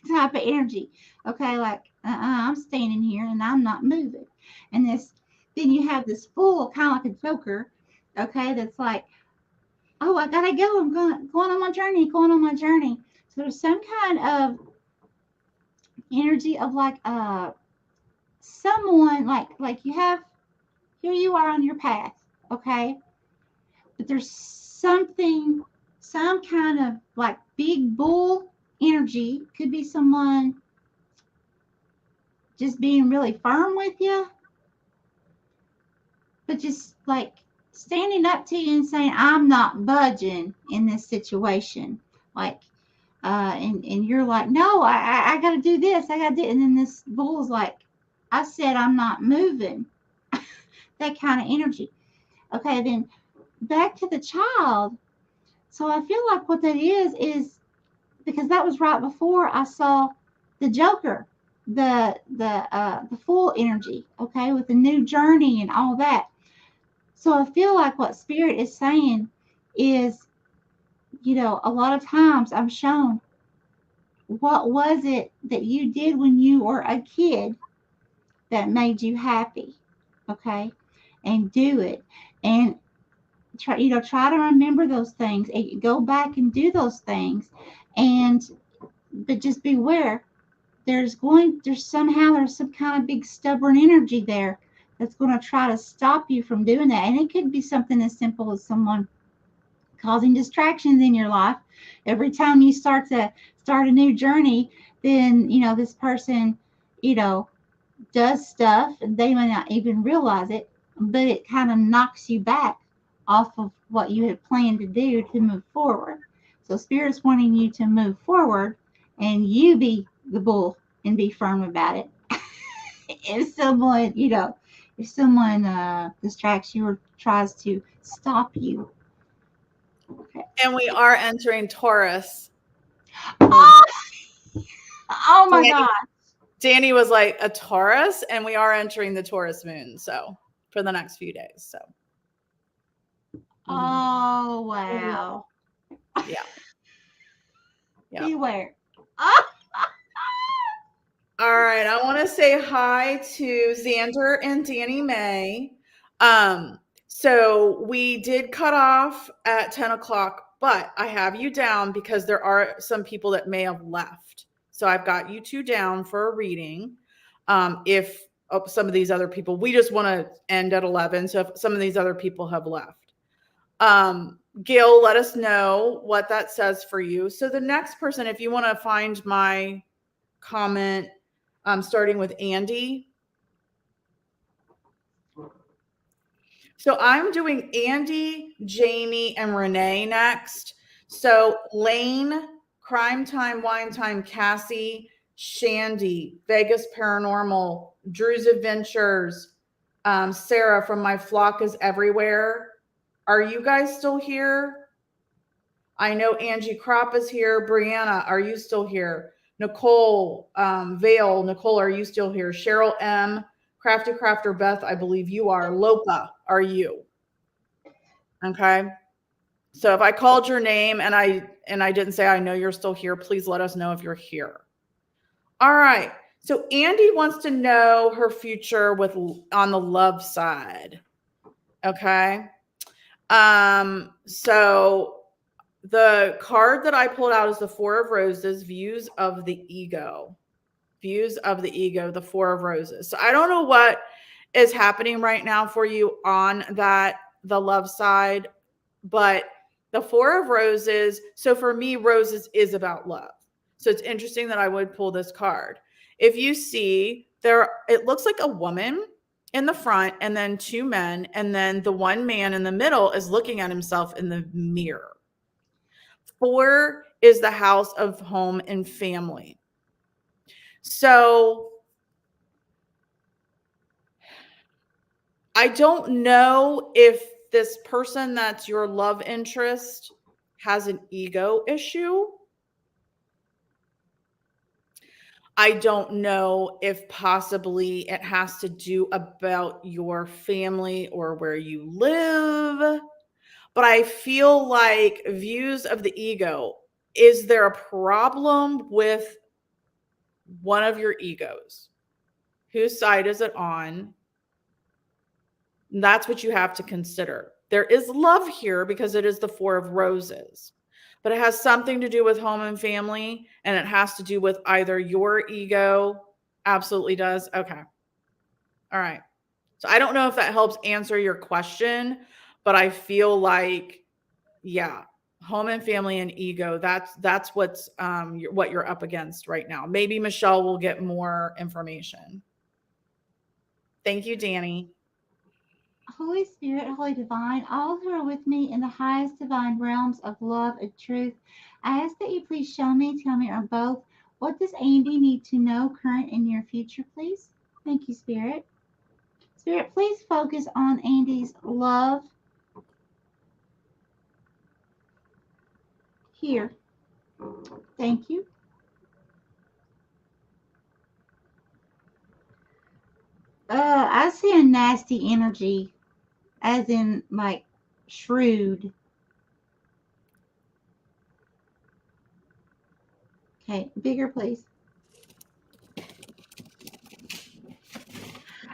type of energy. Okay, like I'm standing here and I'm not moving. And then you have this Fool, kind of like a joker, okay, that's like, oh, I gotta go. I'm going on my journey, going on my journey. So there's some kind of energy of like someone like you have, here you are on your path, okay, but there's something, some kind of like big bull energy, could be someone just being really firm with you, but just like standing up to you and saying, I'm not budging in this situation. Like, and you're like, no, I got to do this. I got to do it. And then this bull's like, I said, I'm not moving. That kind of energy. Okay, then back to the child. So I feel like what that is because that was right before I saw the Joker, the Fool energy, okay, with the new journey and all that. So I feel like what Spirit is saying is, a lot of times I'm shown what was it that you did when you were a kid that made you happy, okay, and do it, and try to remember those things and go back and do those things, but just beware. There's some kind of big stubborn energy there that's going to try to stop you from doing that. And it could be something as simple as someone causing distractions in your life. Every time you start a new journey, then, this person, does stuff and they may not even realize it, but it kind of knocks you back off of what you had planned to do to move forward. So Spirit's wanting you to move forward and you be the bull and be firm about it. If someone, if someone distracts you or tries to stop you. Okay. And we are entering Taurus. Oh, oh my Danny, God. Danny was like a Taurus, and we are entering the Taurus moon. So for the next few days. So. Oh, wow. Yeah. Yeah. Beware. Oh. All right. I want to say hi to Xander and Danny May. So we did cut off at 10 o'clock, but I have you down because there are some people that may have left. So I've got you two down for a reading. If some of these other people, we just want to end at 11. So if some of these other people have left, Gil, let us know what that says for you. So the next person, if you want to find my comment, starting with Andy. So I'm doing Andy, Jamie, and Renee next. So Lane, Crime Time, Wine Time, Cassie, Shandy, Vegas Paranormal, Drew's Adventures, Sarah from My Flock is Everywhere. Are you guys still here? I know Angie Kropp is here. Brianna, are you still here? Nicole, Vale, Nicole, are you still here? Cheryl M, Crafty Crafter Beth, I believe you are. Lopa, are you? Okay. So if I called your name and I didn't say I know you're still here, please let us know if you're here. All right. So Andy wants to know her future on the love side. Okay. So the card that I pulled out is the Four of Roses, Views of the Ego. Views of the Ego, the Four of Roses. So I don't know what is happening right now for you on the love side, but the Four of Roses, so for me, roses is about love. So it's interesting that I would pull this card. If you see there, it looks like a woman in the front and then two men, and then the one man in the middle is looking at himself in the mirror. 4 is the house of home and family. So I don't know if this person that's your love interest has an ego issue. I don't know if possibly it has to do about your family or where you live. But I feel like views of the ego, is there a problem with one of your egos? Whose side is it on? And that's what you have to consider. There is love here because it is the Four of Roses, but it has something to do with home and family, and it has to do with either your ego. Absolutely does. Okay. All right. So I don't know if that helps answer your question, but I feel like, yeah, home and family and ego, that's what's what you're up against right now. Maybe Michelle will get more information. Thank you, Danny. Holy Spirit, Holy Divine, all who are with me in the highest divine realms of love and truth, I ask that you please show me, tell me, or both, what does Andy need to know, current and near future, please? Thank you, Spirit. Spirit, please focus on Andy's love here. Thank you. I see a nasty energy, as in like shrewd. Okay, bigger, please.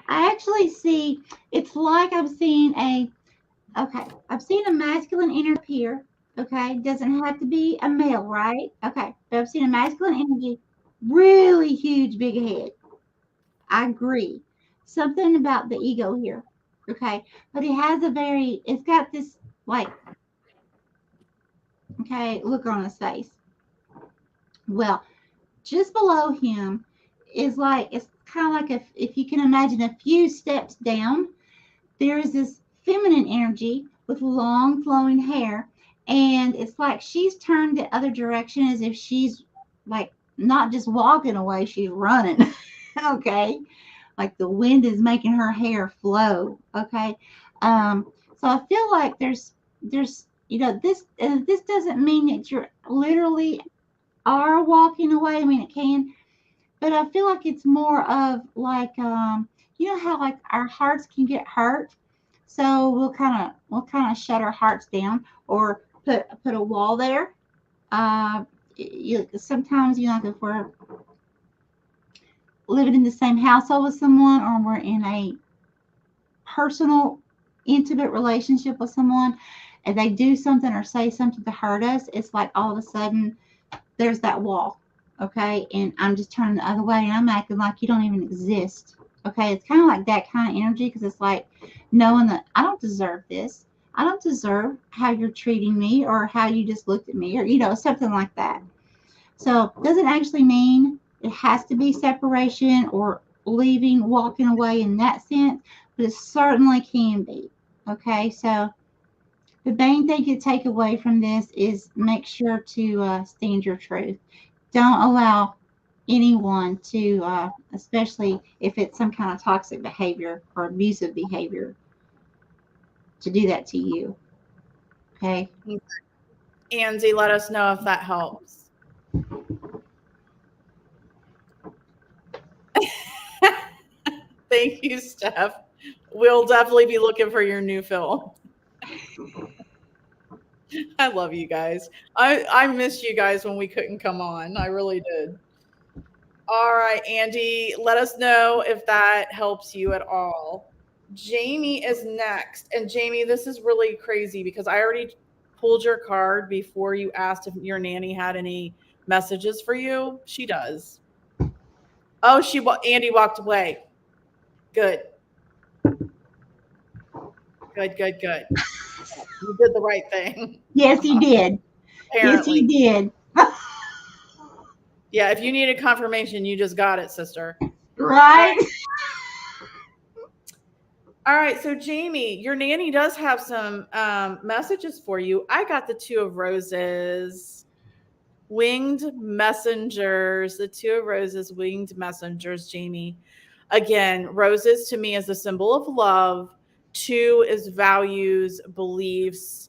I actually see, it's like I'm seeing I've seen a masculine energy here. Okay, doesn't have to be a male, right? Okay, but I've seen a masculine energy, really huge, big head. I agree. Something about the ego here. Okay, but he has it's got this like, okay, look on his face. Well, just below him is like, it's kind of like if you can imagine a few steps down, there is this feminine energy with long flowing hair, And it's like she's turned the other direction as if she's like not just walking away, she's running. Okay. Like the wind is making her hair flow. Okay. So I feel like there's this doesn't mean that you're literally are walking away. I mean, it can, but I feel like it's more of like how like our hearts can get hurt, so we'll kind of shut our hearts down or put a wall there. Sometimes like if we're living in the same household with someone or we're in a personal, intimate relationship with someone, and they do something or say something to hurt us, it's like all of a sudden there's that wall, okay? And I'm just turning the other way and I'm acting like you don't even exist, okay? It's kind of like that kind of energy because it's like knowing that I don't deserve this. I don't deserve how you're treating me or how you just looked at me or, something like that. So it doesn't actually mean it has to be separation or leaving, walking away in that sense, but it certainly can be, okay? So the main thing you take away from this is make sure to stand your truth. Don't allow anyone to, especially if it's some kind of toxic behavior or abusive behavior, to do that to you. Okay? Andy, let us know if that helps. Thank you, Steph. We'll definitely be looking for your new film. I love you guys. I missed you guys when we couldn't come on. I really did. All right, Andy, let us know if that helps you at all. Jamie is next. And Jamie, this is really crazy because I already pulled your card before you asked if your nanny had any messages for you. She does. Oh, Andy walked away. Good. Good. You did the right thing. Yes, he did. Apparently. Yes, he did. Yeah, if you needed confirmation, you just got it, sister. Right? All right, so Jamie, your nanny does have some messages for you. I got the Two of Roses, winged messengers, the Two of Roses, winged messengers, Jamie. Again, roses to me is a symbol of love. Two is values, beliefs,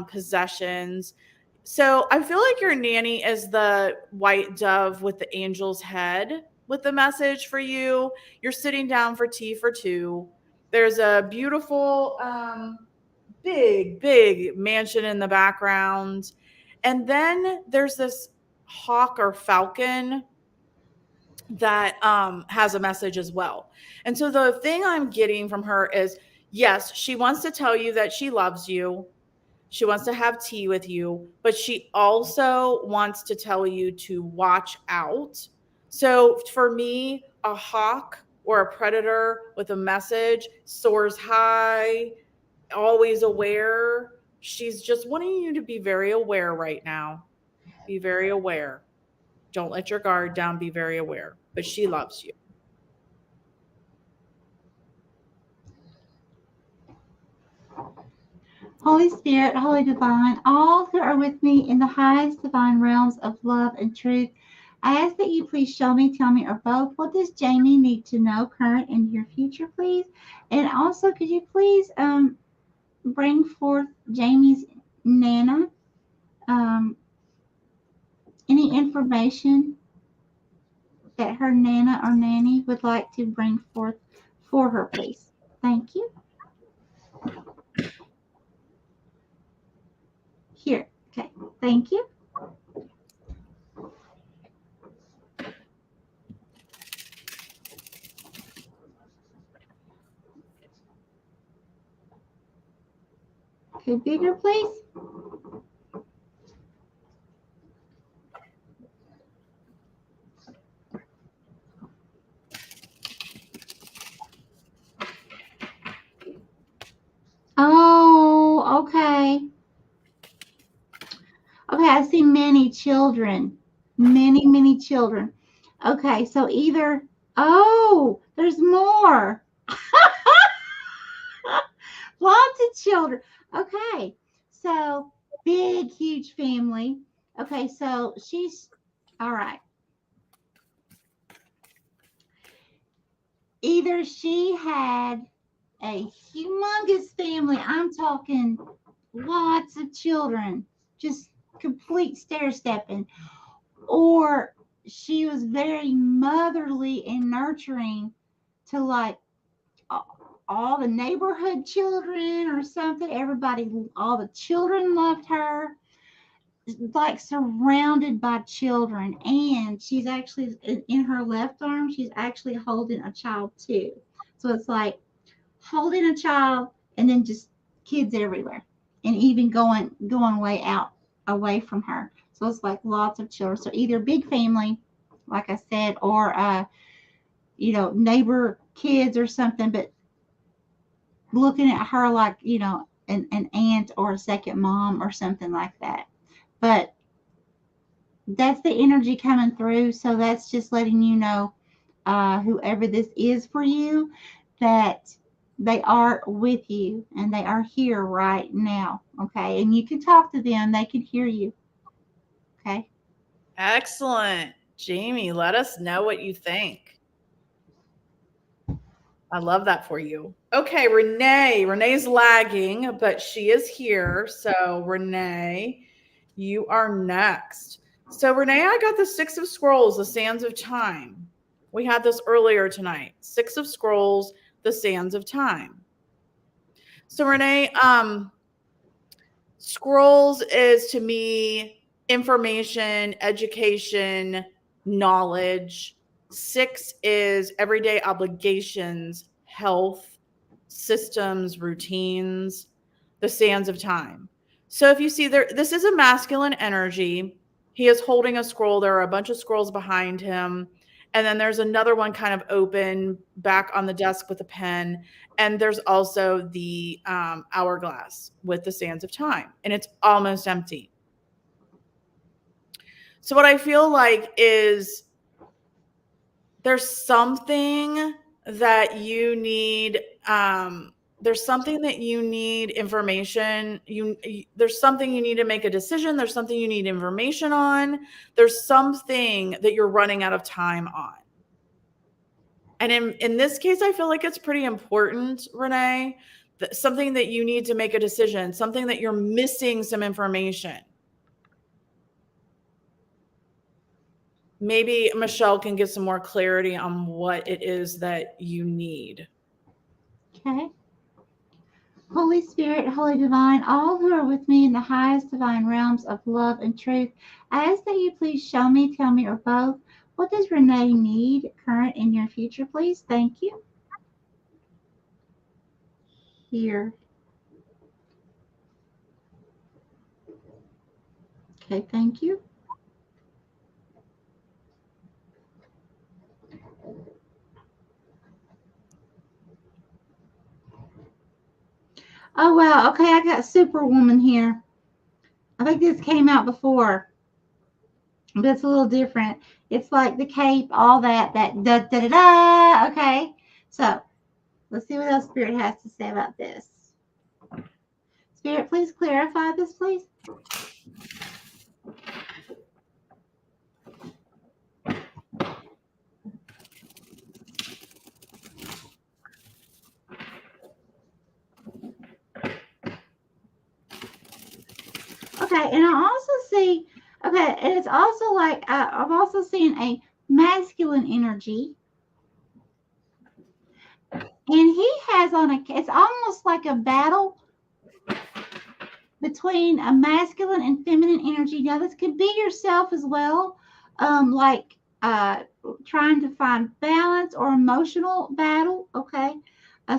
possessions. So I feel like your nanny is the white dove with the angel's head with the message for you. You're sitting down for tea for two. There's a beautiful, big mansion in the background. And then there's this hawk or falcon that has a message as well. And so the thing I'm getting from her is, yes, she wants to tell you that she loves you. She wants to have tea with you, but she also wants to tell you to watch out. So for me, a hawk or a predator with a message soars high, always aware. She's just wanting you to be very aware right now. Be very aware. Don't let your guard down. Be very aware. But she loves you. Holy Spirit, Holy Divine, all who are with me in the highest divine realms of love and truth, I ask that you please show me, tell me, or both, what does Jamie need to know, current and near future, please? And also, could you please bring forth Jamie's Nana? Any information that her Nana or Nanny would like to bring forth for her, please? Thank you. Here. Okay. Thank you. Okay, bigger, please. Oh, okay. Okay, I see many children. Many children. Okay, so either, oh, there's more. Lots of children. Okay, so big, huge family. Okay, so she's all right. Either she had a humongous family, I'm talking lots of children, just complete stair stepping, or she was very motherly and nurturing to like all the neighborhood children or something. Everybody, all the children loved her, like surrounded by children. And she's actually in her left arm, she's actually holding a child too. So it's like holding a child and then just kids everywhere, and even going way out away from her. So it's like lots of children. So either big family, like I said, or neighbor kids or something, but looking at her like, an aunt or a second mom or something like that. But that's the energy coming through. So that's just letting you know, whoever this is for you, that they are with you and they are here right now. Okay. And you can talk to them, they can hear you. Okay. Excellent. Jamie, let us know what you think. I love that for you. Okay, Renee. Renee's lagging, but she is here. So, Renee, you are next. So, Renee, I got the Six of Scrolls, the Sands of Time. We had this earlier tonight. Six of Scrolls, the Sands of Time. So, Renee, scrolls is to me information, education, knowledge. Six is everyday obligations, health, systems, routines, the sands of time. So if you see there, this is a masculine energy. He is holding a scroll. There are a bunch of scrolls behind him. And then there's another one kind of open back on the desk with a pen. And there's also the hourglass with the sands of time. And it's almost empty. So what I feel like is there's something that you need. There's something that you need information. There's something you need to make a decision. There's something you need information on. There's something that you're running out of time on. And in this case, I feel like it's pretty important, Renee, something that you need to make a decision, something that you're missing some information. Maybe Michelle can get some more clarity on what it is that you need. Okay. Holy Spirit, Holy Divine, all who are with me in the highest divine realms of love and truth, I ask that you please show me, tell me, or both, what does Renee need, current and near future, please? Thank you. Here. Okay, thank you. Oh, wow. Okay, I got Superwoman here. I think this came out before, but it's a little different. It's like the cape, all that da-da-da-da. Okay, so let's see what else Spirit has to say about this. Spirit, please clarify this, please. Okay, and I also see, okay, and it's also like, I'm also seeing a masculine energy. And he has on it's almost like a battle between a masculine and feminine energy. Now, this could be yourself as well, like trying to find balance or emotional battle, okay?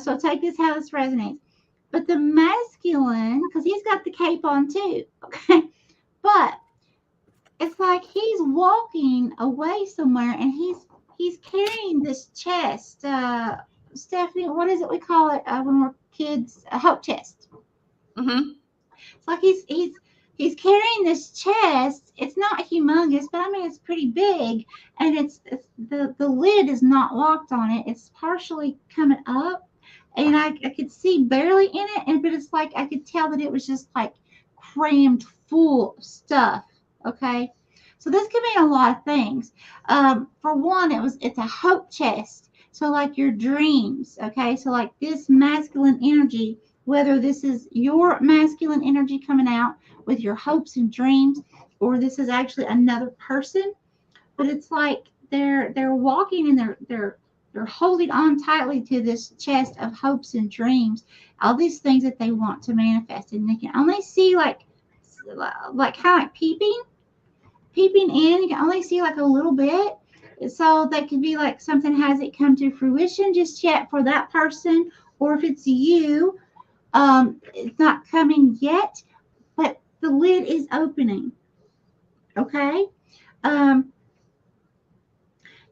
So take this how this resonates. But the masculine, because he's got the cape on too, okay? But it's like he's walking away somewhere and he's carrying this chest. Stephanie, what is it we call it when we're kids? A hope chest. Mm-hmm. It's like he's carrying this chest. It's not humongous, but I mean it's pretty big, and it's the lid is not locked on it. It's partially coming up, and I could see barely in it, but it's like I could tell that it was just like crammed full of stuff. Okay. So this could mean a lot of things. For one, it's a hope chest. So like your dreams, okay? So like this masculine energy, whether this is your masculine energy coming out with your hopes and dreams, or this is actually another person, but it's like they're walking and they're holding on tightly to this chest of hopes and dreams, all these things that they want to manifest, and they can only see like kind of like peeping in. You can only see like a little bit. So that could be like something hasn't come to fruition just yet for that person, or if it's you, it's not coming yet, but the lid is opening. Okay. Um,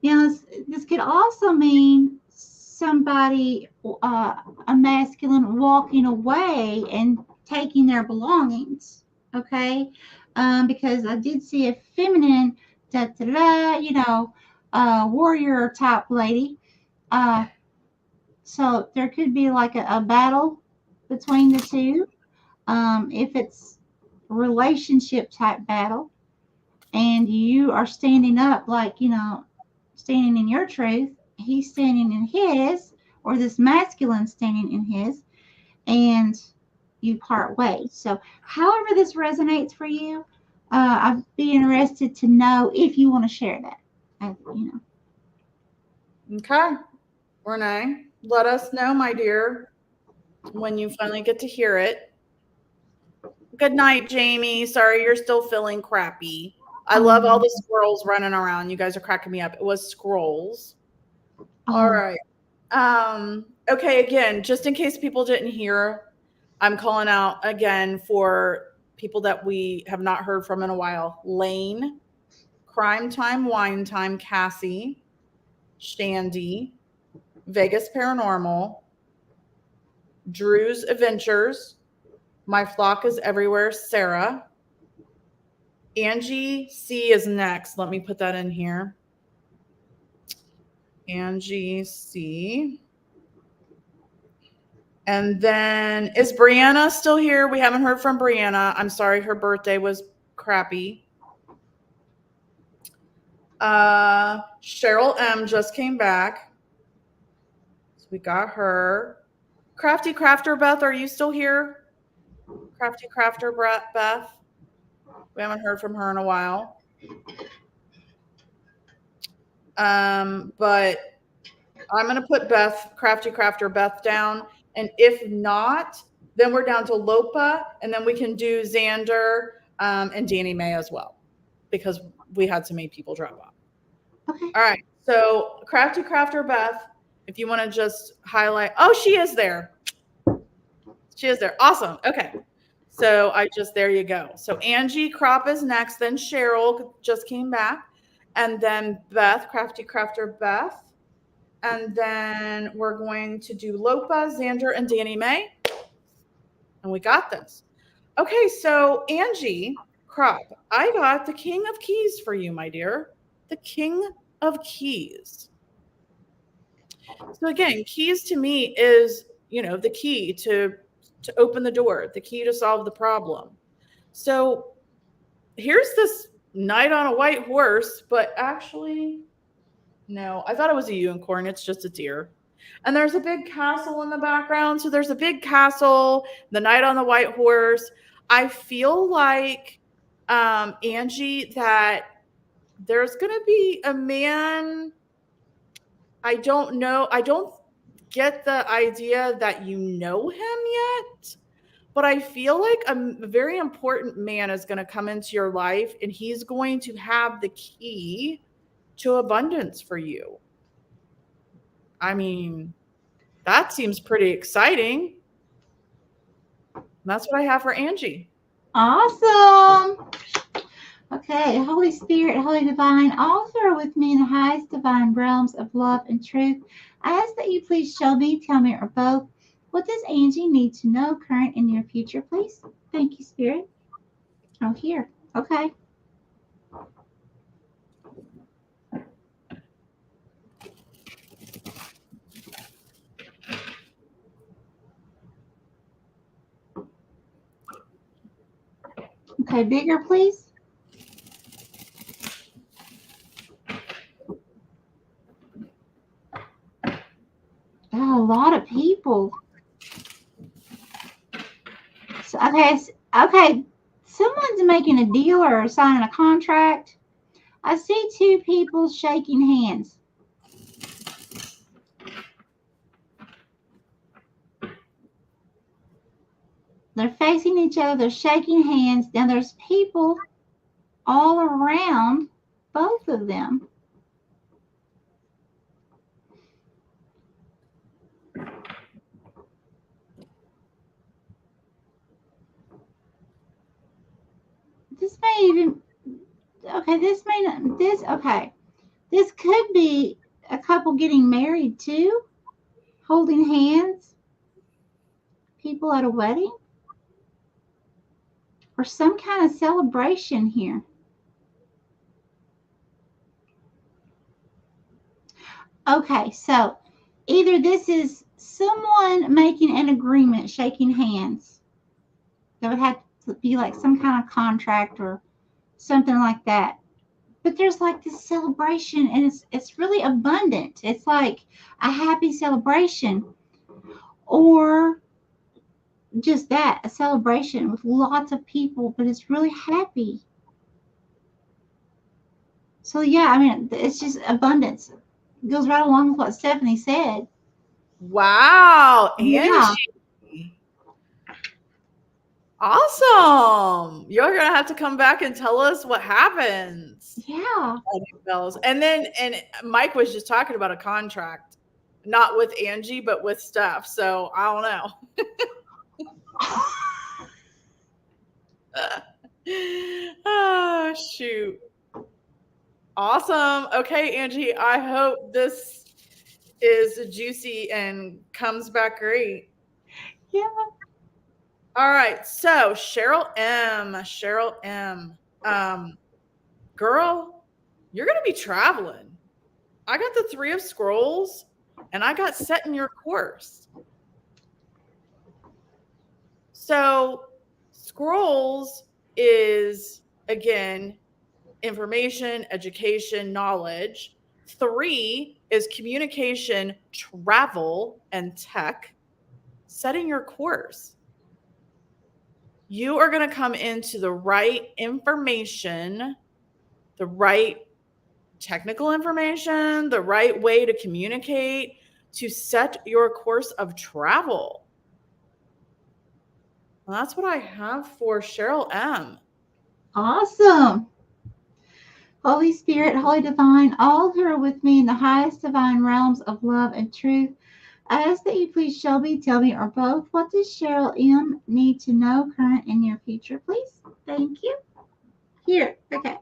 this could also mean somebody, a masculine, walking away and taking their belongings. Okay. Because I did see a feminine, warrior type lady. So there could be like a battle between the two. If it's relationship type battle, and you are standing up, like, standing in your truth, he's standing in his, or this masculine standing in his, and you part ways. So however this resonates for you, I'd be interested to know if you want to share that. Okay. Renee, let us know, my dear, when you finally get to hear it. Good night, Jamie. Sorry you're still feeling crappy. I love all the squirrels running around. You guys are cracking me up. It was scrolls. All right. Okay, again, just in case people didn't hear, I'm calling out again for people that we have not heard from in a while. Lane, Crime Time, Wine Time, Cassie, Shandy, Vegas Paranormal, Drew's Adventures, My Flock is Everywhere, Sarah. Angie C is next. Let me put that in here. Angie C. And then is Brianna still here? We haven't heard from Brianna. I'm sorry, her birthday was crappy. Cheryl M just came back. So we got her. Crafty Crafter Beth, are you still here? Crafty Crafter Beth. We haven't heard from her in a while. But I'm going to put Crafty Crafter Beth down. And if not, then we're down to Lopa, and then we can do Xander and Danny May as well, because we had so many people drop off. Okay. All right. So Crafty Crafter Beth, if you want to just highlight. Oh, she is there. She is there. Awesome. Okay. So there you go. So Angie Crop is next. Then Cheryl just came back. And then Beth, Crafty Crafter Beth. And then we're going to do Lopa, Xander, and Danny May. And we got this. Okay, so Angie Crop, I got the King of Keys for you, my dear. The King of Keys. So again, keys to me is, the key to open the door, the key to solve the problem. So here's this knight on a white horse, but actually, no, I thought it was a unicorn. It's just a deer. And there's a big castle in the background. So there's a big castle, the knight on the white horse. I feel like, Angie, that there's going to be a man. I don't know. I don't get the idea that you know him yet, but I feel like a very important man is going to come into your life, and he's going to have the key to abundance for you. I mean, that seems pretty exciting. That's what I have for Angie. Awesome. Okay, Holy Spirit, Holy Divine, author with me in the highest divine realms of love and truth. I ask that you please show me, tell me, or both, what does Angie need to know, current and near future, please? Thank you, Spirit. Oh, here. Okay. Okay, bigger, please. Oh, a lot of people. So, okay. Someone's making a deal or signing a contract. I see two people shaking hands. They're facing each other. They're shaking hands. Now there's people all around both of them. This may even, okay, this may not, okay. This could be a couple getting married too, holding hands, people at a wedding, or some kind of celebration here. Okay, so either this is someone making an agreement, shaking hands. That would have to be like some kind of contract or something like that. But there's like this celebration, and it's really abundant. It's like a happy celebration, or just that, a celebration with lots of people, but it's really happy. So yeah, I mean, it's just abundance. It goes right along with what Stephanie said. Wow, Yeah. Angie. Awesome. You're going to have to come back and tell us what happens. Yeah. And then, and Mike was just talking about a contract, not with Angie, but with Steph. So I don't know. Oh, shoot. Awesome. Okay, Angie, I hope this is juicy and comes back great. Yeah. All right. So Cheryl M. Girl, you're going to be traveling. I got the 3 of Scrolls and I got set in your course. So Scrolls is, again, information, education, knowledge. 3 is communication, travel, and tech. Setting your course. You are going to come into the right information, the right technical information, the right way to communicate, to set your course of travel. Well, that's what I have for Cheryl M. Awesome. Holy Spirit, Holy Divine, all who are with me in the highest divine realms of love and truth, I ask that you please show me, tell me, or both, what does Cheryl M need to know, current and near future, please? Thank you. Here, okay.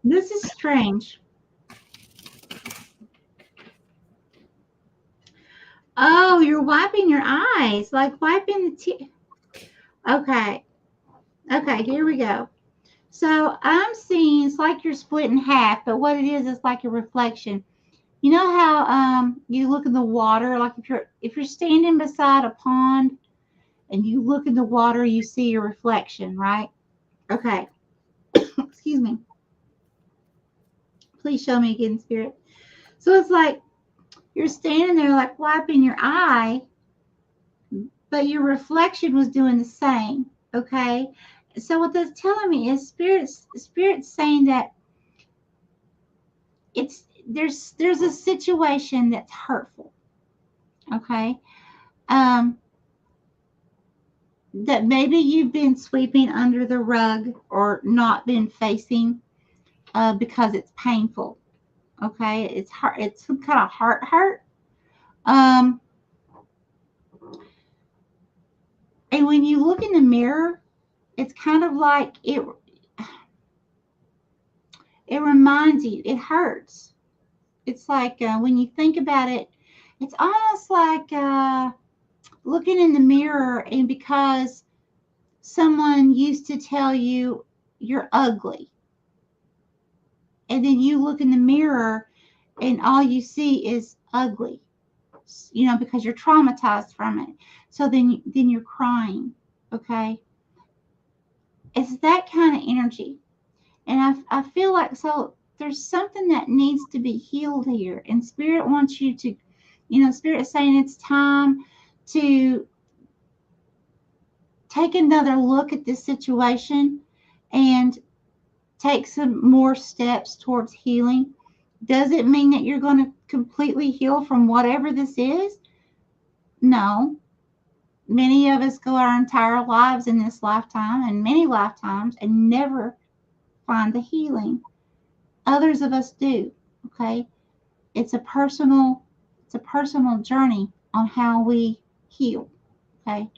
This is strange. Oh, you're wiping your eyes, like wiping the tears. Okay. Okay, here we go. So I'm seeing it's like you're split in half, but what it is like a reflection. You know how you look in the water, like if you're standing beside a pond and you look in the water, you see your reflection, right? Okay. Excuse me. Please show me again, Spirit. So it's like you're standing there like wiping your eye, but your reflection was doing the same. Okay. So what that's telling me is Spirit's saying that there's a situation that's hurtful. Okay. That maybe you've been sweeping under the rug or not been facing because it's painful. Okay, it's hard. It's some kind of heart hurt. And when you look in the mirror, it's kind of like it reminds you. It hurts. It's like when you think about it, it's almost like looking in the mirror, and because someone used to tell you you're ugly, and then you look in the mirror and all you see is ugly, because you're traumatized from it. So then you're crying, okay? It's that kind of energy. And I feel like, so there's something that needs to be healed here. And Spirit wants you to, Spirit is saying it's time to take another look at this situation and take some more steps towards healing. Does it mean that you're going to completely heal from whatever this is? No. Many of us go our entire lives in this lifetime and many lifetimes and never find the healing. Others of us do, okay? It's a personal journey on how we heal, okay?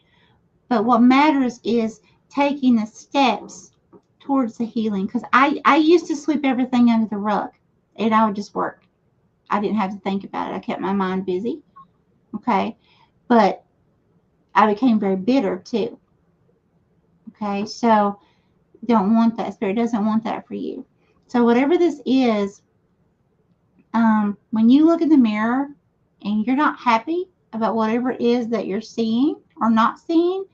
But what matters is taking the steps towards the healing. Because I used to sweep everything under the rug and I would just work. I didn't have to think about it. I kept my mind busy, okay? But I became very bitter too, okay? So don't want that. Spirit doesn't want that for you. So whatever this is, when you look in the mirror and you're not happy about whatever it is that you're seeing or not seeing,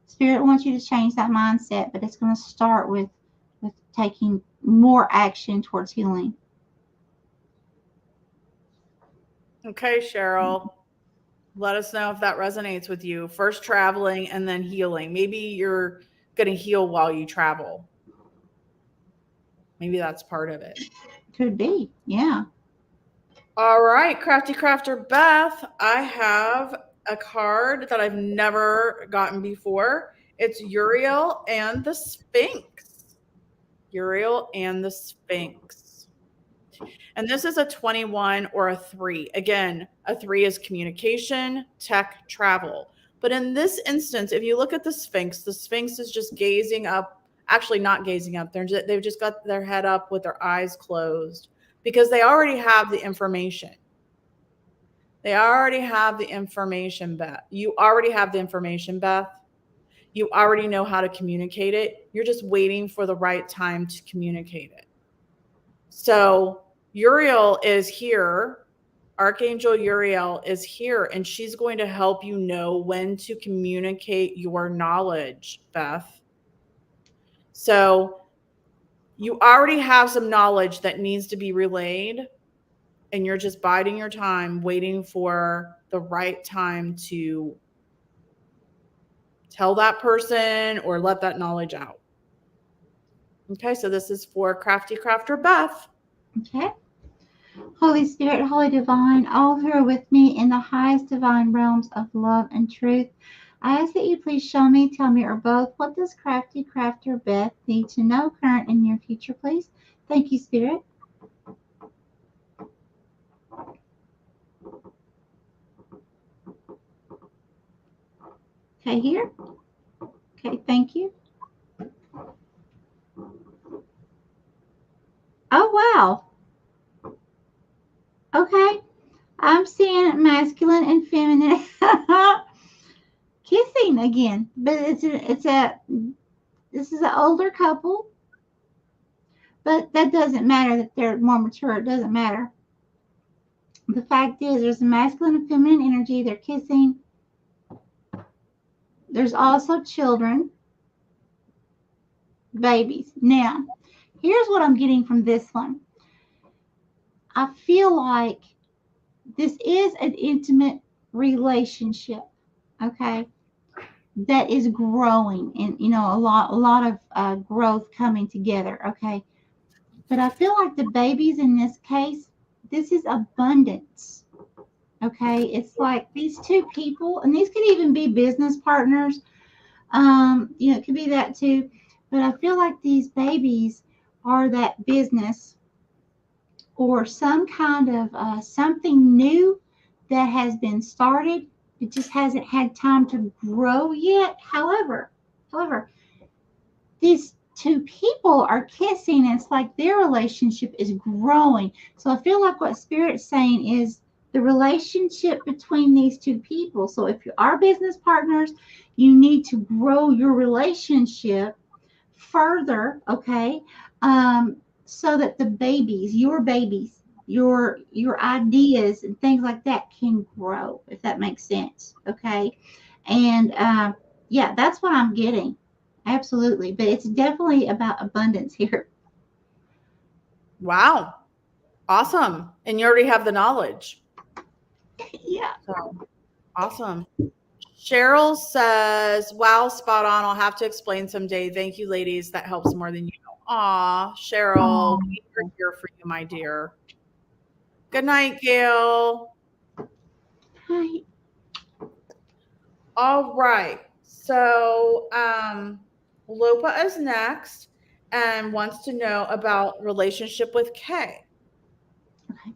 Spirit wants you to change that mindset, but it's going to start with taking more action towards healing. Okay, Cheryl. Let us know if that resonates with you. First traveling and then healing. Maybe you're going to heal while you travel. Maybe that's part of it. Could be, yeah. All right, Crafty Crafter Beth, I have a card that I've never gotten before. It's Uriel and the Sphinx. Uriel and the Sphinx. And this is a 21 or a 3. Again, a 3 is communication, tech, travel. But in this instance, if you look at the Sphinx is just gazing up. Actually, not gazing up. They've just got their head up with their eyes closed because they already have the information. They already have the information, Beth. You already have the information, Beth. You already know how to communicate it. You're just waiting for the right time to communicate it. So Uriel is here. Archangel Uriel is here, and she's going to help you know when to communicate your knowledge, Beth. So you already have some knowledge that needs to be relayed, and you're just biding your time, waiting for the right time to tell that person or let that knowledge out. Okay, so this is for Crafty Crafter Beth. Okay. Holy Spirit, Holy Divine, all who are with me in the highest divine realms of love and truth, I ask that you please show me, tell me, or both, what does Crafty Crafter Beth need to know current and near future, please? Thank you, Spirit. Okay, here. Okay, thank you. Oh, wow. Okay. I'm seeing masculine and feminine kissing again, but this is an older couple, but that doesn't matter that they're more mature. It doesn't matter. The fact is, there's a masculine and feminine energy. They're kissing. There's also children, babies. Now, here's what I'm getting from this one. I feel like this is an intimate relationship, okay, that is growing, and a lot of growth coming together, okay. But I feel like the babies in this case, this is abundance, okay. It's like these two people, and these could even be business partners, it could be that too. But I feel like these babies are that business or some kind of something new that has been started. It just hasn't had time to grow yet. However, these two people are kissing, and it's like their relationship is growing. So I feel like what Spirit's saying is the relationship between these two people. So if you are business partners, you need to grow your relationship further, okay? so that the babies, your ideas and things like that can grow, if that makes sense. Okay. And yeah, that's what I'm getting. Absolutely. But it's definitely about abundance here. Wow. Awesome. And you already have the knowledge. Yeah. So awesome. Cheryl says, wow, spot on. I'll have to explain someday. Thank you, ladies. That helps more than you know. Aw, Cheryl, we're here for you, my dear. Good night, Gail. Hi. All right. So Lopa is next and wants to know about relationship with Kay. Okay.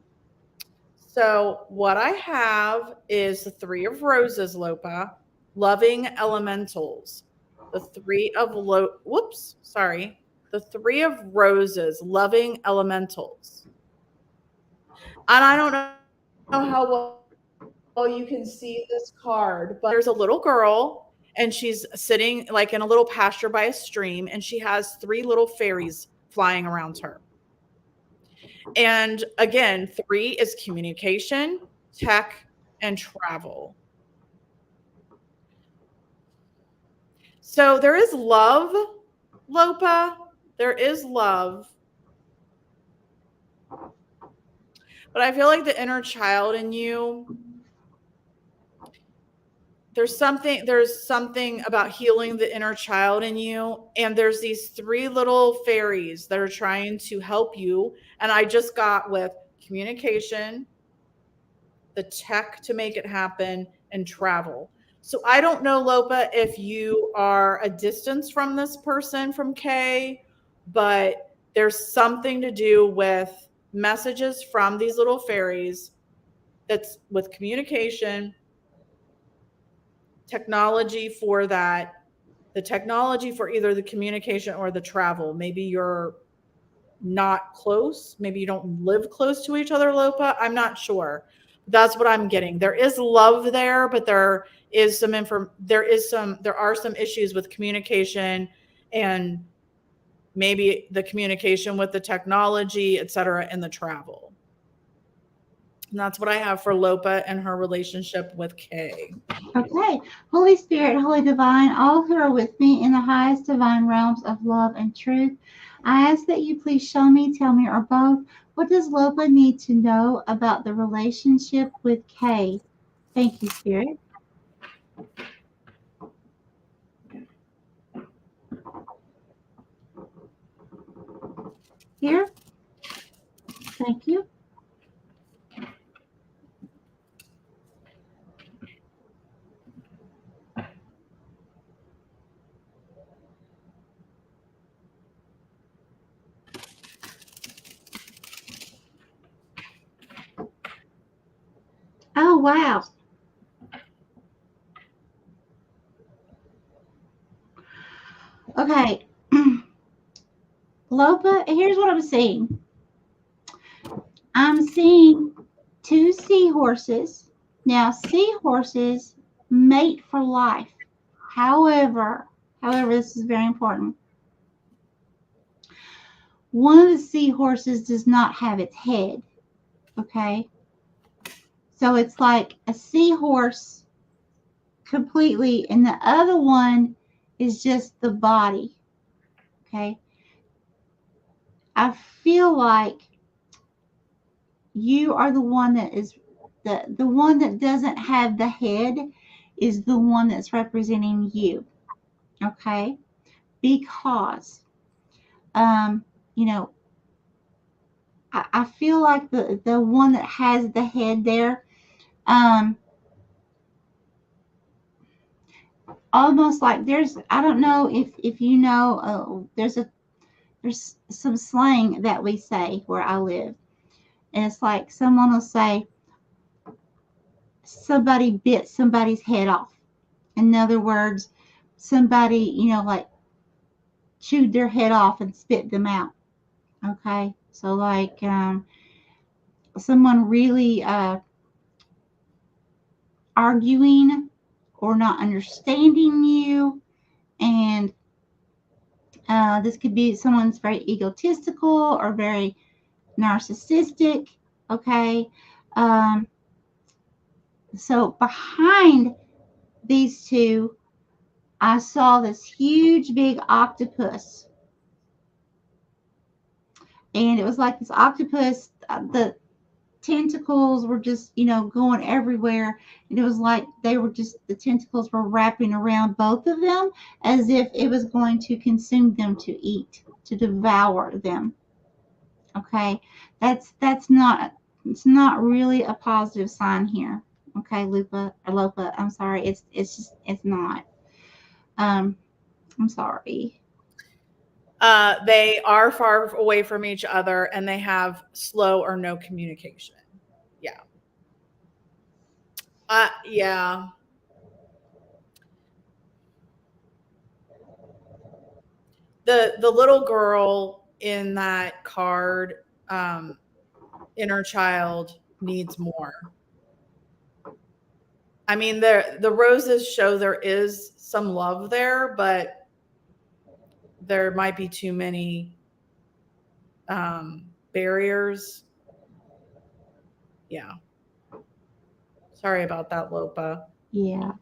So what I have is the Three of Roses, Lopa, loving elementals. The Three of the Three of Roses, loving elementals. And I don't know how well you can see this card, but there's a little girl and she's sitting like in a little pasture by a stream and she has three little fairies flying around her. And again, 3 is communication, tech, and travel. So there is love, Lopa. There is love. But I feel like the inner child in you, there's something about healing the inner child in you. And there's these 3 little fairies that are trying to help you. And I just got with communication, the tech to make it happen, and travel. So I don't know, Lopa, if you are a distance from this person, from Kay, but there's something to do with messages from these little fairies that's with communication, technology for that, the technology for either the communication or the travel. Maybe you're not close. Maybe you don't live close to each other, Lopa. I'm not sure. That's what I'm getting. There is love there, but there are some issues with communication and maybe the communication with the technology, et cetera, and the travel. And that's what I have for Lopa and her relationship with Kay. Okay. Holy Spirit, Holy Divine, all who are with me in the highest divine realms of love and truth, I ask that you please show me, tell me, or both, what does Lopa need to know about the relationship with Kay? Thank you, Spirit. Here. Thank you. Oh, wow. Okay. Lopa, here's what I'm seeing. I'm seeing 2 seahorses. Now, seahorses mate for life. However, this is very important. One of the seahorses does not have its head. Okay. So it's like a seahorse completely, and the other one is just the body. Okay. I feel like you are the one that is the one that doesn't have the head is the one that's representing you. Okay. Because you know, I feel like the one that has the head there, almost like I don't know if you know, there's some slang that we say where I live, and it's like someone will say somebody bit somebody's head off. In other words, somebody, like chewed their head off and spit them out. Okay, so like someone really arguing or not understanding you, and This could be someone's very egotistical or very narcissistic. Okay. So behind these two, I saw this huge big octopus. And it was like this octopus, the tentacles were just, going everywhere. And it was like the tentacles were wrapping around both of them as if it was going to consume them, to eat, to devour them. Okay. It's not really a positive sign here. Okay, Lopa, I'm sorry. It's not. I'm sorry. They are far away from each other and they have slow or no communication. Yeah. Yeah. The little girl in that card, inner child, needs more. I mean, the roses show there is some love there, but there might be too many barriers. Yeah. Sorry about that, Lopa. Yeah.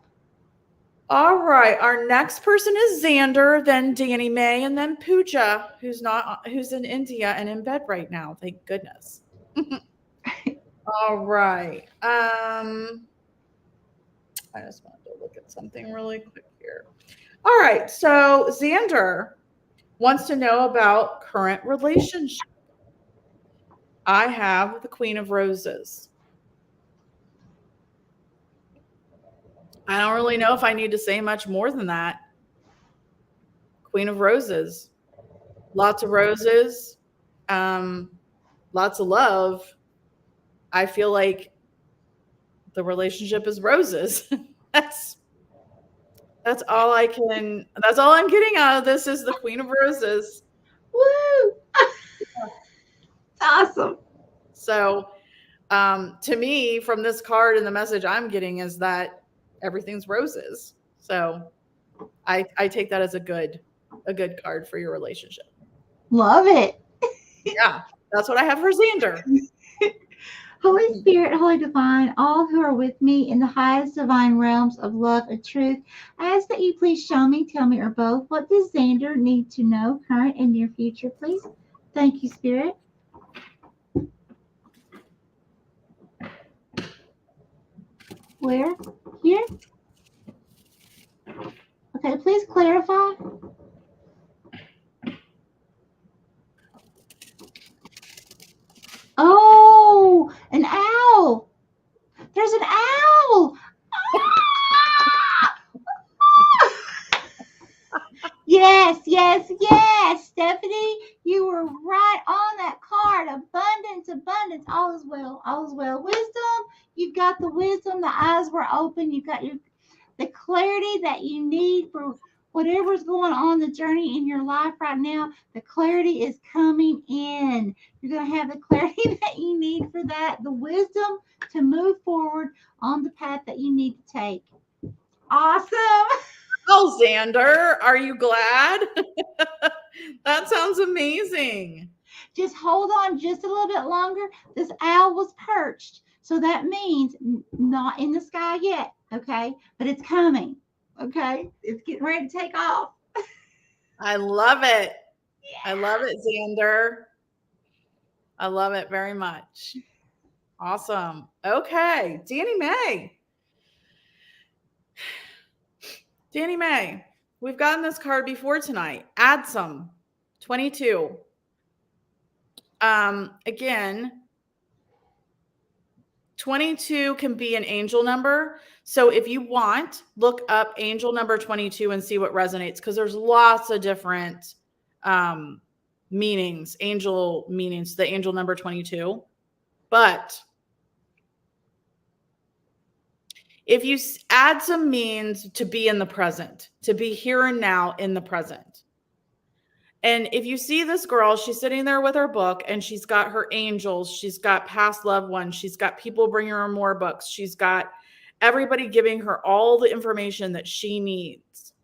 All right. Our next person is Xander, then Danny May, and then Pooja, who's in India and in bed right now. Thank goodness. All right. I just wanted to look at something really quick here. All right. So Xander wants to know about current relationship. I have the Queen of Roses. I don't really know if I need to say much more than that. Queen of Roses. Lots of roses. Lots of love. I feel like the relationship is roses. That's all I'm getting out of this is the Queen of Roses. Woo! Awesome. So, to me, from this card and the message I'm getting is that everything's roses. So I take that as a good card for your relationship. Love it. Yeah, that's what I have for Xander. Holy Spirit, Holy Divine, all who are with me in the highest divine realms of love and truth, I ask that you please show me, tell me, or both, what does Xander need to know, current and near future, please? Thank you, Spirit. Where? Here? Okay, please clarify. Oh, an owl. There's an owl. Yes, yes, yes. Stephanie, you were right on that card. Abundance, abundance. All is well. All is well. Wisdom. You've got the wisdom. The eyes were open. You've got the clarity that you need for whatever's going on the journey in your life right now. The clarity is coming in. You're going to have the clarity that you need for that. The wisdom to move forward on the path that you need to take. Awesome. Oh, Xander, are you glad? That sounds amazing. Just hold on just a little bit longer. This owl was perched. So that means not in the sky yet, okay? But it's coming, okay? It's getting ready to take off. I love it. Yeah. I love it, Xander. I love it very much. Awesome. Okay, Danny May. Danny May, we've gotten this card before tonight. Add some. 22. Again, 22 can be an angel number. So if you want, look up angel number 22 and see what resonates, because there's lots of different meanings, angel meanings, the angel number 22. But if you add some means to be in the present, to be here and now in the present. And if you see this girl, she's sitting there with her book and she's got her angels. She's got past loved ones. She's got people bringing her more books. She's got everybody giving her all the information that she needs.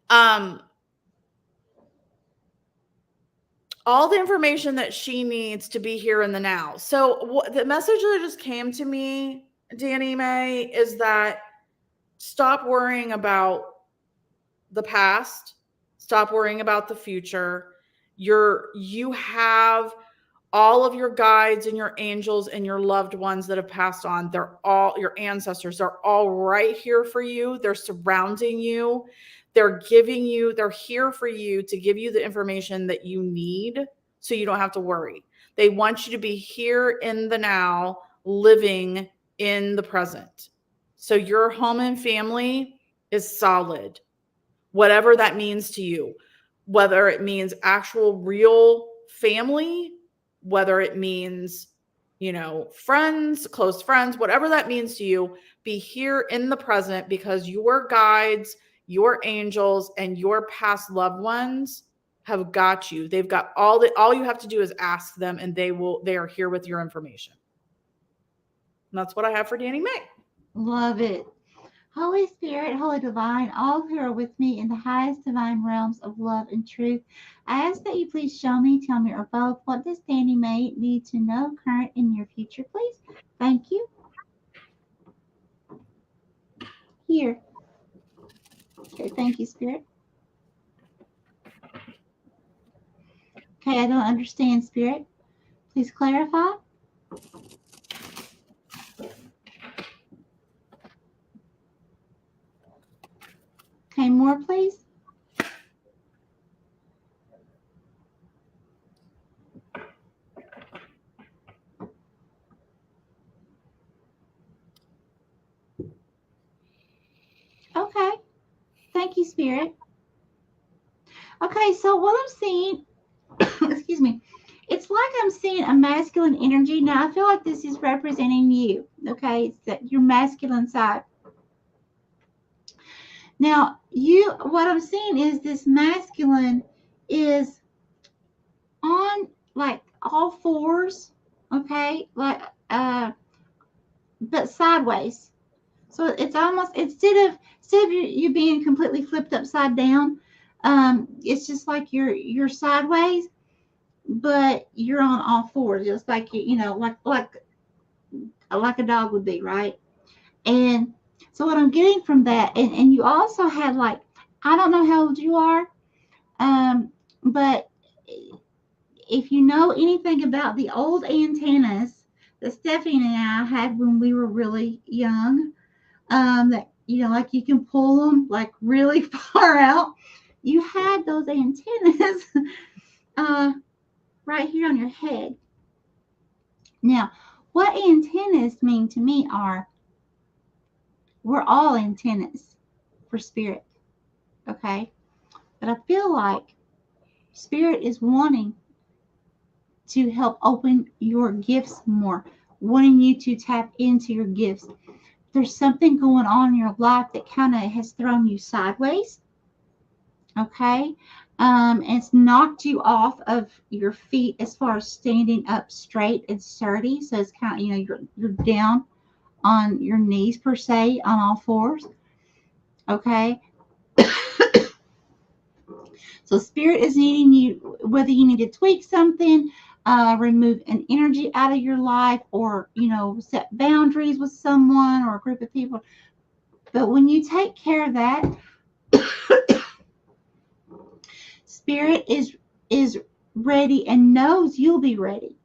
all the information that she needs to be here in the now. So the message that just came to me, Danny Mae, is that stop worrying about the past, stop worrying about the future. You have all of your guides and your angels and your loved ones that have passed on. They're all your ancestors. They're all right here for you. They're surrounding you. They're here for you to give you the information that you need so you don't have to worry. They want you to be here in the now, living in the present. So your home and family is solid, whatever that means to you, whether it means actual real family, whether it means, friends, close friends, whatever that means to you, be here in the present, because your guides, your angels, and your past loved ones have got you. They've got all you have to do is ask them, and they are here with your information. And that's what I have for Danny Mae. Love it. Holy Spirit, Holy Divine, all who are with me in the highest divine realms of love and truth, I ask that you please show me, tell me, or both, what does Danny Mae need to know, current and near future, please? Thank you. Here. Okay, thank you, Spirit. Okay, I don't understand, Spirit. Please clarify. Okay, more, please. Okay. Thank you, Spirit. Okay, so what I'm seeing, excuse me, it's like I'm seeing a masculine energy. Now, I feel like this is representing you, okay? It's that your masculine side. Now, what I'm seeing is this masculine is on like all fours, okay? Like, but sideways. So it's almost, instead of you being completely flipped upside down, it's just like you're sideways, but you're on all fours, just like like a dog would be, right? And so what I'm getting from that, and you also had, like, I don't know how old you are, but if you know anything about the old antennas that Stephanie and I had when we were really young, that like you can pull them like really far out. You had those antennas right here on your head. Now, what antennas mean to me are, we're all antennas for spirit, okay? But I feel like spirit is wanting to help open your gifts more, wanting you to tap into your gifts. There's something going on in your life that kind of has thrown you sideways, okay? It's knocked you off of your feet as far as standing up straight and sturdy. So it's kind of, you're down on your knees per se, on all fours, okay? So spirit is needing you, whether you need to tweak something, remove an energy out of your life, or set boundaries with someone or a group of people. But when you take care of that, spirit is ready and knows you'll be ready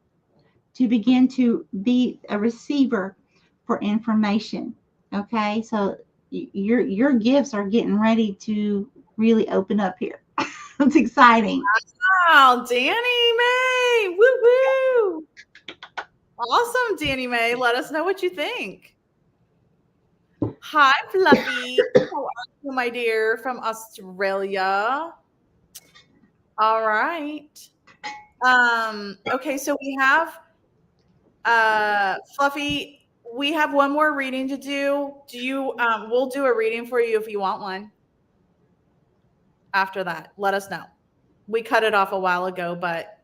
to begin to be a receiver for information. Okay, so your gifts are getting ready to really open up here. It's exciting. Wow, Danny Mae, woo woo! Awesome, Danny Mae. Let us know what you think. Hi, Fluffy. How are you, my dear, from Australia? All right. Okay, so we have Fluffy, we have one more reading to do. We'll do a reading for you if you want one. After that, let us know. We cut it off a while ago, but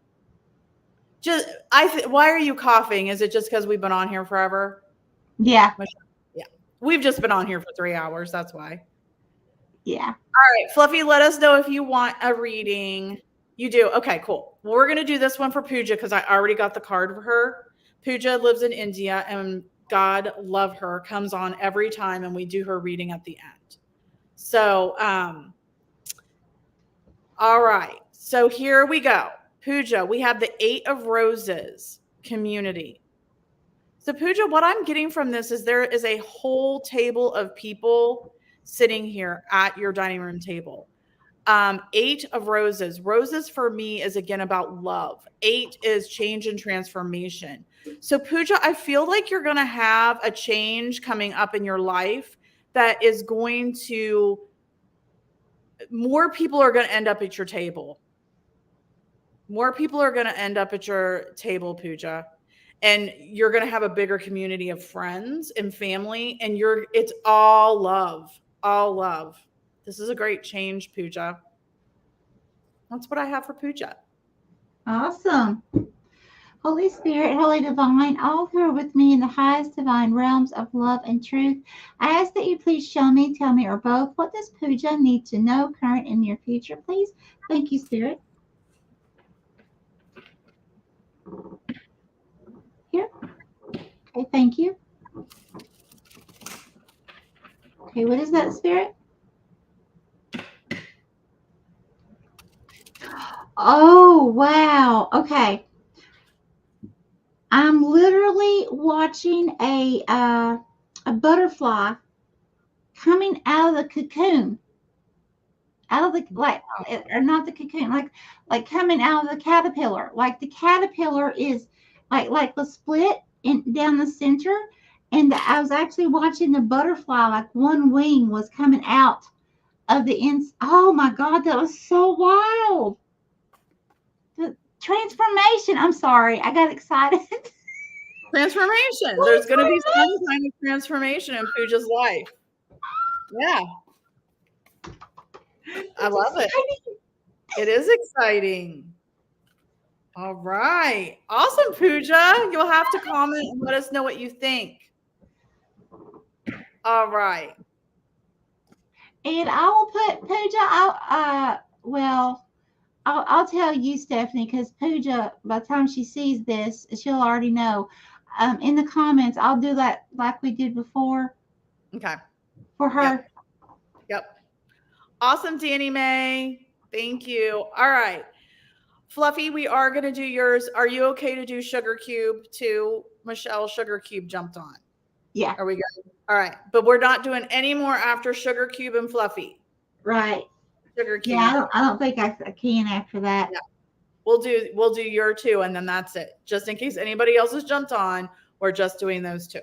why are you coughing? Is it just because we've been on here forever? Yeah. Yeah. We've just been on here for 3 hours. That's why. Yeah. All right, Fluffy, let us know if you want a reading. You do? Okay, cool. Well, we're going to do this one for Pooja because I already got the card for her. Pooja lives in India, and God love her, comes on every time, and we do her reading at the end. So, all right. So here we go. Pooja, we have the 8 of Roses, community. So Pooja, what I'm getting from this is there is a whole table of people sitting here at your dining room table. 8 of Roses. Roses for me is again about love. 8 is change and transformation. So Pooja, I feel like you're going to have a change coming up in your life that is going to, more people are going to end up at your table. More people are going to end up at your table, Pooja. And you're going to have a bigger community of friends and family, and it's all love, all love. This is a great change, Pooja. That's what I have for Pooja. Awesome. Holy Spirit, Holy Divine, all who are with me in the highest divine realms of love and truth, I ask that you please show me, tell me, or both, what does Pooja need to know, current and near future, please? Thank you, Spirit. Here. Okay, thank you. Okay, what is that, Spirit? Oh, wow. Okay. I'm literally watching a butterfly coming out of the cocoon, out of the or not the cocoon, like coming out of the caterpillar. Like the caterpillar is like the split in down the center, and I was actually watching the butterfly. Like one wing was coming out of the ends. Oh my God, that was so wild. The transformation. I'm sorry, I got excited. Transformation. There's going to be some kind of transformation in Pooja's life. Yeah. I love it. It is exciting. All right. Awesome, Pooja. You'll have to comment and let us know what you think. All right. And I will put Pooja. I'll tell you, Stephanie, because Pooja, by the time she sees this, she'll already know. In the comments, I'll do that like we did before. Okay. For her. Yep. Awesome, Danny Mae. Thank you. All right. Fluffy, we are going to do yours. Are you okay to do Sugar Cube too? Michelle, Sugar Cube jumped on. Yeah. Are we good? All right. But we're not doing any more after Sugar Cube and Fluffy. Right. Sugar Cube. Yeah, I don't think I can after that. Yeah. We'll do your 2, and then that's it. Just in case anybody else has jumped on, we're just doing those 2.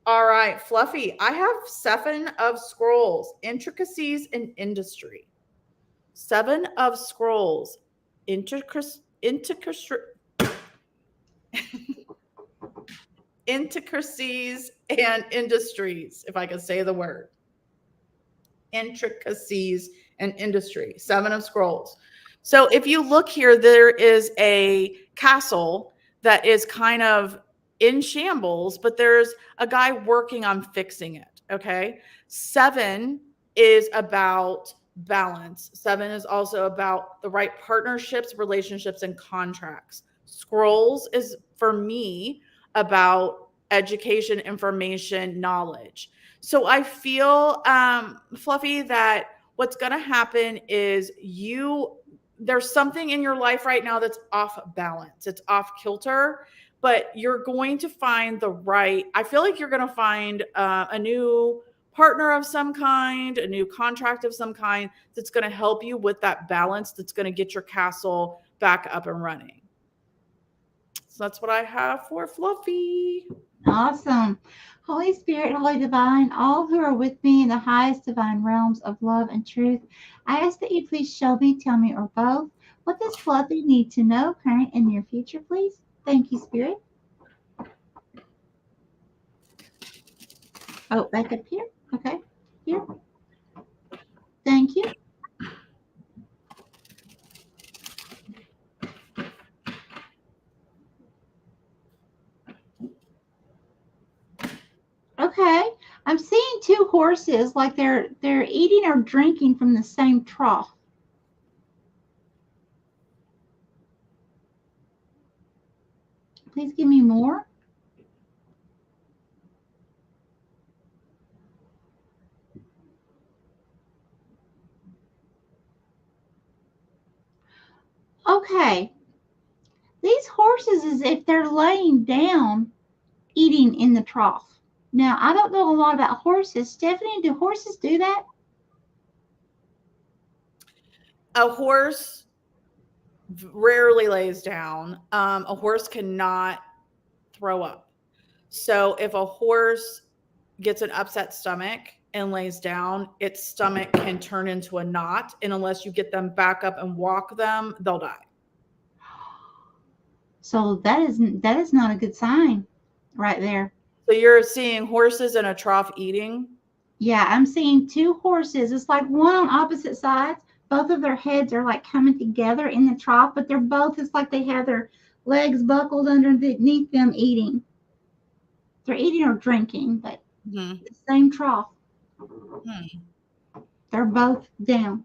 All right, Fluffy. I have 7 of Scrolls, intricacies in industry. 7 of Scrolls, intricacies and industries, if I could say the word. Intricacies and industry. 7 of Scrolls. So if you look here, there is a castle that is kind of in shambles, but there's a guy working on fixing it. Okay. 7 is about balance. 7 is also about the right partnerships, relationships, and contracts. Scrolls is, for me, about education, information, knowledge. So I feel, Fluffy, that what's going to happen is there's something in your life right now that's off balance. It's off kilter, but you're going to find I feel like you're going to find a new partner of some kind, a new contract of some kind that's going to help you with that balance, that's going to get your castle back up and running. So that's what I have for Fluffy. Awesome. Holy Spirit, Holy Divine, all who are with me in the highest divine realms of love and truth, I ask that you please show me, tell me, or both, what does Fluffy need to know, current and near future, please? Thank you, Spirit. Oh, back up here. Okay. Here. Thank you. Okay. I'm seeing two horses like they're eating or drinking from the same trough. Please give me more. Okay. These horses, as if they're laying down, eating in the trough. Now, I don't know a lot about horses. Stephanie, do horses do that? A horse rarely lays down. A horse cannot throw up. So if a horse gets an upset stomach and lays down, its stomach can turn into a knot. And unless you get them back up and walk them, they'll die. So that is not a good sign right there. So you're seeing horses in a trough eating? Yeah, I'm seeing two horses. It's like one on opposite sides. Both of their heads are like coming together in the trough, but they're both, it's like they have their legs buckled underneath them eating. They're eating or drinking, but the same trough. They're both down.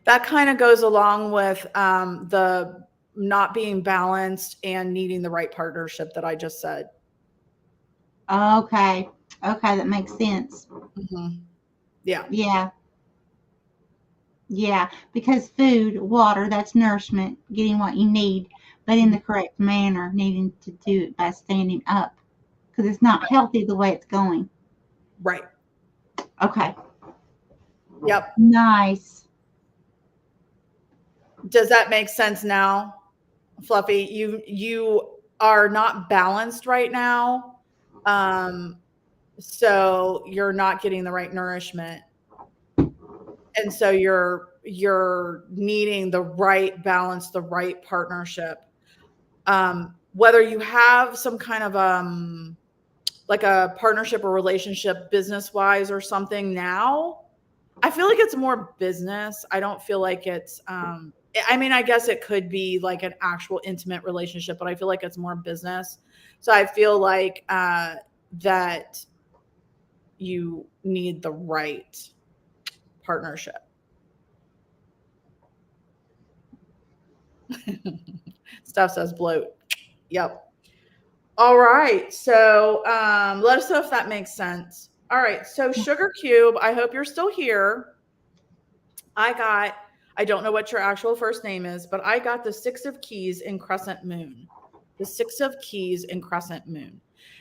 That kind of goes along with the not being balanced and needing the right partnership that I just said. Okay. Okay, that makes sense. Yeah. Yeah. Yeah, because food, water, that's nourishment, getting what you need, but in the correct manner, needing to do it by standing up, because it's not healthy the way it's going. Right. Okay. Yep. Nice. Does that make sense now, Fluffy? You are not balanced right now. So you're not getting the right nourishment. And so you're needing the right balance, the right partnership. Whether you have some kind of like a partnership or relationship business wise or something now, I feel like it's more business. I don't feel like it's I mean, I guess it could be like an actual intimate relationship, but I feel like it's more business. So I feel like that you need the right partnership. Steph says bloat. Yep. All right. So let us know if that makes sense. All right. So Sugar Cube, I hope you're still here. I don't know what your actual first name is, but I got the 6 of keys in crescent moon. The 6 of keys in crescent moon.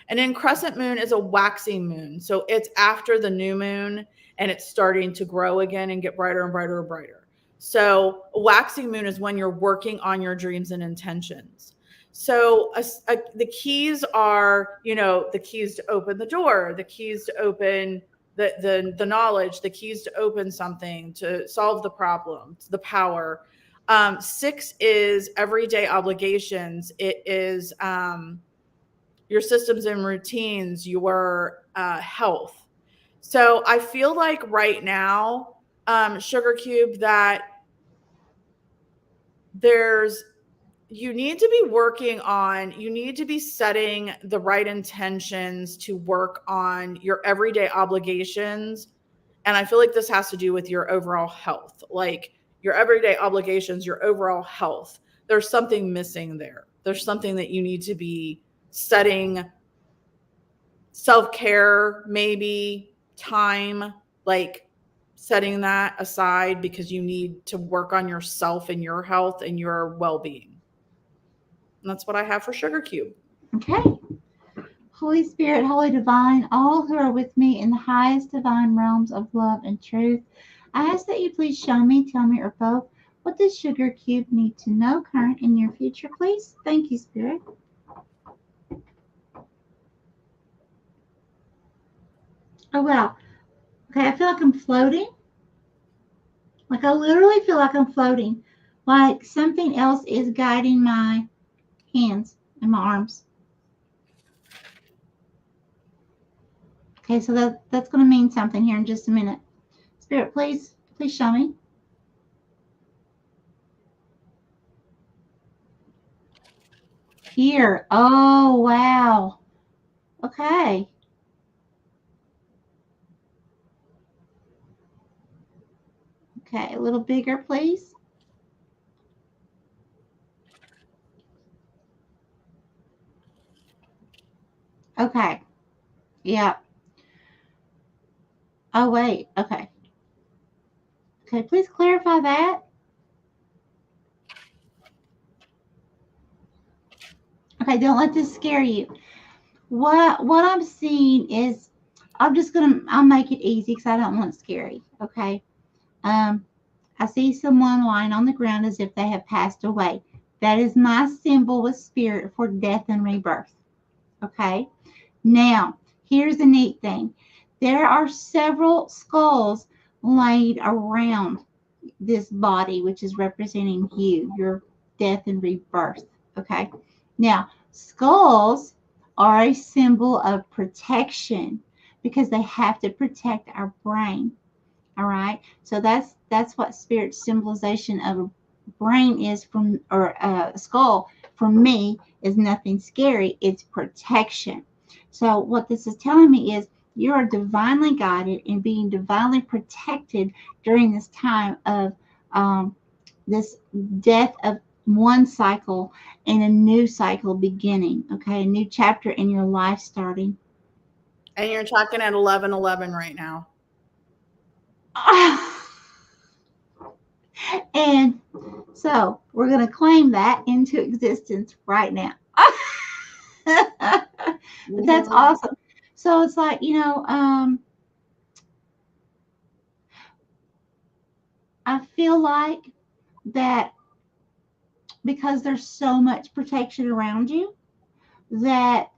And in crescent moon is a waxing moon. So it's after the new moon and it's starting to grow again and get brighter and brighter and brighter. So a waxing moon is when you're working on your dreams and intentions. So the keys are, the keys to open the door, the keys to open the knowledge, the keys to open something, to solve the problem, the power. 6 is everyday obligations. It is your systems and routines, your health. So I feel like right now, Sugar Cube, that you need to be setting the right intentions to work on your everyday obligations. And I feel like this has to do with your overall health, like your everyday obligations, your overall health. There's something missing there. There's something that you need to be setting, self-care, maybe time, like setting that aside because you need to work on yourself and your health and your well-being. And that's what I have for Sugar Cube. Okay. Holy Spirit, Holy Divine, all who are with me in the highest divine realms of love and truth, I ask that you please show me, tell me, or both, what does Sugar Cube need to know, current and near future, please? Thank you, Spirit. Oh, wow. Okay, I feel like I'm floating. Like I literally feel like I'm floating. Like something else is guiding my hands and my arms. Okay, so that's going to mean something here in just a minute. Spirit, please show me. Here. Oh, wow. Okay. Okay, a little bigger, please. Okay. Yeah. Oh, wait. Okay. Okay, please clarify that. Okay, don't let this scare you. What I'm seeing is, I'll make it easy because I don't want it scary. Okay. I see someone lying on the ground as if they have passed away. That is my symbol with spirit for death and rebirth. Okay. Now, here's the neat thing. There are several skulls laid around this body, which is representing you, your death and rebirth. Okay. Now, skulls are a symbol of protection because they have to protect our brain. All right. So that's what spirit symbolization of a brain is from, or a skull for me is nothing scary. It's protection. So what this is telling me is you are divinely guided and being divinely protected during this time of this death of one cycle and a new cycle beginning. Okay, a new chapter in your life starting. And you're talking at 11:11 right now. And so we're going to claim that into existence right now. But that's awesome. So it's like, I feel like that because there's so much protection around you, that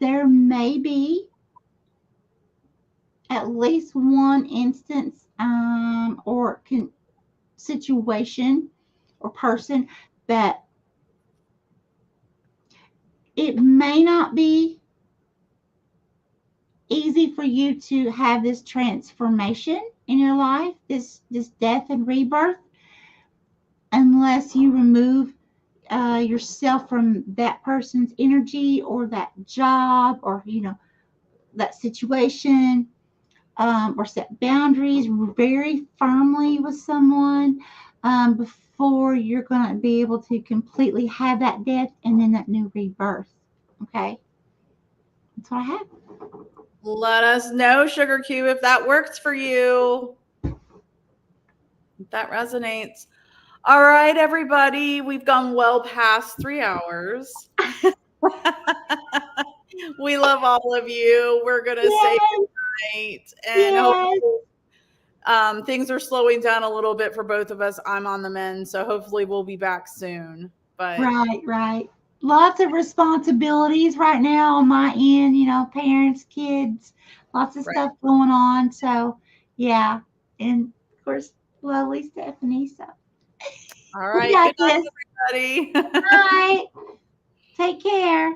there may be at least one instance or situation or person that it may not be easy for you to have this transformation in your life, this death and rebirth, unless you remove yourself from that person's energy or that job or that situation, or set boundaries very firmly with someone before you're going to be able to completely have that death and then that new rebirth. Okay, that's what I have. Let us know, Sugar Cube, if that works for you. If that resonates. All right, everybody. We've gone well past 3 hours. We love all of you. We're going to say goodnight. And hopefully, things are slowing down a little bit for both of us. I'm on the mend, so hopefully we'll be back soon. But right. Lots of responsibilities right now on my end, parents, kids, lots of stuff going on. So, yeah. And, of course, lovely Stephanie. So, all right. Good night, everybody. Bye. Take care.